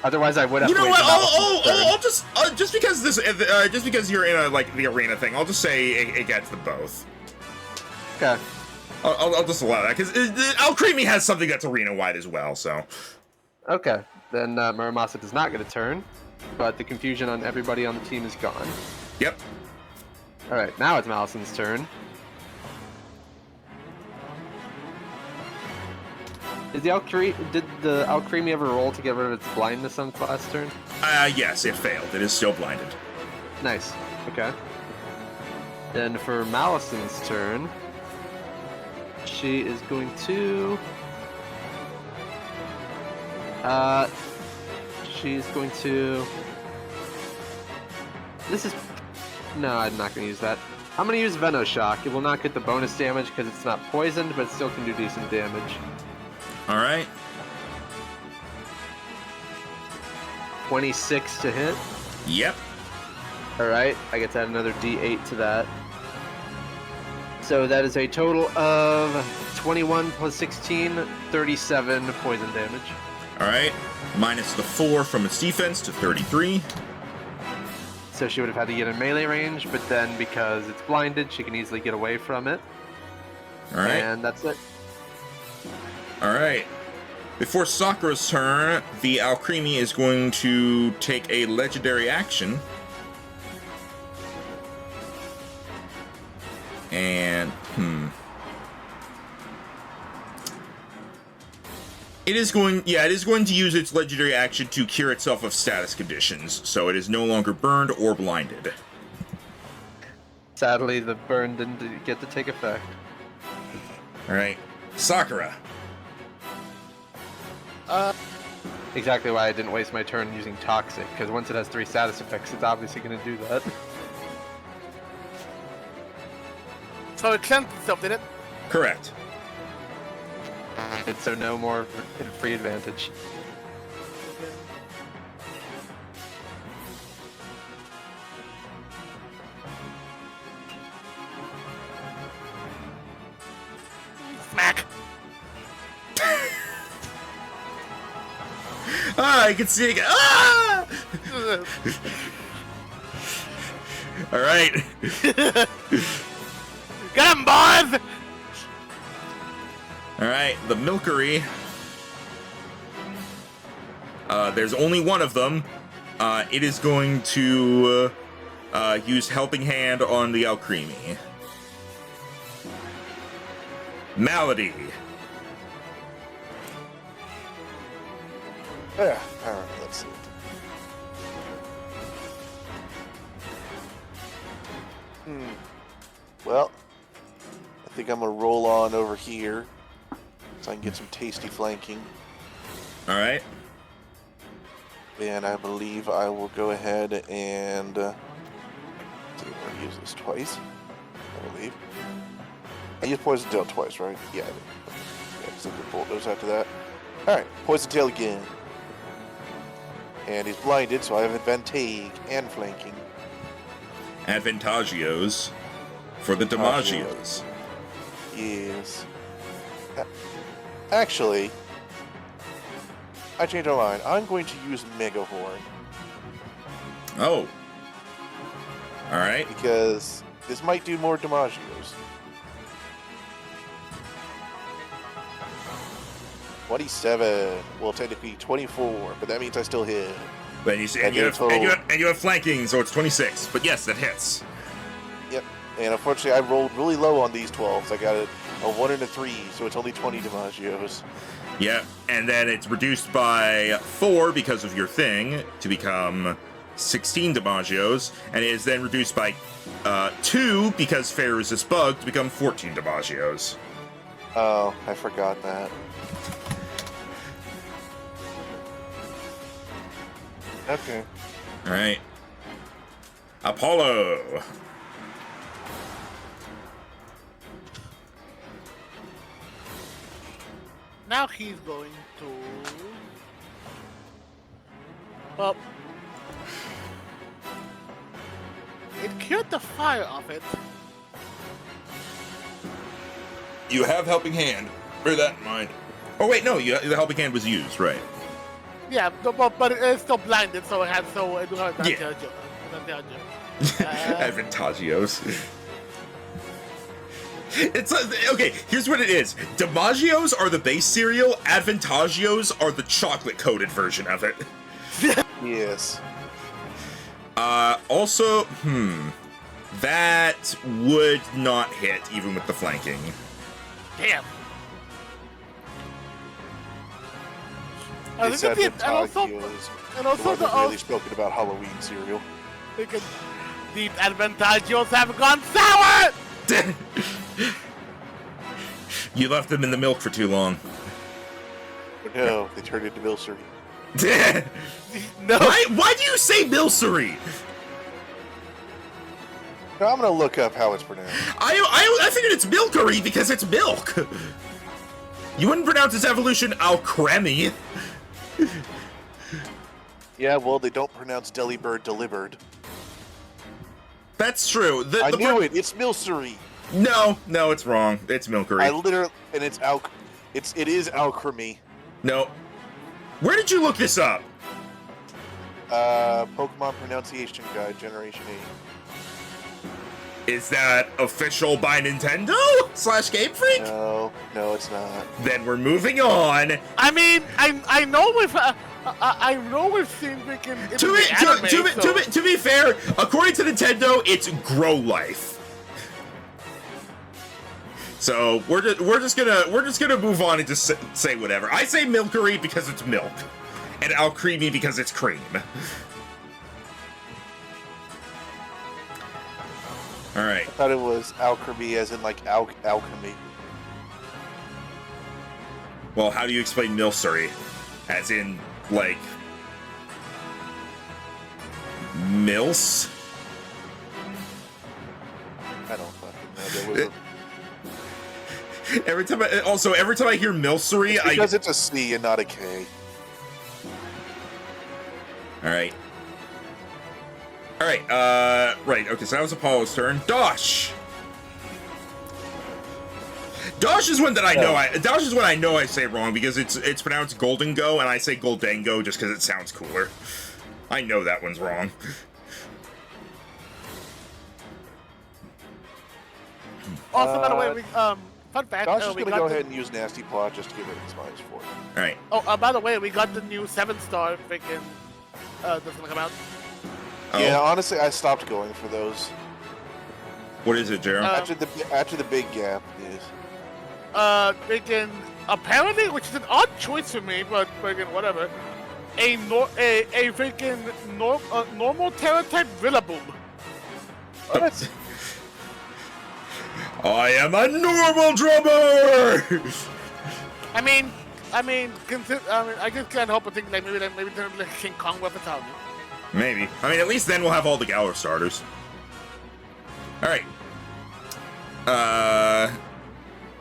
S3: Otherwise, I would have.
S1: You know
S3: to wait
S1: what?
S3: for Malison's turn.
S1: I'll just because just because you're in the arena thing, I'll just say it gets them both.
S3: Okay.
S1: I'll just allow that because Alcremie has something that's arena wide as well. So.
S3: Okay. Then Muramasa does not get a turn, but the confusion on everybody on the team is gone.
S1: Yep.
S3: All right. Now it's Malison's turn. Did the Alcremie ever roll to get rid of its blindness on its last turn?
S1: Yes, it failed. It is still blinded.
S3: Nice. Okay. Then for Malison's turn, she is going to... she's going to... This is... No, I'm not going to use that. I'm going to use Venoshock. It will not get the bonus damage because it's not poisoned, but it still can do decent damage.
S1: Alright.
S3: 26 to hit.
S1: Yep.
S3: Alright, I get to add another d8 to that. So that is a total of 21 plus 16, 37 poison damage.
S1: Alright. Minus the 4 from its defense to 33.
S3: So she would have had to get in melee range, but then because it's blinded, she can easily get away from it.
S1: Alright.
S3: And that's it.
S1: Alright. Before Sakura's turn, the Alcremie is going to take a legendary action. And, It is going to use its legendary action to cure itself of status conditions, so it is no longer burned or blinded.
S3: Sadly, the burn didn't get to take effect.
S1: Alright. Sakura.
S3: Exactly why I didn't waste my turn using Toxic, because once it has 3 status effects, it's obviously going to do that.
S4: So it cleansed itself, did it?
S1: Correct.
S3: And so no more free advantage.
S4: Smack.
S1: I can see it again. Ah! Alright.
S4: Get him, boys!
S1: Alright, the Milkery. There's only one of them. It is going to use Helping Hand on the Alcremie. Malady.
S2: Yeah, alright, let's see. Well, I think I'm gonna roll on over here so I can get some tasty flanking.
S1: Alright.
S2: And I believe I will go ahead and see if I use this twice. I believe. I used Poison Tail twice, right? Yeah, I did. Yeah, because I can bulldoze after that. Alright, Poison Tail again. And he's blinded, so I have advantage and flanking.
S1: Advantagios for the Damagios.
S2: Yes. Actually, I changed my mind. I'm going to use Mega Horn.
S1: Oh. Alright.
S2: Because this might do more Damagios. 27. Well, technically 24, but that means I still hit.
S1: Then you see, and you have flanking, so it's 26. But yes, that hits.
S2: Yep. And unfortunately, I rolled really low on these 12s. I got a 1 and a 3, so it's only 20 Damagios.
S1: Yeah, and then it's reduced by 4 because of your thing to become 16 Damagios, and it is then reduced by 2 because Fair Resist Bug to become 14 Damagios.
S2: Oh, I forgot that. Okay.
S1: Alright. Apollo!
S4: Now he's going to. Well, it cured the fire of it.
S1: You have Helping Hand. Bear that in mind. Oh wait, no, the Helping Hand was used, right?
S4: Yeah, but it's still blinded, so it do have
S1: Yeah. Advantagios. It's okay. Here's what it is: Damagios are the base cereal. Advantagios are the chocolate-coated version of it.
S2: Yes.
S1: Also, that would not hit even with the flanking.
S4: Damn.
S2: It's Advantagios.
S4: And also
S2: the really spoken about Halloween cereal.
S4: The Advantagios have gone sour!
S1: You left them in the milk for too long.
S2: No, they turned into Milcery.
S4: No.
S1: Why do you say Milcery?
S2: No, I'm gonna look up how it's pronounced.
S1: I figured it's Milkery because it's milk. You wouldn't pronounce its evolution Alcremie.
S2: Yeah, well, they don't pronounce Delibird delivered.
S1: That's true.
S2: I knew it. It's Milcery.
S1: No, it's wrong. It's Milkery.
S2: I literally, and it is Alcremie.
S1: No. Where did you look this up?
S2: Pokemon Pronunciation Guide, Generation 8.
S1: Is that official by Nintendo / Game Freak?
S2: No, it's not.
S1: Then we're moving on.
S4: I mean, I know we've seen freaking.
S1: To be fair, according to Nintendo, it's Grow Life. So we're just gonna move on and just say whatever. I say Milkery because it's milk, and Alcremie because it's cream. All right.
S2: I thought it was Alchemy, as in like alchemy.
S1: Well, how do you explain Milcery? As in, like, Mills?
S2: I don't fucking know. There was
S1: Every time I hear Milcery,
S2: because it's a C and not a K.
S1: All right. Right, okay, so that was Apollo's turn. Dosh! Dosh is one that I know. Dosh is one I know I say wrong because it's pronounced Goldengo, and I say Goldengo just because it sounds cooler. I know that one's wrong.
S4: Also, by the way, fun fact.
S2: Dosh is gonna go ahead and use Nasty Plot just to give it its minus 4.
S1: All right.
S4: Oh, by the way, we got the new 7-star freaking. That's gonna come out.
S1: Oh.
S2: Yeah, honestly, I stopped going for those.
S1: What is it, Jeremy?
S2: After the big gap is.
S4: Freaking apparently, which is an odd choice for me, but freaking whatever. A freaking normal Terra type Rillaboom.
S2: What?
S1: I am a normal drummer.
S4: I mean, I just can't help but think like maybe they're like King Kong reference.
S1: Maybe. I mean, at least then we'll have all the Galar starters. All right.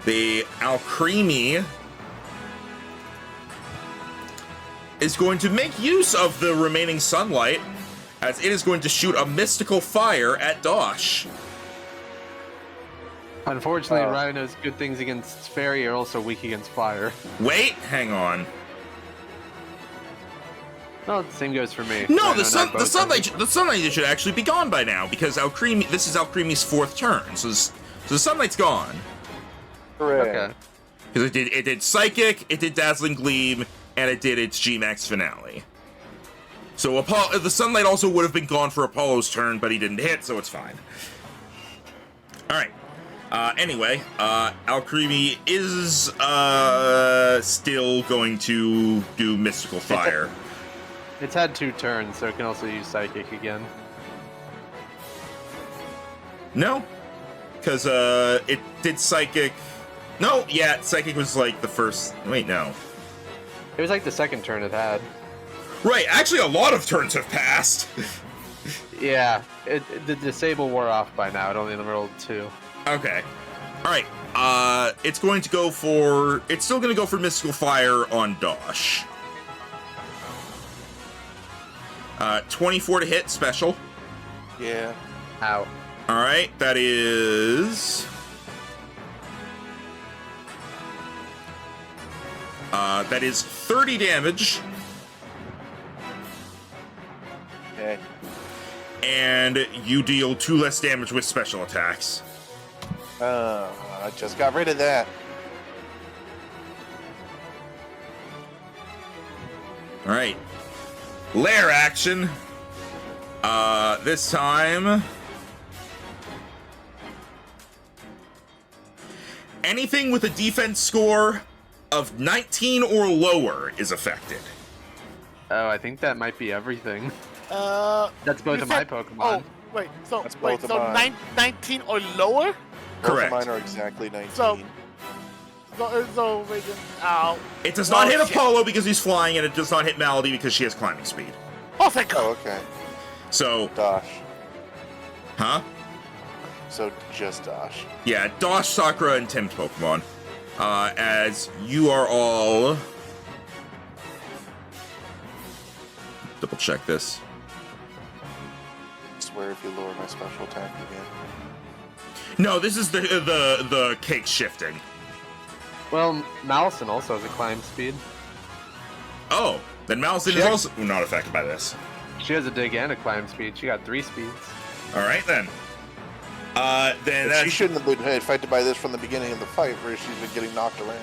S1: The Alcremie is going to make use of the remaining sunlight, as it is going to shoot a mystical fire at Dosh.
S3: Unfortunately, Rhino's good things against Fairy are also weak against fire.
S1: Wait, hang on.
S3: No, the same goes for me.
S1: No, the sunlight should actually be gone by now because this is Alcremie's 4th turn, so the sunlight's gone.
S2: Hooray.
S3: Okay.
S1: Because it did Psychic, it did Dazzling Gleam, and it did its G-Max finale. So the sunlight also would have been gone for Apollo's turn, but he didn't hit, so it's fine. All right. Anyway, Alcremie is still going to do Mystical Fire.
S3: It's had 2 turns, so it can also use Psychic again.
S1: No, because it did Psychic. No, yeah, Psychic was like the first. Wait, no.
S3: It was like the second turn it had.
S1: Right, actually, a lot of turns have passed.
S3: Yeah, the Disable wore off by now. It only rolled 2.
S1: Okay. All right. It's going to go for. It's still going to go for Mystical Fire on Dosh. 24 to hit, special.
S2: Yeah.
S3: Ow.
S1: All right, that is. That is 30 damage.
S2: Okay.
S1: And you deal 2 less damage with special attacks.
S2: I just got rid of that.
S1: All right. Lair action. This time. Anything with a defense score of 19 or lower is affected.
S3: Oh, I think that might be everything. That's both
S4: you
S3: of my
S4: said-
S3: Pokemon.
S4: Oh, wait. So
S2: That's
S4: wait.
S2: both of
S4: So
S2: mine.
S4: 19 or lower?
S1: Correct.
S2: Both of mine are exactly 19.
S4: So wait. Ow.
S1: It does not
S4: Oh,
S1: hit
S4: shit.
S1: Apollo because he's flying, and it does not hit Malady because she has climbing speed.
S4: Oh, thank God.
S2: Oh, okay.
S1: So,
S2: Dosh.
S1: huh?
S2: So just Dosh.
S1: Yeah, Dosh, Sakura, and Tim's Pokemon. As you are all... Double check this.
S2: I swear if you lower my special attack again.
S1: No, this is the cake shifting.
S3: Well, Malison also has a climb speed.
S1: Oh, then Malison is
S3: Check.
S1: also not affected by this.
S3: She has a dig and a climb speed. She got 3 speeds.
S1: All right, then. Then
S2: But
S1: that's...
S2: she shouldn't have been affected by this from the beginning of the fight, where she's been getting knocked around.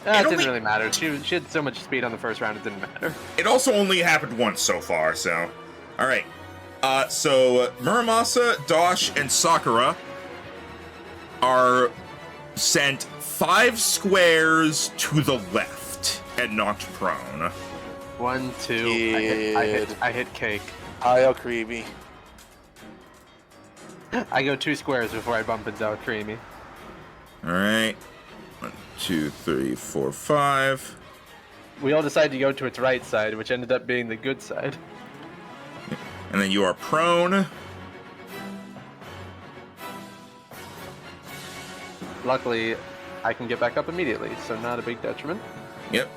S3: It
S1: only-
S3: didn't really matter. She had so much speed on the first round, it didn't matter.
S1: It also only happened once so far, so... All right. So Muramasa, Dosh, and Sakura are sent 5 squares to the left and knocked prone.
S3: 1, 2. I hit Cake.
S2: Hi, Alcremie.
S3: I go 2 squares before I bump into Creamy.
S1: All right. 1, 2, 3, 4, 5.
S3: We all decided to go to its right side, which ended up being the good side.
S1: And then you are prone.
S3: Luckily, I can get back up immediately, so not a big detriment.
S1: Yep.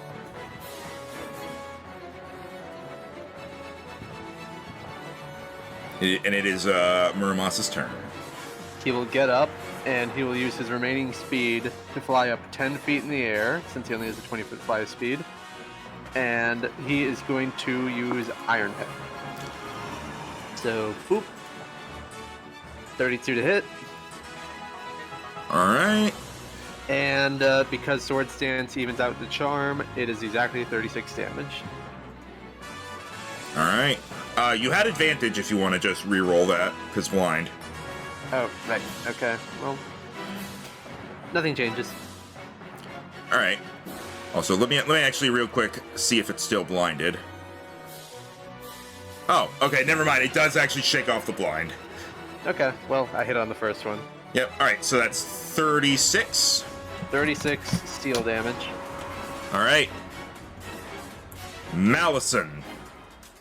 S1: And it is Muramasa's turn.
S3: He will get up, and he will use his remaining speed to fly up 10 feet in the air, since he only has a 20-foot fly speed. And he is going to use Iron Head. So, boop. 32 to hit.
S1: All right.
S3: And because Sword Stance evens out the charm, it is exactly 36 damage.
S1: All right. You had advantage if you want to just re-roll that, because blind.
S3: Oh, right. Okay. Well, nothing changes.
S1: All right. Also, let me actually real quick see if it's still blinded. Oh, okay. Never mind. It does actually shake off the blind.
S3: Okay. Well, I hit on the first one.
S1: Yep. All right. So that's 36.
S3: 36 steel damage.
S1: All right. Malison.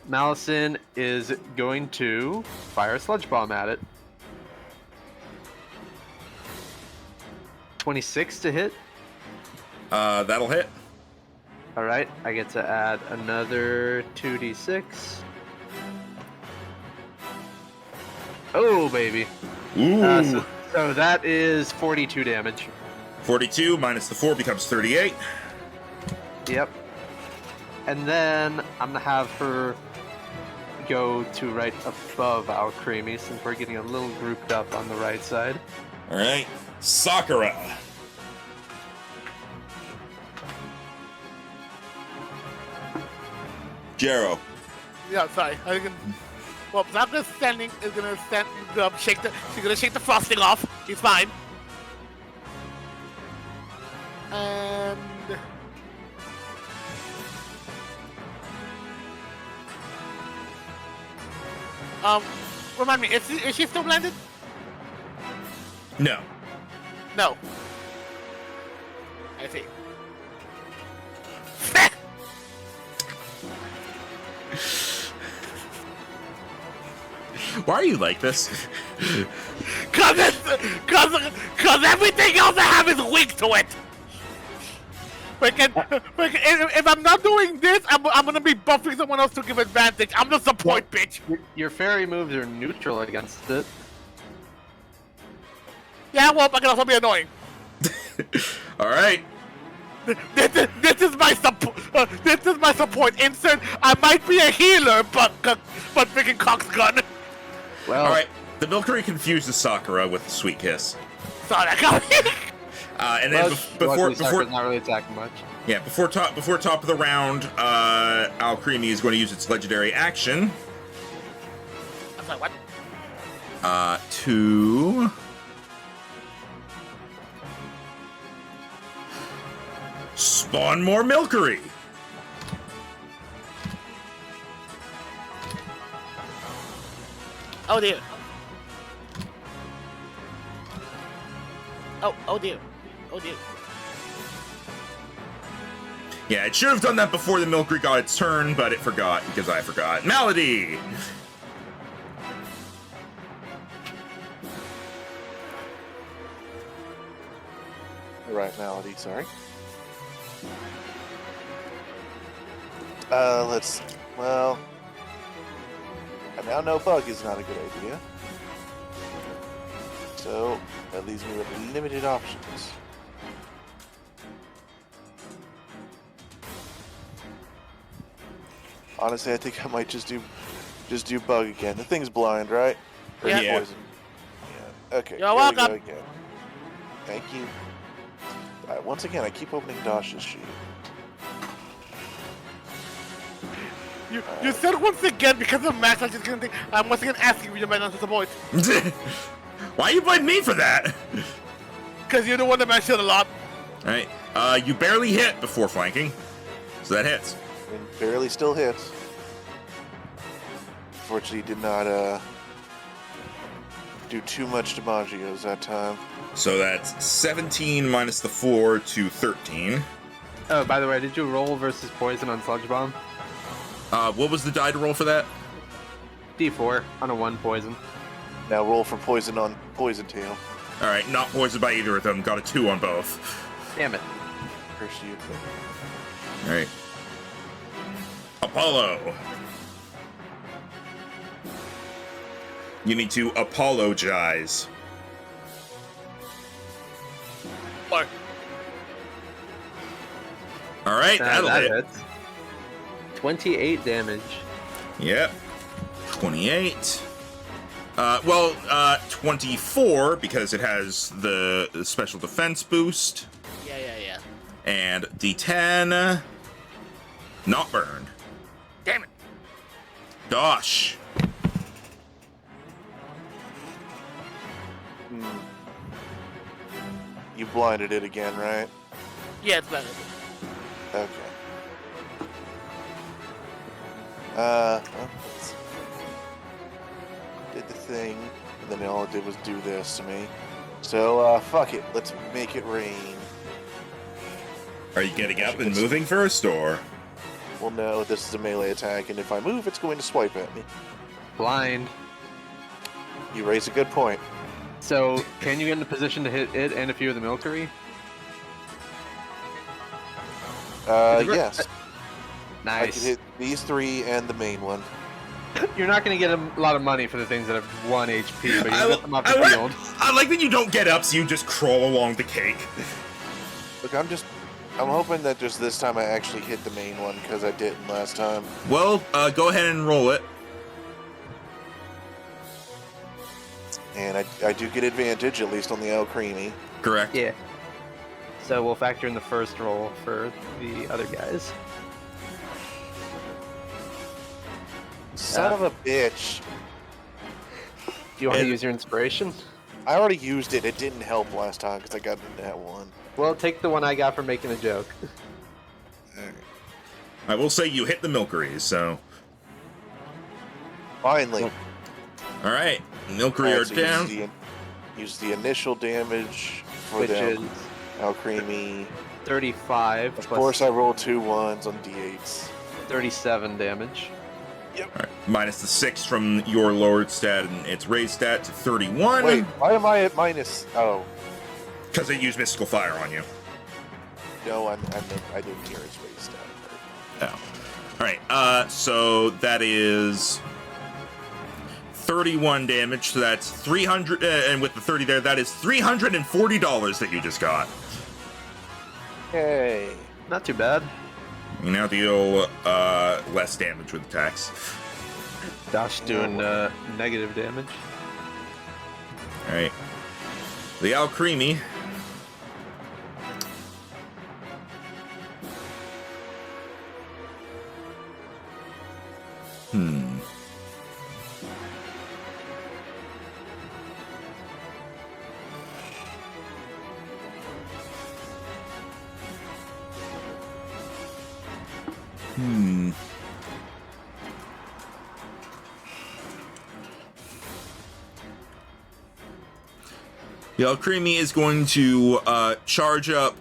S3: Malison is going to fire a Sludge Bomb at it. 26 to hit.
S1: That'll hit.
S3: Alright, I get to add another 2d6. Oh, baby.
S1: Ooh.
S3: So that is 42 damage.
S1: 42 minus the 4 becomes 38.
S3: Yep. And then I'm going to have her go to right above Alcremie, since we're getting a little grouped up on the right side.
S1: All right. Sakura. Jero.
S4: Yeah, sorry. I can. Well, Blanca's standing is gonna stand shake the. She's gonna shake the frosting off. He's fine. And remind me, is she still blinded?
S1: No.
S4: No. I see.
S1: Why are you like this?
S4: Cause everything else I have is weak to it. If I'm not doing this, I'm gonna be buffing someone else to give advantage. I'm the support bitch.
S3: Your fairy moves are neutral against it.
S4: Yeah, well, I can also be annoying.
S1: All right.
S4: This is my support. This is my support. Insert. I might be a healer, but freaking cock's gun.
S3: Well,
S1: All right. The Valkyrie confuses Sakura with the sweet kiss.
S4: Sorry, I got
S1: And then before
S3: not really attacking much.
S1: yeah, before top of the round, Alcremie is going to use its legendary action
S4: I'm sorry, what?
S1: to spawn more Milkery.
S4: Oh dear. Oh dear. Oh dear.
S1: Yeah, it should have done that before the Milkery got its turn, but it forgot because I forgot. Malady!
S2: Right, Malady, sorry. Let's... Well... I now know Bug is not a good idea. So, that leaves me with limited options. Honestly, I think I might just do Bug again. The thing's blind, right? Or
S1: Yeah.
S2: Poison. Yeah. Okay.
S4: You're
S2: here we
S4: welcome.
S2: go again. Thank you. Alright, once again, I keep opening Dash's sheet.
S4: You said once again because of Max. I'm once again asking you to not to support.
S1: Why you blame me for that?
S4: Because you're the one that Max shot a lot.
S1: All right. You barely hit before flanking, so that hits.
S2: And barely still hits. Fortunately, did not do too much to Maggios that time.
S1: So that's 17 minus the 4 to 13.
S3: Oh, by the way, did you roll versus poison on Sludge Bomb?
S1: What was the die to roll for that?
S3: D4 on a 1 poison.
S2: Now roll for poison on Poison Tail.
S1: All right, not poisoned by either of them. Got a 2 on both.
S3: Damn it.
S2: Curse you.
S1: All right. Apollo. You need to apologize.
S4: Or
S1: All right, that'll
S3: that
S1: hit.
S3: hits. 28 damage.
S1: Yep. 28. 24 because it has the special defense boost.
S4: yeah.
S1: And D10. Not burned.
S4: Damn it.
S1: Gosh.
S2: You blinded it again, right?
S4: Yeah, it's better.
S2: Okay. Well, did the thing, and then all it did was do this to me. So, fuck it. Let's make it rain.
S1: Are you getting up and moving first, or?
S2: Well, no, this is a melee attack, and if I move, it's going to swipe at me.
S3: Blind.
S2: You raise a good point.
S3: So, can you get in a position to hit it and a few of the Milkery?
S2: Yes. I can
S3: Nice.
S2: hit these 3 and the main one.
S3: You're not going to get a lot of money for the things that have 1 HP, but you get them off the field.
S1: I like that you don't get up, so you just crawl along the cake.
S2: Look, I'm hoping that just this time I actually hit the main one, because I didn't last time.
S1: Well, go ahead and roll it.
S2: And I do get advantage, at least on the El Creamy.
S1: Correct.
S3: Yeah. So we'll factor in the first roll for the other guys.
S2: Son of a bitch.
S3: You want to
S2: And-
S3: use your inspiration?
S2: I already used it. It didn't help last time because I got into that one.
S3: Well, take the one I got for making a joke.
S1: I will say you hit the Milkeries, so.
S2: Finally.
S1: All right, Milkery are
S2: So
S1: down.
S2: Use the initial damage for
S3: Which
S2: them.
S3: is
S2: Alcremie.
S3: 35
S2: Of
S3: plus
S2: course, I rolled 2 1s on d8s.
S3: 37 damage.
S1: All right, minus the 6 from your lowered stat and its raised stat to 31.
S2: Wait, why am I at minus? Oh,
S1: Because they use Mystical Fire on you.
S2: no, I didn't hear its raised stat.
S1: Oh. All right, so that is 31 damage, so that's 300, and with the 30 there, that is $340 that you just got.
S2: Hey.
S3: Not too bad.
S1: You now deal less damage with attacks.
S3: Dash doing negative damage.
S1: All right. The Alcremie. The Alcremie is going to charge up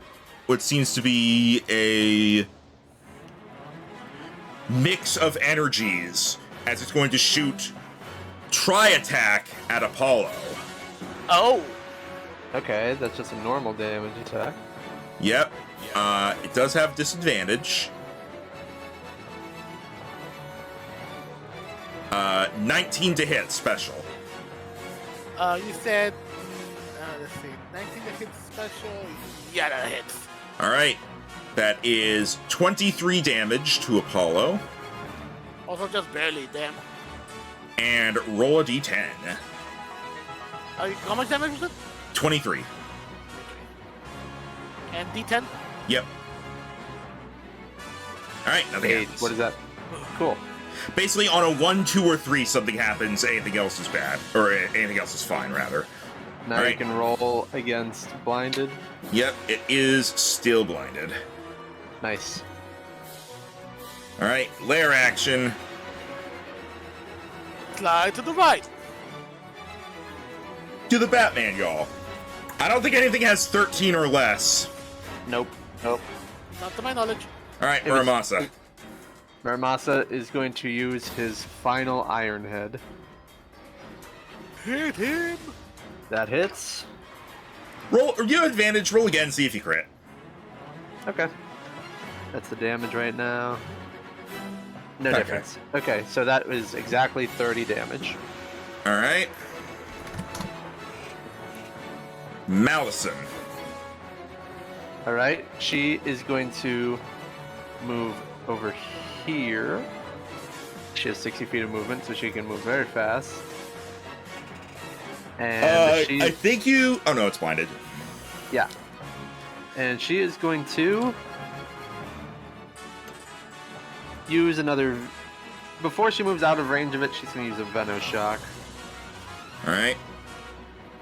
S1: what seems to be a mix of energies as it's going to shoot Tri-Attack at Apollo.
S4: Oh,
S3: Okay, that's just a normal damage attack.
S1: Yep. It does have disadvantage. 19 to hit, special.
S4: you said, let's see, 19 to hit special. Yeah, that hits.
S1: All right. That is 23 damage to Apollo.
S4: Also, just barely, damn.
S1: And roll a d10.
S4: How much damage was it?
S1: 23.
S4: And D10?
S1: Yep. All right, nothing
S3: Eight.
S1: happens.
S3: What is that? Cool.
S1: Basically, on a 1, 2, or 3, something happens. Anything else is bad. Or anything else is fine, rather.
S3: Now
S1: All
S3: you
S1: right.
S3: can roll against blinded.
S1: Yep, it is still blinded.
S3: Nice.
S1: All right, lair action.
S4: Slide to the right.
S1: To the Batman, y'all. I don't think anything has 13 or less.
S3: Nope.
S2: Nope.
S4: Not to my knowledge.
S1: All right,
S3: It was-
S1: Muramasa.
S3: Muramasa is going to use his final Iron Head.
S4: Hit him.
S3: That hits.
S1: Roll, or you have advantage. Roll again, see if you crit.
S3: Okay. That's the damage right now. No
S1: Okay.
S3: difference. Okay, so that is exactly 30 damage.
S1: All right. Malison.
S3: All right, she is going to move over here. She has 60 feet of movement, so she can move very fast. And she,
S1: I think you... Oh, no, it's blinded.
S3: yeah. And she is going to use another... Before she moves out of range of it, she's going to use a Venom Shock.
S1: All right.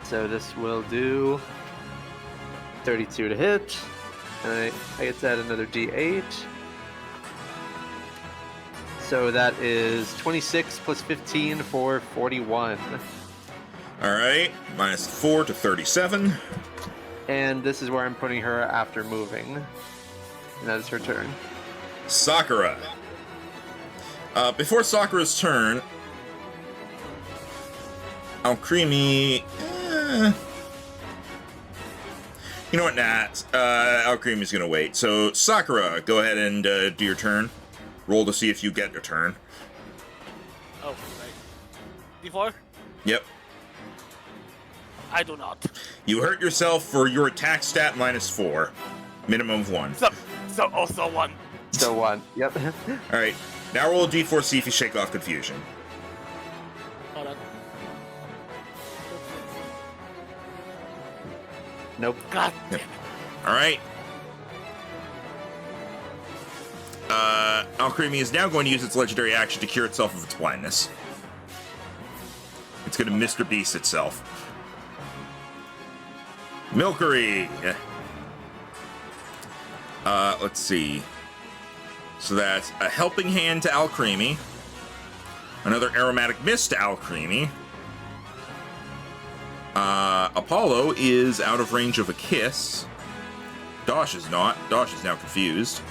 S3: So this will do 32 to hit. And I get to add another d8. So that is 26 plus 15 for 41.
S1: All right. Minus 4 to 37.
S3: And this is where I'm putting her after moving. And that is her turn.
S1: Sakura. Before Sakura's turn, Alcremie... You know what, Nat? Alcremie's gonna wait. So, Sakura, go ahead and do your turn. Roll to see if you get your turn.
S4: Oh, right. D4?
S1: Yep.
S4: I do not.
S1: You hurt yourself for your attack stat minus 4. Minimum of 1.
S4: So also 1.
S3: So 1. Yep.
S1: Alright, now roll a d4, see if you shake off confusion.
S4: Hold on.
S3: Nope.
S4: God damn
S1: Yep.
S4: it.
S1: Alright. Alcremie is now going to use its legendary action to cure itself of its blindness. It's gonna Mr. Beast itself. Milkery. Let's see. So that's a Helping Hand to Alcremie. Another Aromatic Mist to Alcremie. Apollo is out of range of a kiss. Dosh is not. Dosh is now confused.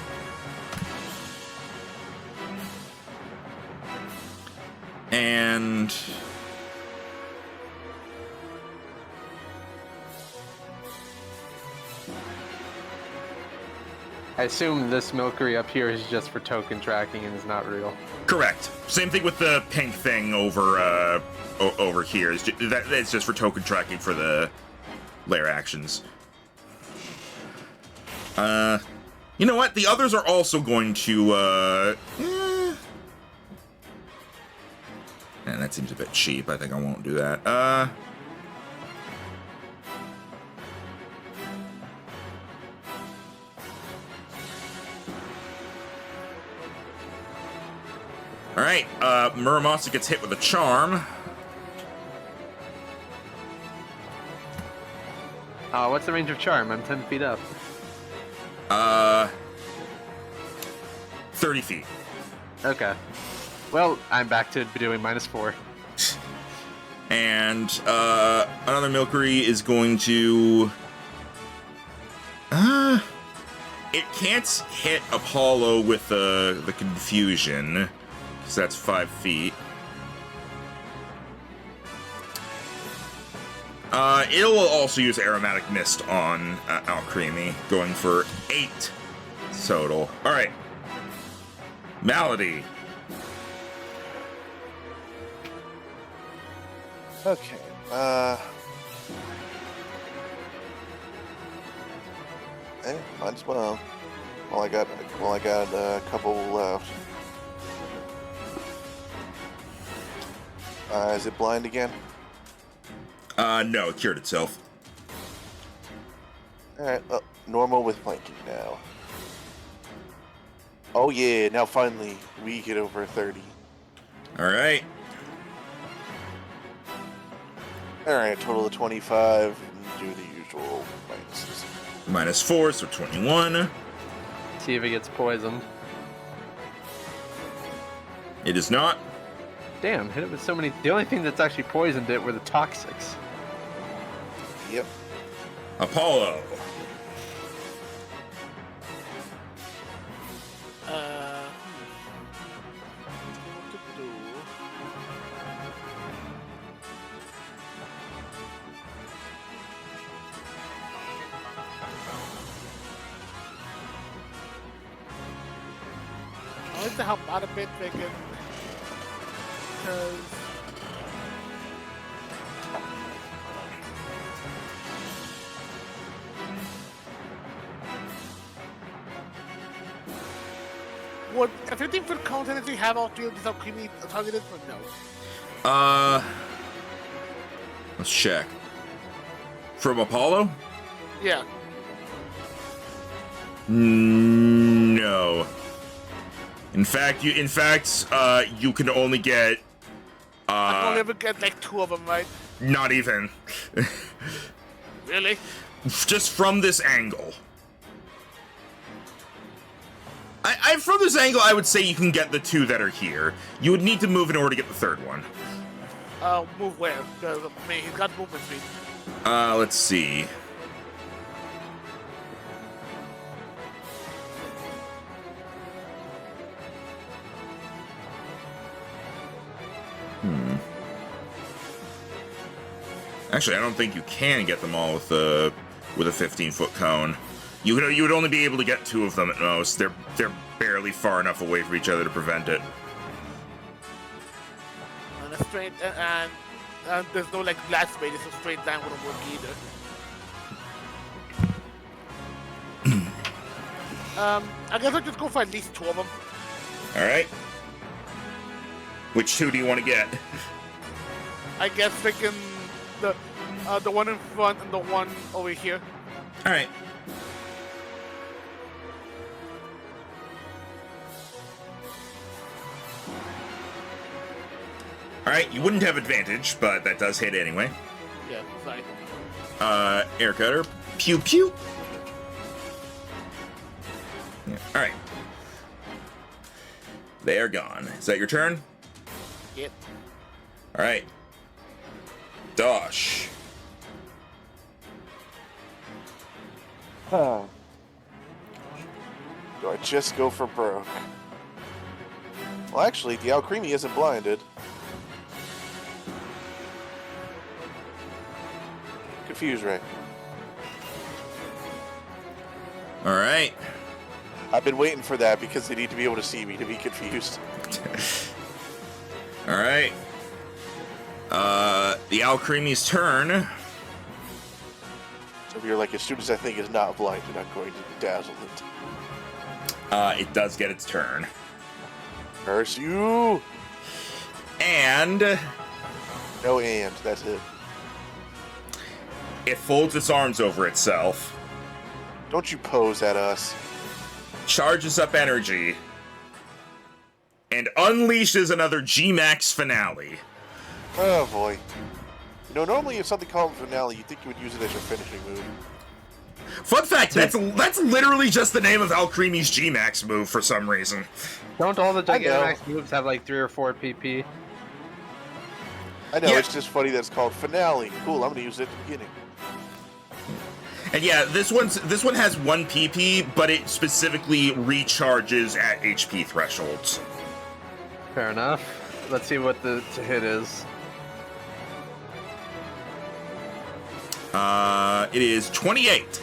S1: And...
S3: I assume this Milkery up here is just for token tracking and is not real.
S1: Correct. Same thing with the pink thing over over here. It's just for token tracking for the lair actions. You know what? The others are also going to, And that seems a bit cheap. I think I won't do that. Alright, Muramasa gets hit with a charm.
S3: What's the range of charm? I'm 10 feet up.
S1: 30 feet.
S3: Okay. Well, I'm back to doing -4.
S1: And another Milkery is going to... It can't hit Apollo with the confusion, because that's 5 feet. It'll also use Aromatic Mist on Alcremie, going for 8 total. Alright. Malady.
S2: Okay. Might as well. Well, I got a couple left. Is it blind again?
S1: No, it cured itself.
S2: Alright, well, normal with flanking now. Oh yeah, now finally we get over 30.
S1: Alright.
S2: Alright, total of 25, and do the usual minuses.
S1: -4, so 21.
S3: See if it gets poisoned.
S1: It is not.
S3: Damn, hit it with so many. The only thing that's actually poisoned it were the toxics.
S2: Yep.
S1: Apollo.
S4: I want to help out a bit, because would a 15-foot cone technically have all 3 of these Alcremie targeted, or no?
S1: Let's check. From Apollo?
S4: Yeah.
S1: No. In fact, you can only get.
S4: I can only ever get like 2 of them, right?
S1: Not even.
S4: Really?
S1: Just from this angle. From this angle, I would say you can get the 2 that are here. You would need to move in order to get the 3rd one.
S4: Move where? Because I mean, he's got movement speed.
S1: Let's see. Actually, I don't think you can get them all with a 15-foot cone. You would only be able to get 2 of them at most. They're barely far enough away from each other to prevent it.
S4: And a straight and there's no like blast radius, so straight line wouldn't work either. I guess I'll just go for at least 2 of them.
S1: All right. Which 2 do you want to get?
S4: I guess freaking the one in front and the one over here.
S1: All right. Alright, you wouldn't have advantage, but that does hit anyway.
S4: Yeah, sorry.
S1: Air cutter. Pew pew. Yeah, alright. They are gone. Is that your turn?
S4: Yep.
S1: Alright. Dosh.
S2: Do I just go for broke? Well, actually, the Alcremie isn't blinded. Confuse Ray.
S1: Alright.
S2: I've been waiting for that because they need to be able to see me to be confused.
S1: Alright. The Alcremie's turn.
S2: So you're like, as soon as I think it's not blinded, I'm going to dazzle it.
S1: It does get its turn.
S2: Curse you!
S1: And
S2: No and, that's it.
S1: it folds its arms over itself,
S2: Don't you pose at us.
S1: charges up energy, and unleashes another G-Max finale.
S2: Oh boy. You know, normally if something called finale, you'd think you would use it as your finishing move.
S1: Fun fact, that's literally just the name of Alcremie's G-Max move for some reason.
S3: Don't all the
S2: I know.
S3: Gigantamax moves have like 3 or 4 PP?
S2: I know,
S1: Yeah.
S2: it's just funny that it's called finale. Cool, I'm gonna use it at the beginning.
S1: And yeah, this one has 1 PP, but it specifically recharges at HP thresholds.
S3: Fair enough. Let's see what the hit is.
S1: It is 28.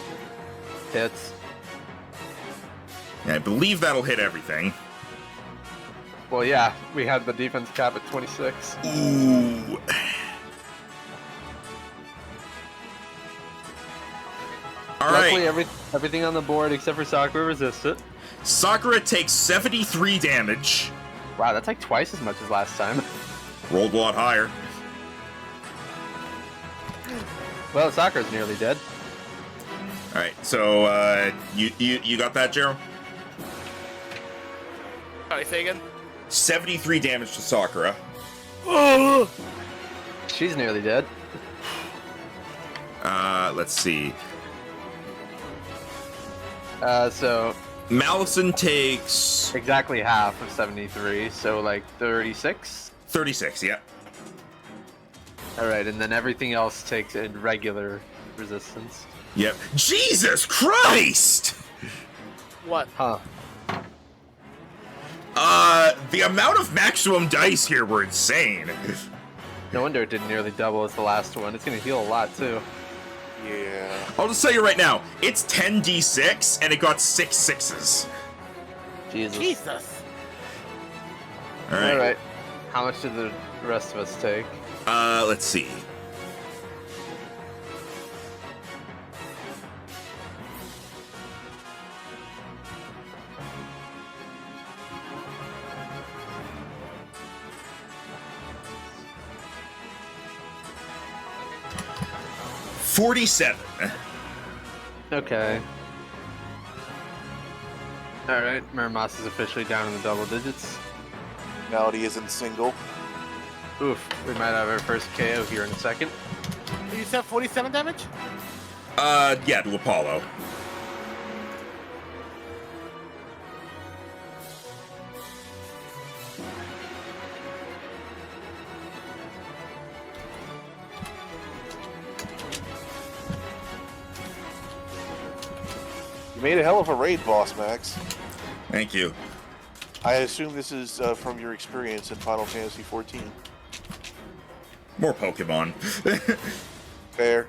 S3: Hits.
S1: And I believe that'll hit everything.
S3: Well, yeah, we had the defense cap at 26.
S1: Ooh. All
S3: Luckily,
S1: right.
S3: everything on the board except for Sakura resists it.
S1: Sakura takes 73 damage.
S3: Wow, that's like twice as much as last time.
S1: Rolled a lot higher.
S3: Well, Sakura's nearly dead.
S1: All right, so you got that, Jero?
S4: Sorry, say again.
S1: 73 damage to Sakura.
S4: Oh!
S3: She's nearly dead.
S1: Let's see.
S3: So
S1: Malison takes
S3: exactly half of 73, so like 36.
S1: 36. Yeah.
S3: All right, and then everything else takes in regular resistance.
S1: Yep. Jesus Christ!
S4: What?
S3: Huh.
S1: The amount of maximum dice here were insane.
S3: No wonder it didn't nearly double as the last one. It's gonna heal a lot too.
S2: Yeah.
S1: I'll just tell you right now, it's 10d6 and it got 6 6s.
S3: Jesus.
S4: Jesus.
S1: All right.
S3: All right. How much did the rest of us take?
S1: Let's see. $47.
S3: Okay. All right. Miramas is officially down in the double digits.
S2: Melody isn't single.
S3: Oof. We might have our first KO here in a second.
S4: You said 47 damage?
S1: Yeah, to Apollo.
S2: You made a hell of a raid, boss, Max.
S1: Thank you.
S2: I assume this is from your experience in Final Fantasy XIV.
S1: More Pokemon.
S2: Fair.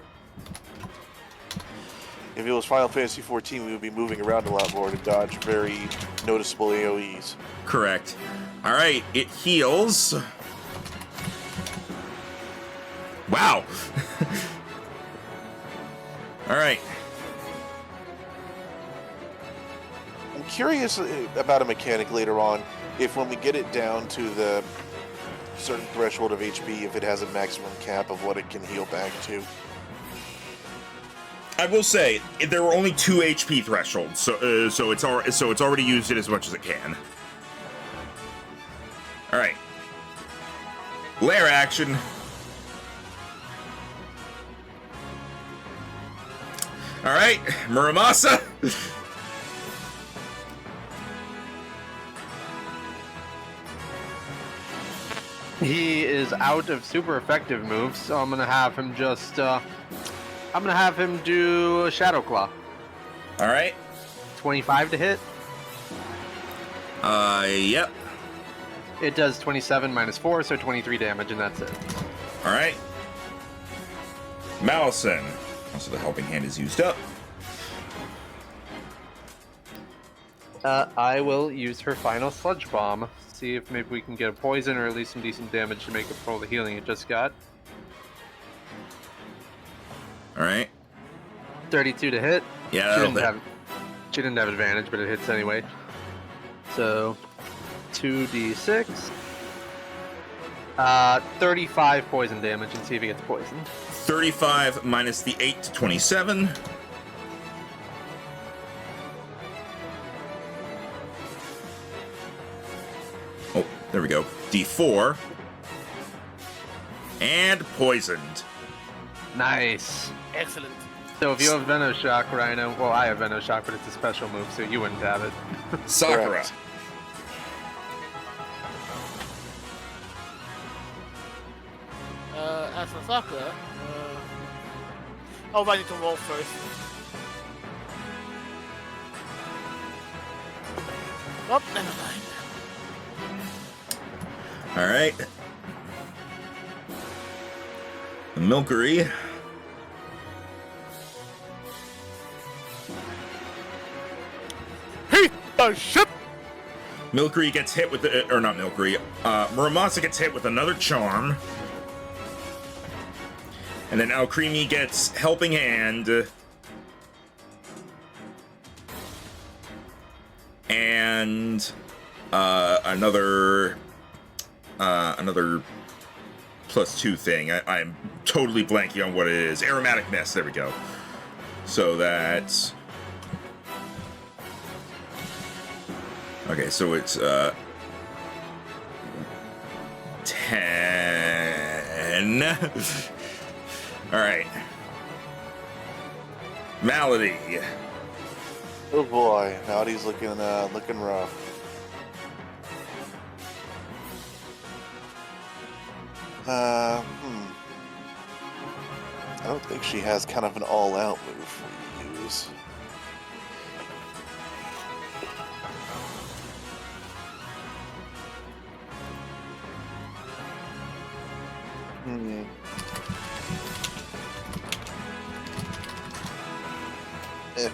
S2: If it was Final Fantasy XIV, we would be moving around a lot more to dodge very noticeable AoEs.
S1: Correct. All right, it heals. Wow. All right.
S2: I'm curious about a mechanic later on, if when we get it down to the certain threshold of HP, if it has a maximum cap of what it can heal back to.
S1: I will say there were only 2 HP thresholds, so it's already used it as much as it can. All right. Lair action. All right, Muramasa.
S3: He is out of super effective moves, so I'm gonna have him just. I'm gonna have him do Shadow Claw.
S1: All right.
S3: 25 to hit.
S1: Yep.
S3: It does 27 minus 4, so 23 damage, and that's it.
S1: All right. Malison. Also, the helping hand is used up.
S3: I will use her final Sludge Bomb. See if maybe we can get a poison or at least some decent damage to make up for all the healing it just got.
S1: All right.
S3: 32 to hit.
S1: Yeah, that'll hit.
S3: She didn't have advantage, but it hits anyway. So, 2d6. 35 poison damage, and see if he gets poisoned.
S1: 35 minus the 8 to 27. Oh, there we go. D4. And poisoned.
S3: Nice.
S4: Excellent.
S3: So if you have Venoshock, Rhino, well, I have Venoshock, but it's a special move, so you wouldn't have it.
S1: Sakura.
S2: Correct.
S4: As for Sakura, I need to roll first. Oh, never mind.
S1: All right. The Milkery.
S4: Hey, the ship!
S1: Milkery gets hit with the, or not Milkery. Muramasa gets hit with another charm. And then Alcremie gets Helping Hand. And another +2 thing. I'm totally blanking on what it is. Aromatic Mist, there we go. So that's... Okay, so it's 10. All right. Malady.
S2: Oh boy, Mallody's looking rough. I don't think she has kind of an all-out move for you to use.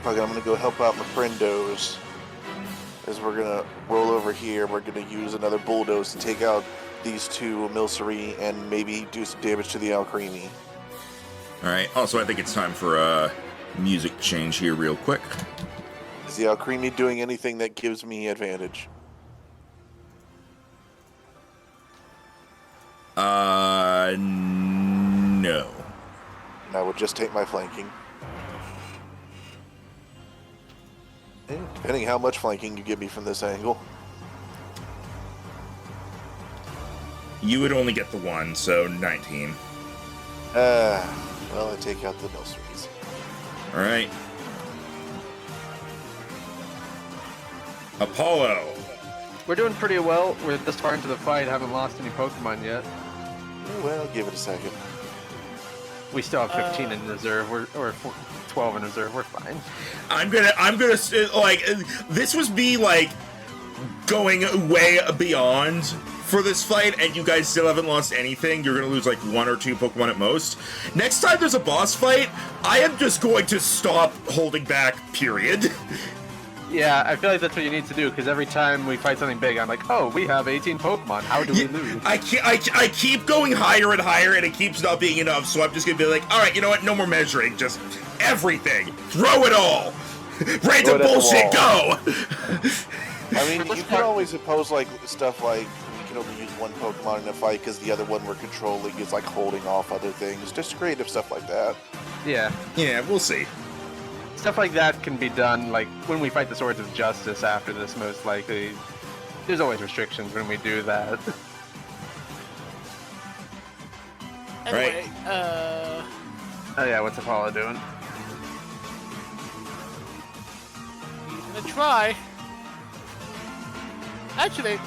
S2: I'm gonna go help out my friendos. As we're gonna roll over here, we're gonna use another bulldoze to take out these two Milcery and maybe do some damage to the Alcremie.
S1: Alright, also I think it's time for a music change here real quick.
S2: Is the Alcremie doing anything that gives me advantage?
S1: No.
S2: And I would just take my flanking. Depending how much flanking you give me from this angle.
S1: You would only get the one, so 19.
S2: Well, I take out the Milceries.
S1: Alright. Apollo.
S3: We're doing pretty well. We're this far into the fight, haven't lost any Pokemon yet.
S2: Well, give it a second.
S3: We still have 15 in reserve, or 12 in reserve, we're fine.
S1: I'm gonna, like, this was me, like, going way beyond for this fight, and you guys still haven't lost anything. You're gonna lose, like, 1 or 2 Pokemon at most. Next time there's a boss fight, I am just going to stop holding back, period.
S3: Yeah, I feel like that's what you need to do, because every time we fight something big, I'm like, oh, we have 18 Pokemon, how do we lose?
S1: I keep going higher and higher, and it keeps not being enough, so I'm just gonna be like, alright, you know what, no more measuring, just everything. Throw it all! Random bullshit, go!
S2: I mean, you could always oppose, like, stuff like, we can only use one Pokemon in a fight because the other one we're controlling is, like, holding off other things. Just creative stuff like that.
S3: Yeah.
S1: Yeah, we'll see.
S3: Stuff like that can be done, like, when we fight the Swords of Justice after this, most likely. There's always restrictions when we do that.
S4: Anyway,
S3: Oh yeah, what's Apollo doing?
S4: he's gonna try. Actually,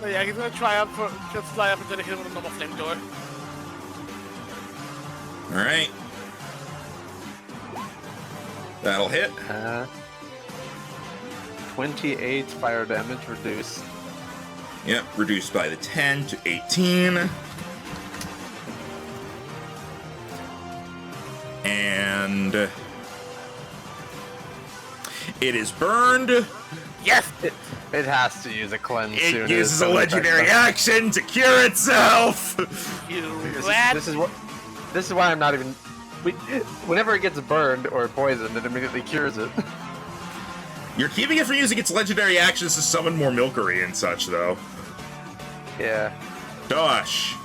S4: so yeah, he's gonna try up for just fly up into the hill with a normal flamethrower.
S1: All right. That'll hit.
S3: 28 fire damage reduced.
S1: Yep, reduced by the 10 to 18. And it is burned.
S4: Yes!
S3: It has to use a cleanse soon.
S1: It uses a legendary action to cure itself.
S4: You
S3: This
S4: rat!
S3: is why I'm not even. Whenever it gets burned or poisoned, it immediately cures it.
S1: You're keeping it from using its legendary actions to summon more Milkery and such, though.
S3: Yeah.
S1: Gosh.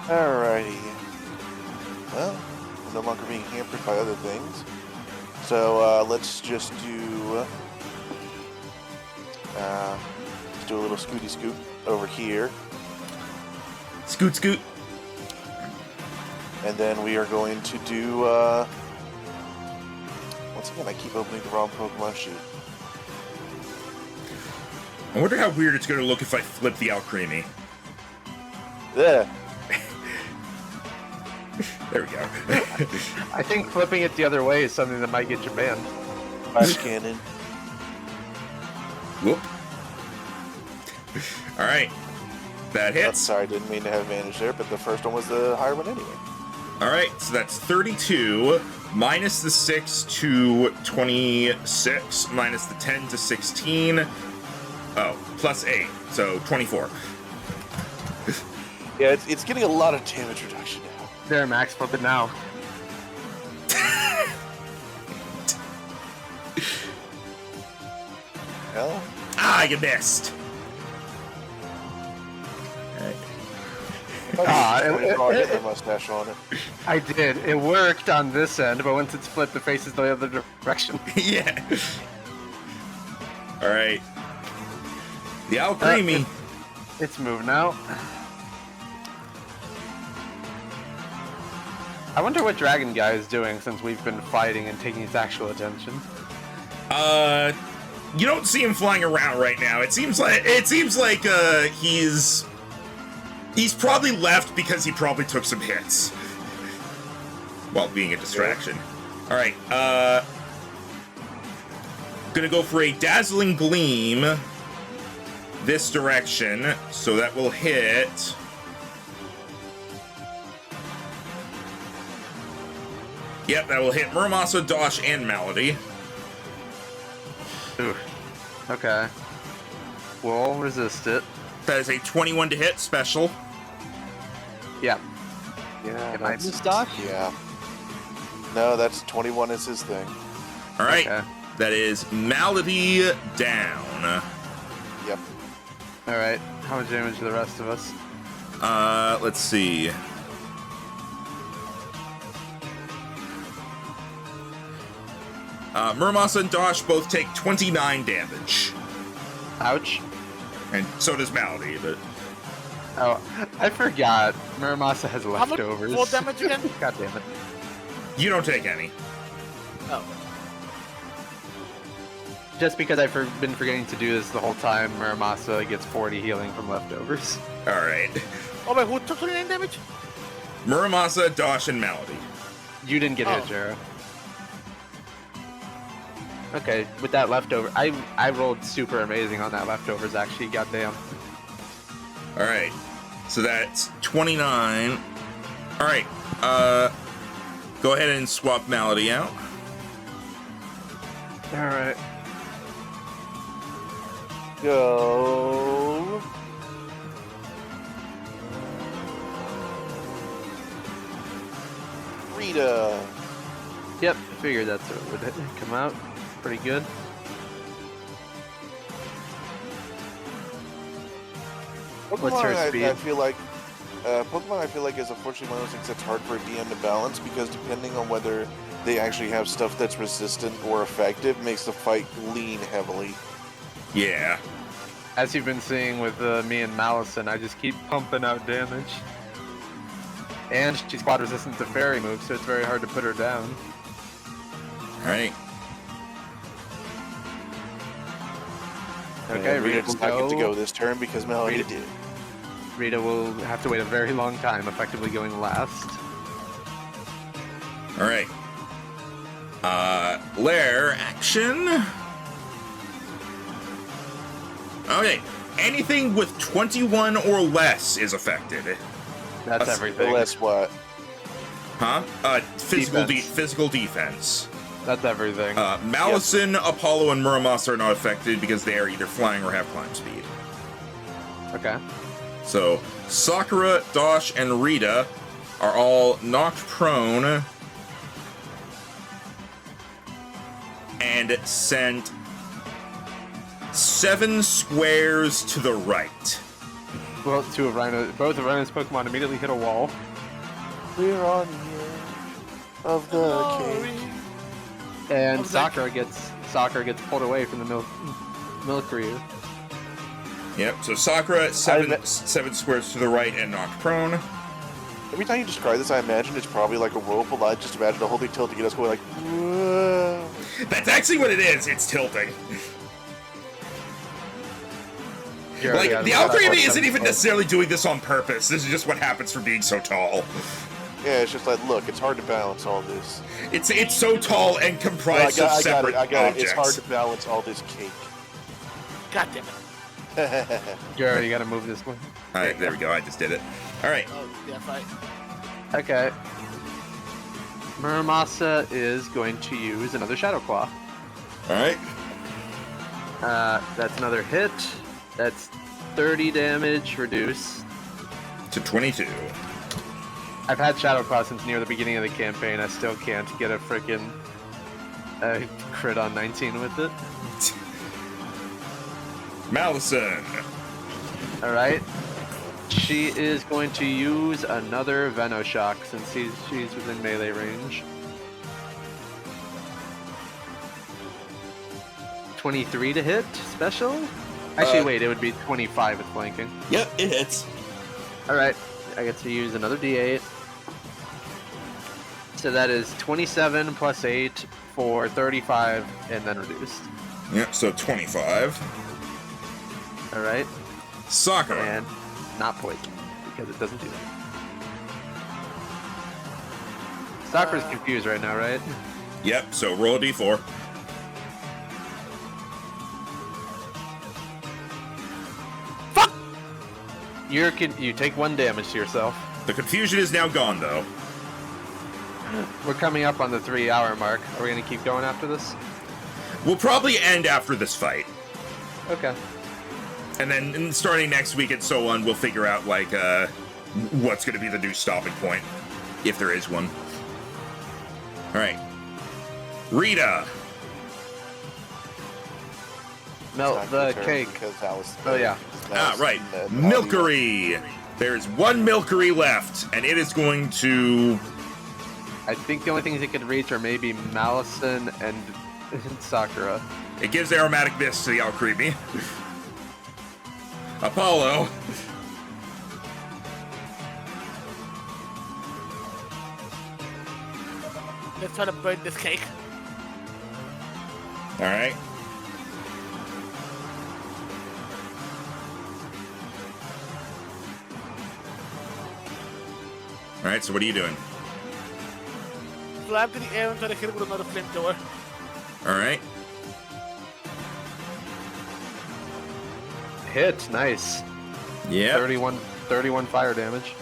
S2: Alrighty. Well, no longer being hampered by other things. So let's just do a little scooty scoot over here.
S1: Scoot, scoot.
S2: And then we are going to do, once again, I keep opening the wrong Pokemon sheet.
S1: I wonder how weird it's going to look if I flip the Alcremie.
S2: Yeah.
S1: There we go.
S3: I think flipping it the other way is something that might get you banned.
S2: Flash cannon.
S1: Whoop. All right. That
S2: Oh,
S1: hits.
S2: sorry, didn't mean to have advantage there, but the first one was the higher one anyway.
S1: All right, so that's 32 minus the 6 to 26 minus the 10 to 16. Oh, plus 8, so 24.
S2: Yeah, it's getting a lot of damage reduction now.
S3: There, Max, flip it now.
S2: Well,
S1: You missed.
S2: get the mustache on it.
S3: I did. It worked on this end, but once it's flipped, it faces the other direction.
S1: Yeah. All right. The Alcremie.
S3: It's moving out. I wonder what Dragon Guy is doing since we've been fighting and taking his actual attention.
S1: You don't see him flying around right now. It seems like he's probably left because he probably took some hits while being a distraction. All right, gonna go for a Dazzling Gleam this direction, so that will hit. Yep, that will hit Muramasa, Dosh, and Malady.
S3: Ooh. Okay. We'll resist it.
S1: That is a 21 to hit special.
S3: Yeah.
S2: Yeah,
S3: Am I miss Dosh?
S2: Yeah. No, that's 21 is his thing.
S1: All right,
S3: Okay.
S1: that is Malady down.
S2: Yep.
S3: All right. How much damage to the rest of us?
S1: Let's see. Muramasa and Dosh both take 29 damage.
S3: Ouch.
S1: And so does Malady, but...
S3: Oh, I forgot. Muramasa has
S4: How much
S3: leftovers.
S4: full damage again?
S3: God damn it.
S1: You don't take any.
S4: Oh.
S3: Just because I've been forgetting to do this the whole time, Muramasa gets 40 healing from leftovers.
S1: Alright.
S4: Oh wait, who took 29 damage?
S1: Muramasa, Dosh, and Malady.
S3: You didn't get hit,
S4: Oh.
S3: Jero. Okay, with that leftover, I rolled super amazing on that leftovers actually, goddamn.
S1: Alright. So that's 29. Alright. Go ahead and swap Malady out.
S3: Alright.
S2: Go. Rita.
S3: Yep, figured that's what would come out. Pretty good. What's her
S2: Pokemon,
S3: speed?
S2: I feel like Pokemon, I feel like, is unfortunately one of those things that's hard for a DM to balance, because depending on whether they actually have stuff that's resistant or effective, makes the fight lean heavily.
S1: Yeah.
S3: As you've been seeing with me and Malison, I just keep pumping out damage. And she's quad resistant to fairy moves, so it's very hard to put her down.
S1: Alright.
S3: Okay,
S2: Rita
S3: Rita
S2: does
S3: will
S2: not get to
S3: go.
S2: go this turn because Melody
S3: Rita-
S2: did.
S3: Rita will have to wait a very long time, effectively going last.
S1: Alright. Lair action. Okay. Anything with 21 or less is affected.
S3: That's everything.
S2: Less what?
S1: Huh? Physical
S3: Defense.
S1: defense.
S3: That's everything.
S1: Malison, Apollo, and Muramasa are not affected because they are either flying or have climb speed.
S3: Okay.
S1: So, Sakura, Dosh, and Rita are all knocked prone and sent 7 squares to the right.
S3: Well, both of Rhino's Pokemon immediately hit a wall.
S2: We're on the edge of the cage.
S3: And Sakura gets pulled away from the Milkryu.
S1: Yep, so Sakura, 7 squares to the right and knocked prone.
S2: Every time you describe this, I imagine it's probably like a rope. I just imagine the whole thing tilting and us going like, whoa.
S1: That's actually what it is, it's tilting. Like, the Alcremie isn't even necessarily doing this on purpose, this is just what happens for being so tall.
S2: Yeah, it's just like, look, it's hard to balance all this.
S1: It's so tall and comprised of separate
S2: I got it.
S1: objects.
S2: It's hard to balance all this cake.
S4: God damn it.
S3: Jared, you gotta move this one.
S1: Alright, there we go, I just did it. Alright.
S4: Oh, yeah, fight.
S3: Okay. Muramasa is going to use another Shadow Claw.
S1: Alright.
S3: That's another hit. That's 30 damage reduced.
S1: To 22.
S3: I've had Shadow Claw since near the beginning of the campaign. I still can't get a frickin' crit on 19 with it.
S1: Malison.
S3: Alright. She is going to use another Venoshock since she's within melee range. 23 to hit, special? Actually, wait, it would be 25 with flanking.
S1: Yep, it hits.
S3: Alright, I get to use another d8. So that is 27 plus 8 for 35 and then reduced.
S1: Yep, so 25.
S3: Alright,
S1: Sakura.
S3: and not poison, because it doesn't do that. Sakura's confused right now, right?
S1: Yep, so roll a d4.
S3: You take 1 damage to yourself.
S1: The confusion is now gone, though.
S3: We're coming up on the 3-hour mark. Are we gonna keep going after this?
S1: We'll probably end after this fight.
S3: Okay.
S1: And then starting next week and so on, we'll figure out, like, what's going to be the new stopping point, if there is one. Alright. Rita.
S3: Melt the cake. Oh, yeah.
S1: Right. Milkery. There's 1 Milkery left, and it is going to...
S3: I think the only things it could reach are maybe Malison and Sakura.
S1: It gives Aromatic Mist to the Alcremie. Apollo.
S4: Let's try to burn this cake.
S1: Alright. Alright, so what are you doing?
S4: Fly to the air and try to hit it with another flamethrower.
S1: Alright.
S3: Hit, nice.
S1: Yeah.
S3: 31 fire damage.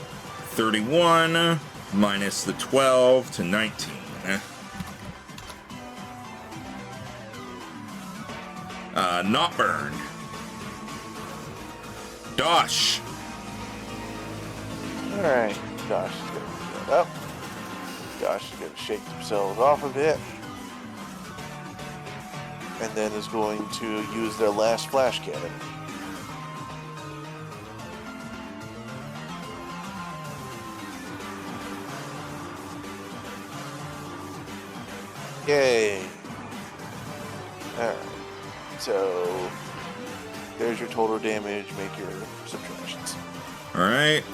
S1: 31 minus the 12 to 19. Not burned. Dosh.
S2: Alright, Josh is going to get up. Josh is going to shake themselves off a bit. And then is going to use their last flash cannon. Yay. Alright. So, there's your total damage. Make your subtractions.
S1: Alright.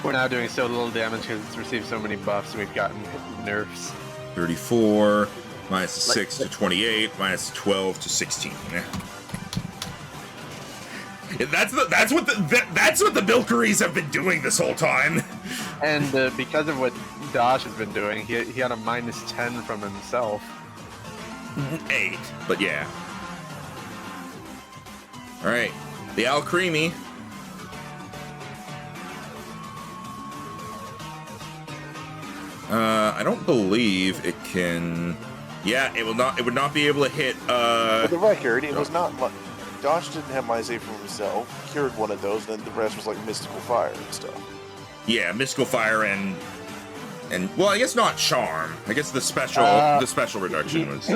S3: We're now doing so little damage because it's received so many buffs and we've gotten nerfs.
S1: 34 minus the 6 to 28 minus the 12 to 16. Yeah, that's what the Milkeries have been doing this whole time.
S3: And because of what Dosh has been doing, he had a -10 from himself.
S1: 8, but yeah. Alright, the Alcremie. I don't believe it can... Yeah, it would not be able to hit,
S2: For the record, it was not... Dosh didn't have -8 from himself, cured one of those, then the rest was like Mystical Fire and stuff.
S1: Yeah, Mystical Fire and well, I guess not Charm. I guess the special reduction was...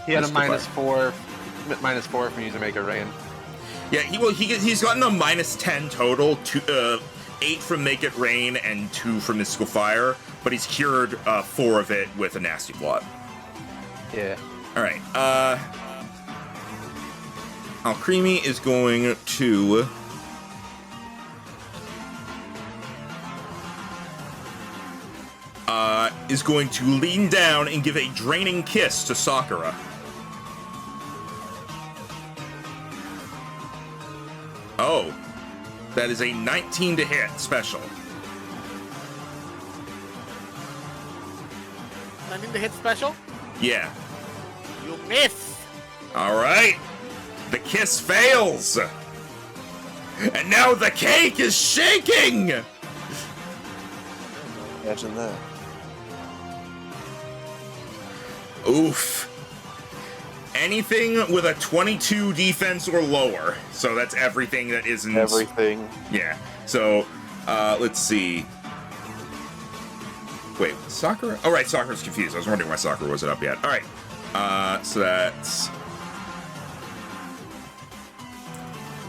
S3: He had a
S1: Mystical
S3: -4 from using Make It Rain.
S1: Yeah, he's gotten a -10 total, 8 from Make It Rain and 2 from Mystical Fire, but he's cured 4 of it with a Nasty Plot.
S3: Yeah.
S1: Alright, Alcremie is going to... is going to lean down and give a draining kiss to Sakura. Oh, that is a 19 to hit special.
S4: 19 to hit special?
S1: Yeah.
S4: You miss!
S1: All right. The kiss fails. And now the cake is shaking!
S2: Imagine that.
S1: Oof. Anything with a 22 defense or lower. So that's everything that isn't...
S2: Everything.
S1: Yeah. So, let's see. Wait, Sakura? Oh, right, Sakura's confused. I was wondering why Sakura wasn't up yet. All right. So that's...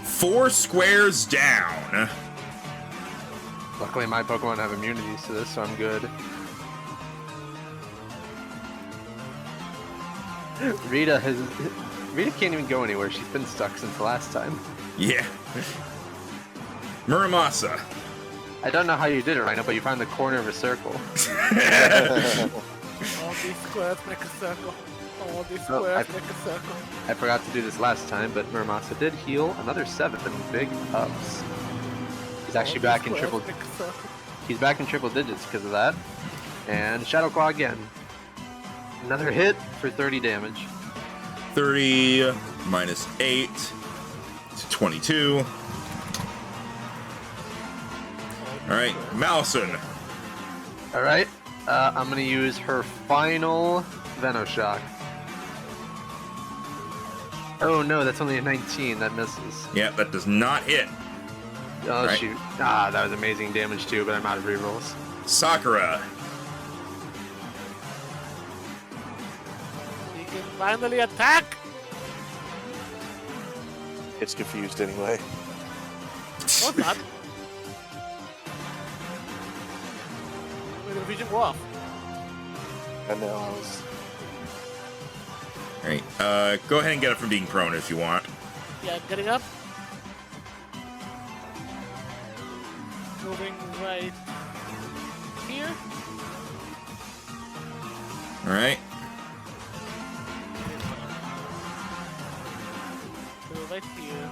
S1: 4 squares down.
S3: Luckily, my Pokemon have immunities to this, so I'm good. Rita can't even go anywhere. She's been stuck since the last time.
S1: Yeah. Muramasa.
S3: I don't know how you did it right now, but you found the corner of a circle.
S4: All these squares make a circle. All these squares make a circle.
S3: I forgot to do this last time, but Muramasa did heal another 7 big ups. He's actually back in triple. He's back in triple digits because of that. And Shadow Claw again. Another hit for 30 damage.
S1: 30 minus 8 to 22. Alright, Malison.
S3: Alright, I'm gonna use her final Venoshock. Oh no, that's only a 19, that misses.
S1: Yeah, that does not hit.
S3: Oh
S1: Right.
S3: shoot. Ah, that was amazing damage too, but I'm out of rerolls.
S1: Sakura.
S4: He can finally attack!
S2: It's confused anyway.
S4: No, it's not. Wait, the vision go off.
S2: I know, I was...
S1: Alright, go ahead and get it from being prone if you want.
S4: Yeah, getting up. Moving right here.
S1: Alright.
S4: Move right here.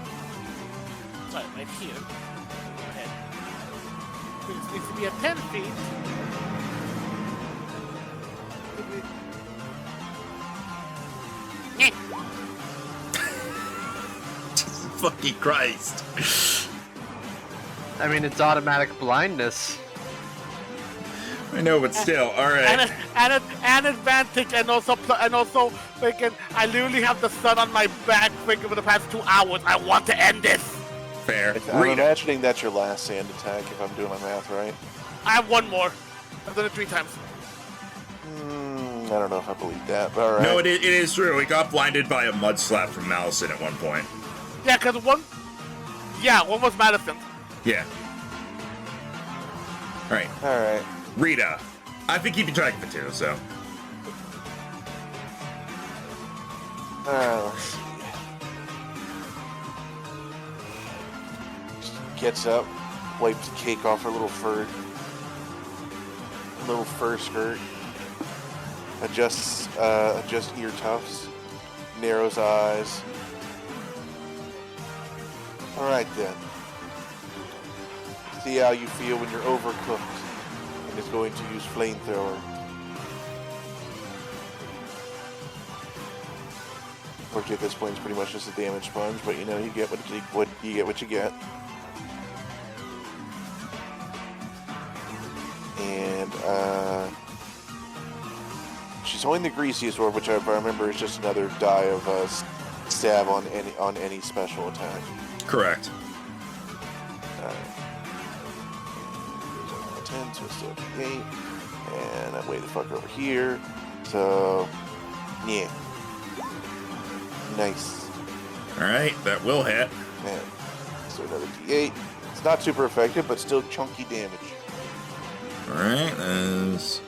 S4: Sorry, right here. Go ahead. This needs to be at 10 feet.
S1: Jesus fucking Christ.
S3: I mean, it's automatic blindness.
S1: I know, but still, alright.
S4: And advantage, and also freaking, I literally have the sun on my back freaking for the past 2 hours. I want to end this.
S1: Fair.
S2: I'm
S1: Rita.
S2: imagining that's your last sand attack, if I'm doing my math right.
S4: I have one more. I've done it 3 times.
S2: I don't know if I believe that, but alright.
S1: No, it is true. It got blinded by a mud slap from Malison at one point.
S4: Yeah, because one was Madison.
S1: Yeah. Alright.
S2: Alright.
S1: Rita. I've been keeping track of it too, so.
S2: Let's see. Gets up, wipes the cake off her little fur skirt, adjusts ear tufts, narrows eyes. All right then. See how you feel when you're overcooked, and is going to use flamethrower. Which at this point is pretty much just a damage sponge, but you know you get what you get. And she's holding the greasiest orb, which I remember is just another die of stab on any special attack.
S1: Correct.
S2: Alright. 10, so it's still 8. And I'm way the fuck over here. So, yeah. Nice.
S1: Alright, that will hit.
S2: Man. So another D8. It's not super effective, but still chunky damage.
S1: Alright, as...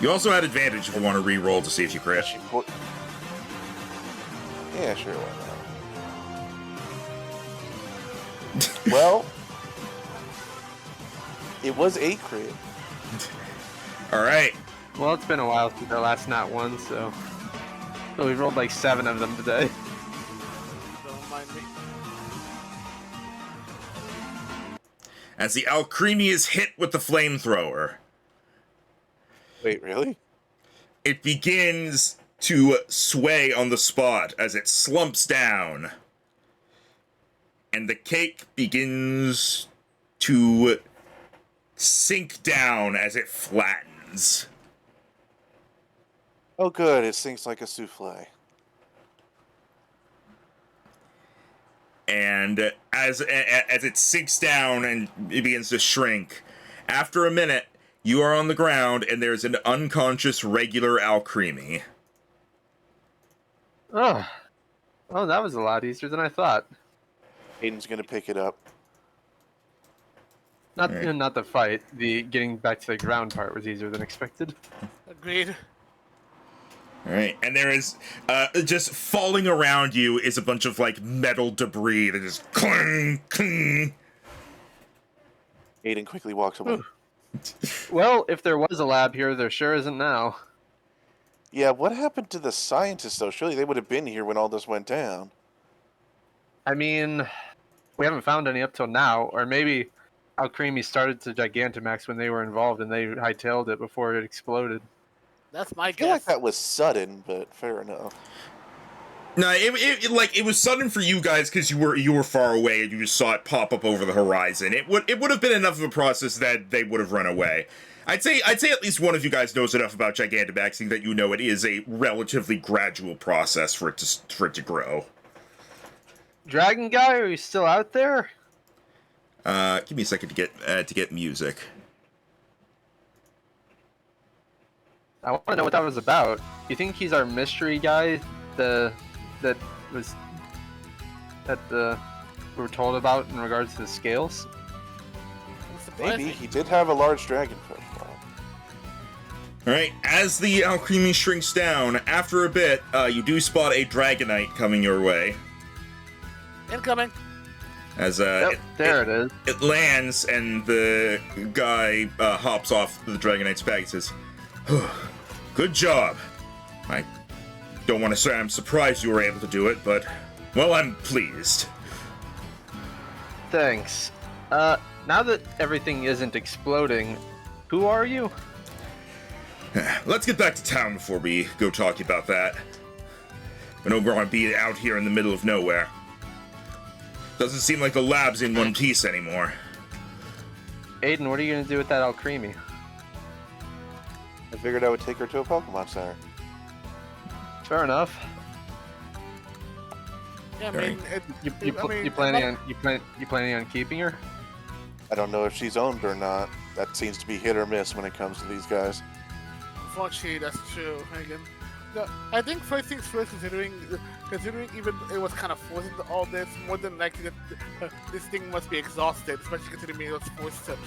S1: You also had advantage if you want to re-roll to see if you crit.
S2: Yeah, sure, why not? Well, it was a crit.
S1: Alright.
S3: Well, it's been a while since our last nat one, so we've rolled like 7 of them today.
S4: Don't mind me.
S1: As the Alcremie is hit with the flamethrower,
S2: Wait, really?
S1: it begins to sway on the spot as it slumps down. And the cake begins to sink down as it flattens.
S2: Oh, good. It sinks like a souffle.
S1: And as it sinks down and it begins to shrink, after a minute, you are on the ground and there's an unconscious regular Alcremie.
S3: Oh, that was a lot easier than I thought.
S2: Aiden's gonna pick it up.
S3: Not
S1: Right.
S3: not the fight. The getting back to the ground part was easier than expected.
S4: Agreed.
S1: Alright, and there is, just falling around you is a bunch of, like, metal debris that just clang, clang.
S2: Aiden quickly walks away.
S3: Well, if there was a lab here, there sure isn't now.
S2: Yeah, what happened to the scientists, though? Surely they would have been here when all this went down.
S3: I mean, we haven't found any up till now, or maybe Alcremie started to Gigantamax when they were involved and they hightailed it before it exploded.
S4: That's my
S2: I feel like
S4: guess.
S2: that was sudden, but fair enough.
S1: No, it was sudden for you guys because you were far away and you just saw it pop up over the horizon. It would have been enough of a process that they would have run away. I'd say at least one of you guys knows enough about Gigantamaxing that you know it is a relatively gradual process for it to grow.
S3: Dragon guy, are you still out there?
S1: Give me a second to get music.
S3: I want to know what that was about. You think he's our mystery guy? We were told about in regards to the scales?
S2: Maybe. He did have a large dragonfish.
S1: Alright, as the Alcremie shrinks down, after a bit, you do spot a Dragonite coming your way.
S4: Incoming.
S1: As
S3: Yep, there it is.
S1: it lands, and the guy hops off the Dragonite's back and says, "Good job. I don't want to say I'm surprised you were able to do it, but, well, I'm pleased."
S3: Thanks. Now that everything isn't exploding, who are you?
S1: Let's get back to town before we go talk about that. I know we're going to be out here in the middle of nowhere. Doesn't seem like the lab's in one piece anymore.
S3: Aiden, what are you going to do with that Alcremie?
S2: I figured I would take her to a Pokemon Center.
S3: Fair enough.
S4: Yeah, I mean,
S3: You planning on keeping her?
S2: I don't know if she's owned or not. That seems to be hit or miss when it comes to these guys.
S4: Unfortunately, that's true, Megan. No, I think first things first, considering even it was kind of forced into all this, more than likely that this thing must be exhausted, especially considering it was forced to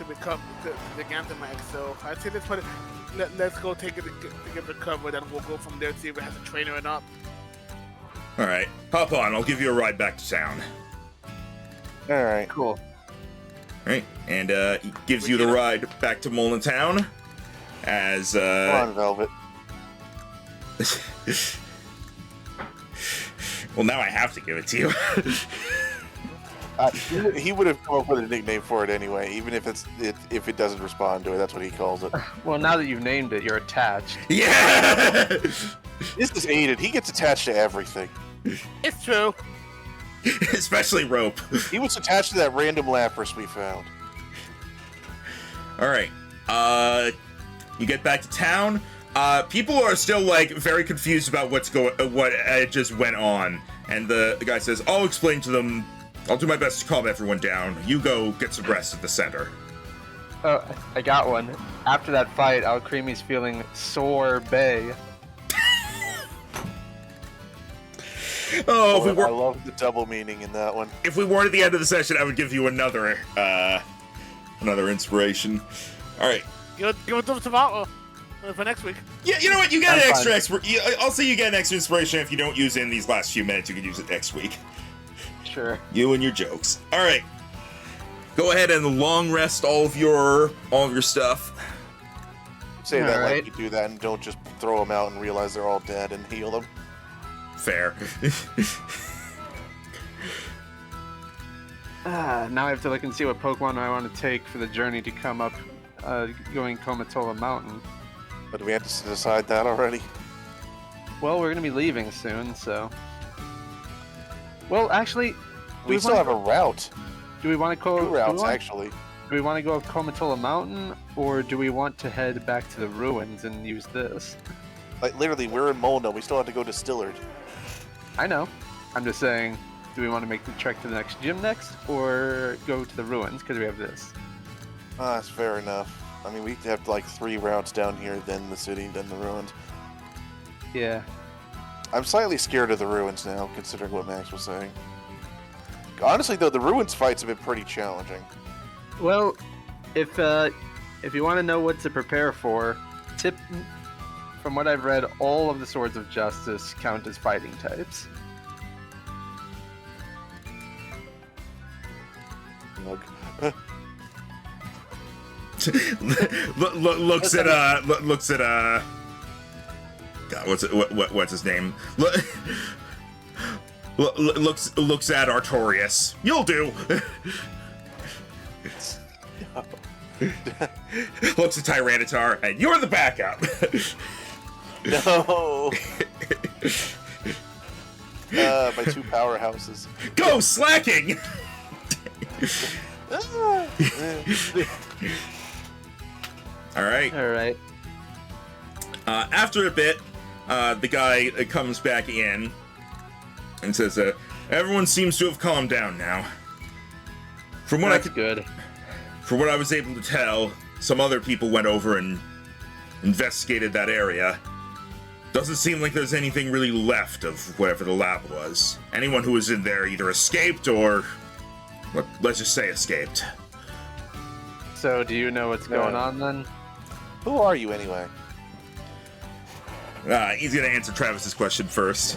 S4: become the Gigantamax. So I say let's go take it to get recovered, and we'll go from there to see if it has a trainer or not.
S1: All right, hop on. I'll give you a ride back to town.
S2: All right.
S3: Cool.
S1: All right, and he gives you the ride back to Molna Town. As
S2: Come on, Velvet.
S1: well, now I have to give it to you.
S2: He would have come up with a nickname for it anyway, even if if it doesn't respond to it. That's what he calls it.
S3: Well, now that you've named it, you're attached.
S1: Yeah.
S2: This is Aiden. He gets attached to everything.
S4: It's true.
S1: Especially rope.
S2: He was attached to that random Lapras we found.
S1: All right. You get back to town. People are still like very confused about what just went on, and the guy says, "I'll explain to them. I'll do my best to calm everyone down. You go get some rest at the center."
S3: Oh, I got one. After that fight, Alcreamy's feeling sore bay.
S1: Oh,
S2: I love the double meaning in that one.
S1: if we weren't at the end of the session, I would give you another inspiration. All right.
S4: Give it to tomorrow for next week.
S1: Yeah, you know what? You get
S3: I'm
S1: an extra
S3: fine.
S1: I'll say you get an extra inspiration if you don't use it in these last few minutes. You can use it next week.
S3: Sure.
S1: You and your jokes. All right. Go ahead and long rest all of your stuff.
S2: Say that
S3: Alright.
S2: like you do that, and don't just throw them out and realize they're all dead and heal them.
S1: Fair.
S3: Now I have to look and see what Pokemon I want to take for the journey to come up, going Komatola Mountain.
S2: But we have to decide that already.
S3: Well, we're gonna be leaving soon, so. Well, actually,
S2: We still have a route.
S3: do we want to go?
S2: Two routes, actually.
S3: Do we want to go up Komatola Mountain, or do we want to head back to the ruins and use this?
S2: Like, literally, we're in Molna. We still have to go to Stillard.
S3: I know. I'm just saying, do we want to make the trek to the next gym next, or go to the ruins because we have this?
S2: That's fair enough. I mean, we have like 3 routes down here, then the city, then the ruins.
S3: Yeah.
S2: I'm slightly scared of the ruins now, considering what Max was saying. Honestly, though, the ruins fights have been pretty challenging.
S3: Well, if you want to know what to prepare for, from what I've read, all of the Swords of Justice count as fighting types.
S2: Look.
S1: looks at God, what's his name? Looks at Artorias. You'll do. Looks at Tyranitar, and you're the backup.
S2: No. My 2 powerhouses.
S1: Go slacking. All right.
S3: All right.
S1: After a bit, the guy comes back in and says, "Everyone seems to have calmed down now. From what
S3: That's good.
S1: From what I was able to tell, some other people went over and investigated that area. Doesn't seem like there's anything really left of whatever the lab was. Anyone who was in there either escaped or, let's just say, escaped."
S3: So, do you know what's going on then?
S2: Who are you, anyway?
S1: He's gonna answer Travis's question first.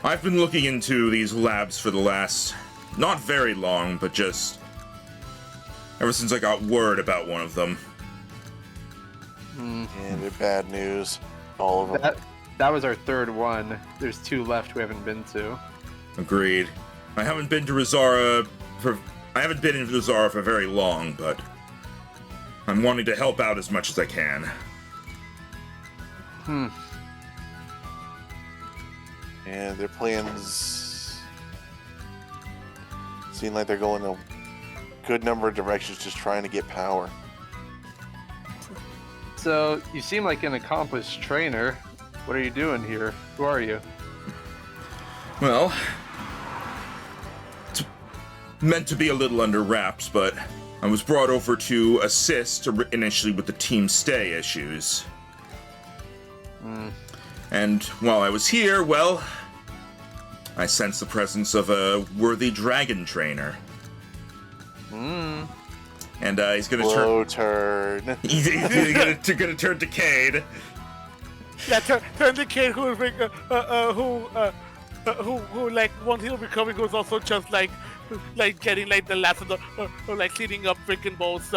S1: I've been looking into these labs for the last, not very long, but just ever since I got word about one of them.
S2: Yeah, they're bad news. All of them.
S3: That was our 3rd one. There's 2 left we haven't been to.
S1: Agreed. I haven't been to Resara for very long, but I'm wanting to help out as much as I can.
S2: And their plans seem like they're going a good number of directions just trying to get power.
S3: So, you seem like an accomplished trainer. What are you doing here? Who are you?
S1: Well, it's meant to be a little under wraps, but I was brought over to assist initially with the team stay issues. And while I was here, well, I sensed the presence of a worthy dragon trainer. And he's gonna
S2: turn.
S1: He's gonna turn to Cade.
S4: Yeah, turn the kid who like once he'll recover, he was also just like getting like the last of the like cleaning up freaking both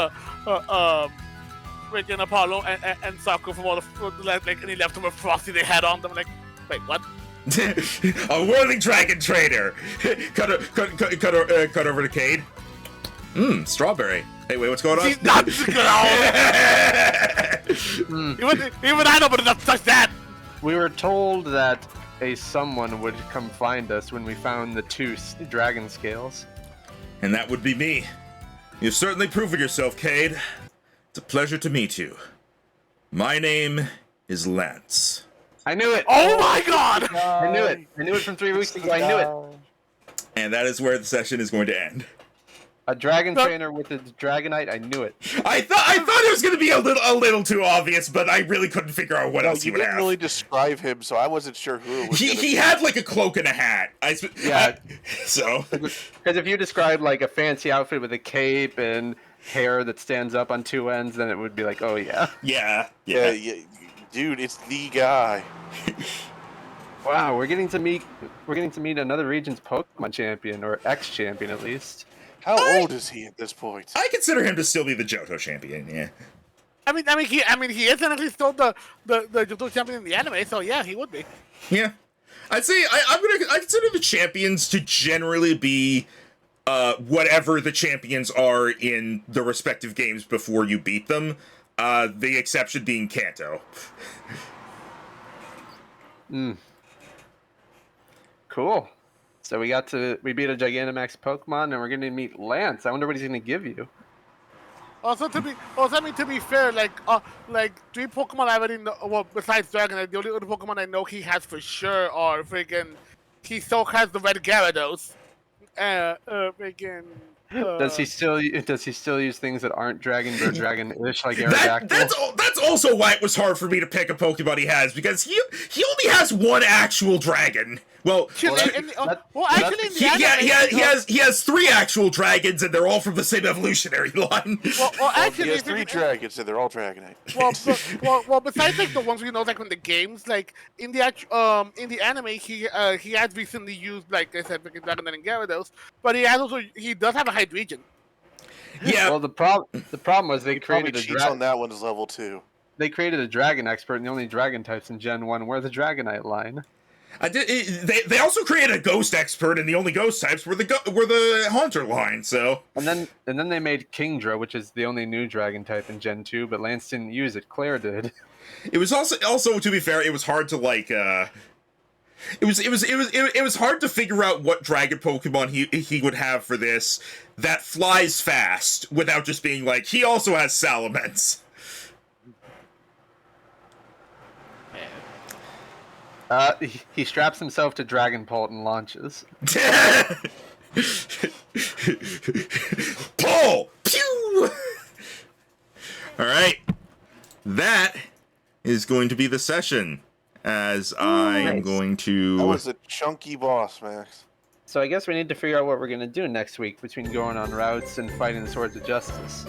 S4: freaking Apollo and Sokka from all the like any leftover frosty they had on them. Like, wait, what?
S1: A worthy dragon trainer. Cut over to Cade. Strawberry. Hey, wait, what's going on?
S4: She's not even I know, but not touch that.
S3: We were told that someone would come find us when we found the 2 dragon scales.
S1: And that would be me. You've certainly proven yourself, Cade. It's a pleasure to meet you. My name is Lance.
S3: I knew it!
S4: Oh my god!
S3: I knew it! I knew it from 3 weeks ago, I knew it!
S1: And that is where the session is going to end.
S3: A dragon trainer with a dragonite, I knew it.
S1: I thought it was going to be a little too obvious, but I really couldn't figure out what else he would have.
S2: You didn't really describe him, so I wasn't sure who it was.
S1: He had like a cloak and a hat. So.
S3: Because if you describe like a fancy outfit with a cape and hair that stands up on 2 ends, then it would be like, oh yeah.
S1: Yeah.
S2: Dude, it's the guy.
S3: Wow, we're getting to meet another region's Pokemon champion, or ex-champion at least.
S2: How old is he at this point?
S1: I consider him to still be the Johto champion. Yeah.
S4: I mean, he is technically still the Johto champion in the anime, so yeah, he would be.
S1: Yeah, I'd say I consider the champions to generally be whatever the champions are in the respective games before you beat them. The exception being Kanto.
S3: Cool. So we beat a Gigantamax Pokemon, and we're gonna meet Lance. I wonder what he's gonna give you.
S4: Also, to be fair, like 3 Pokemon I already know. Well, besides Dragonite, the only other Pokemon I know he has for sure are freaking. He still has the red Gyarados.
S3: Does he still use things that aren't dragon or dragon-ish like Aerodactyl?
S1: That's also why it was hard for me to pick a Pokemon he has, because he only has 1 actual dragon. Well, he has 3 actual dragons, and they're all from the same evolutionary line.
S4: Well, actually,
S2: he has 3 dragons, and they're all Dragonite.
S4: Well, besides like the ones we know, like in the games, like in the anime, he has recently used, like I said, freaking Dragonite and Gyarados, but he does have a Hydreigon.
S3: Yeah. Well, the problem was they created a
S2: dragon. On that one is level 2.
S3: They created a dragon expert, and the only dragon types in Gen 1 were the Dragonite line.
S1: They also created a ghost expert, and the only ghost types were the Haunter line. So
S3: and then they made Kingdra, which is the only new dragon type in Gen 2, but Lance didn't use it. Claire did.
S1: It was also to be fair, it was hard to like. It was hard to figure out what dragon Pokemon he would have for this that flies fast without just being like he also has Salamence.
S3: He straps himself to Dragonpult and launches.
S1: Pull! Pew! Alright. That is going to be the session. As I am going to...
S2: That was a chunky boss, Max.
S3: So I guess we need to figure out what we're going to do next week between going on routes and fighting the Swords of Justice.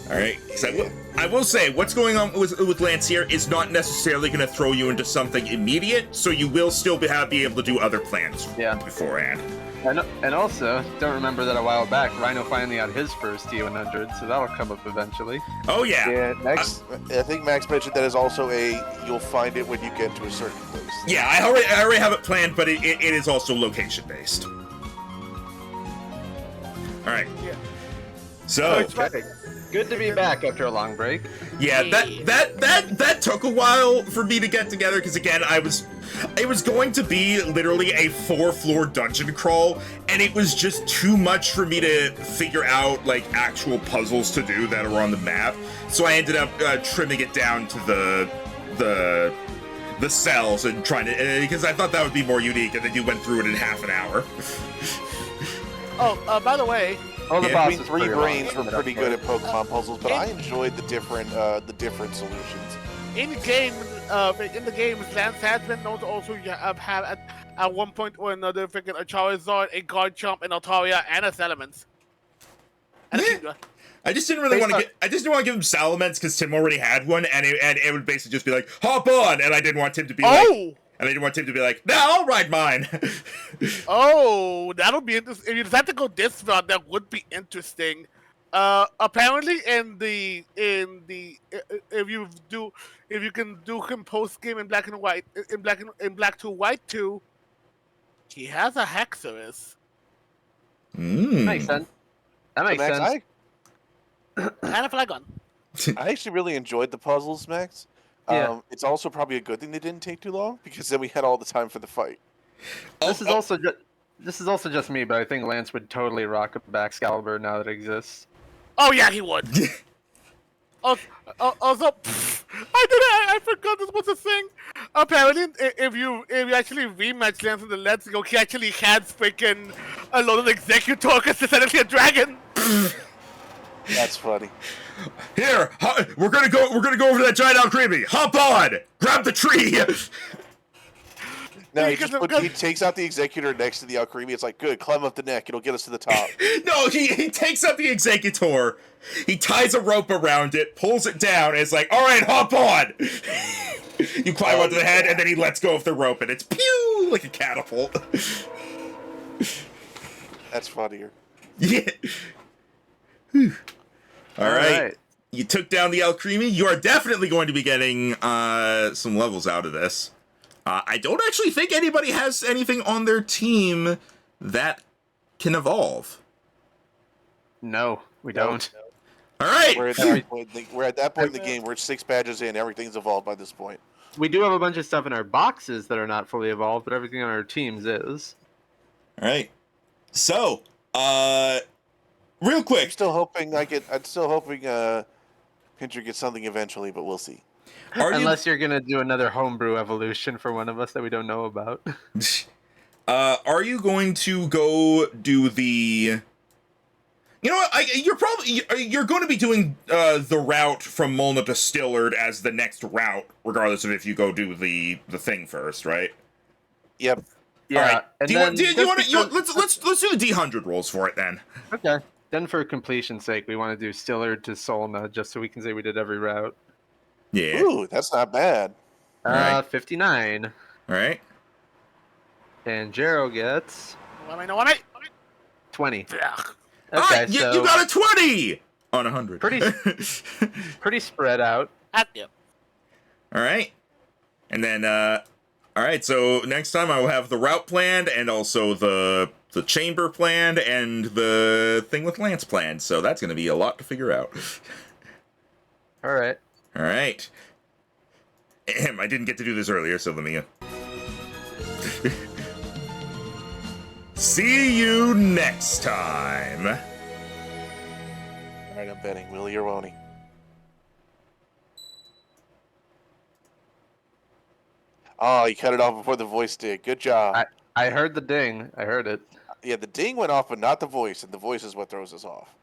S1: Alright, so I will say, what's going on with Lance here is not necessarily going to throw you into something immediate, so you will still be able to do other plans beforehand.
S3: And also, don't remember that a while back, Rhino finally had his first T100, so that'll come up eventually.
S1: Oh yeah!
S2: Yeah, Max, I think Max mentioned that is also you'll find it when you get to a certain place.
S1: Yeah, I already have it planned, but it is also location-based. Alright. Yeah. So...
S3: Good to be back after a long break.
S1: Yeah, that took a while for me to get together, because again, it was going to be literally a 4-floor dungeon crawl, and it was just too much for me to figure out, like, actual puzzles to do that are on the map, so I ended up trimming it down to the cells and trying to, because I thought that would be more unique, and then you went through it in half an hour.
S4: Oh, by the way,
S3: Well, the
S1: Yeah,
S3: boss
S2: I mean,
S3: was
S2: Three
S3: pretty
S2: Brains
S3: long.
S2: were pretty good at Pokemon puzzles, but I enjoyed the different solutions.
S4: In the games, Lance has been known to also have at one point or another freaking a Charizard, a Garchomp, an Altaria, and a Salamence. And a
S1: Yeah.
S4: Kingdra.
S1: I just didn't really
S3: Based
S1: want to
S3: on-
S1: I just didn't want to give him Salamence because Tim already had one, and it would basically just be like, hop on, and I didn't want Tim to be like,
S4: Oh!
S1: and I didn't want Tim to be like, no, I'll ride mine.
S4: Oh, that'll be interesting. If you decide to go this route, that would be interesting. Apparently, if you can do him post game in black and white, in black 2 white 2, he has a Hexorus
S3: Makes sense. That
S2: So,
S3: makes
S2: Max,
S3: sense.
S4: and a Flygon.
S2: I actually really enjoyed the puzzles, Max.
S3: Yeah.
S2: It's also probably a good thing they didn't take too long because then we had all the time for the fight.
S3: This is also just me, but I think Lance would totally rock a Baxcalibur now that it exists.
S4: Oh yeah, he would. Also, I forgot this was a thing. Apparently, if you actually rematch Lance in the Let's Go, he actually has freaking a lot of Executor because it's essentially a dragon.
S2: That's funny.
S1: Here, we're gonna go over to that giant Alcremie. Hop on, grab the tree.
S2: No,
S4: Because-
S2: he takes out the Executor next to the Alcremie. It's like, good, climb up the neck. It'll get us to the top.
S1: No, he takes out the Executor, he ties a rope around it, pulls it down, and it's like, all right, hop on. You climb onto the head, and then he lets go of the rope, and it's pew like a catapult.
S2: That's funnier.
S1: Yeah. Whew. All right. You took down the Alcremie. You are definitely going to be getting some levels out of this. I don't actually think anybody has anything on their team that can evolve.
S3: No, we don't.
S1: All right.
S2: We're at that point in the game. We're 6 badges in. Everything's evolved by this point.
S3: We do have a bunch of stuff in our boxes that are not fully evolved, but everything on our teams is.
S1: All right. So, real quick.
S2: I'm still hoping Pincher gets something eventually, but we'll see.
S3: Unless you're gonna do another homebrew evolution for one of us that we don't know about.
S1: Are you going to go do the? You know what? You're going to be doing the route from Molna to Stillard as the next route, regardless of if you go do the thing first, right?
S2: Yep.
S3: Yeah.
S1: All right.
S3: And
S1: Do you want?
S3: then
S1: Let's do the D100 rolls for it then.
S3: Okay. Then for completion's sake, we want to do Stillard to Solna, just so we can say we did every route.
S1: Yeah.
S2: Ooh, that's not bad.
S1: Alright.
S3: 59.
S1: All right.
S3: And Jero gets
S4: What am I?
S3: 20.
S4: Ugh.
S3: Okay,
S1: you
S3: so
S1: got a 20 on 100.
S3: pretty spread out.
S4: Yeah.
S1: All right. And then, all right, so next time I will have the route planned and also the chamber planned and the thing with Lance planned. So that's going to be a lot to figure out.
S3: All right.
S1: All right. I didn't get to do this earlier, so let me... See you next time.
S2: All right, I'm betting Willie or Woney. Oh, you cut it off before the voice did. Good job.
S3: I heard the ding. I heard it.
S2: Yeah, the ding went off, but not the voice, and the voice is what throws us off.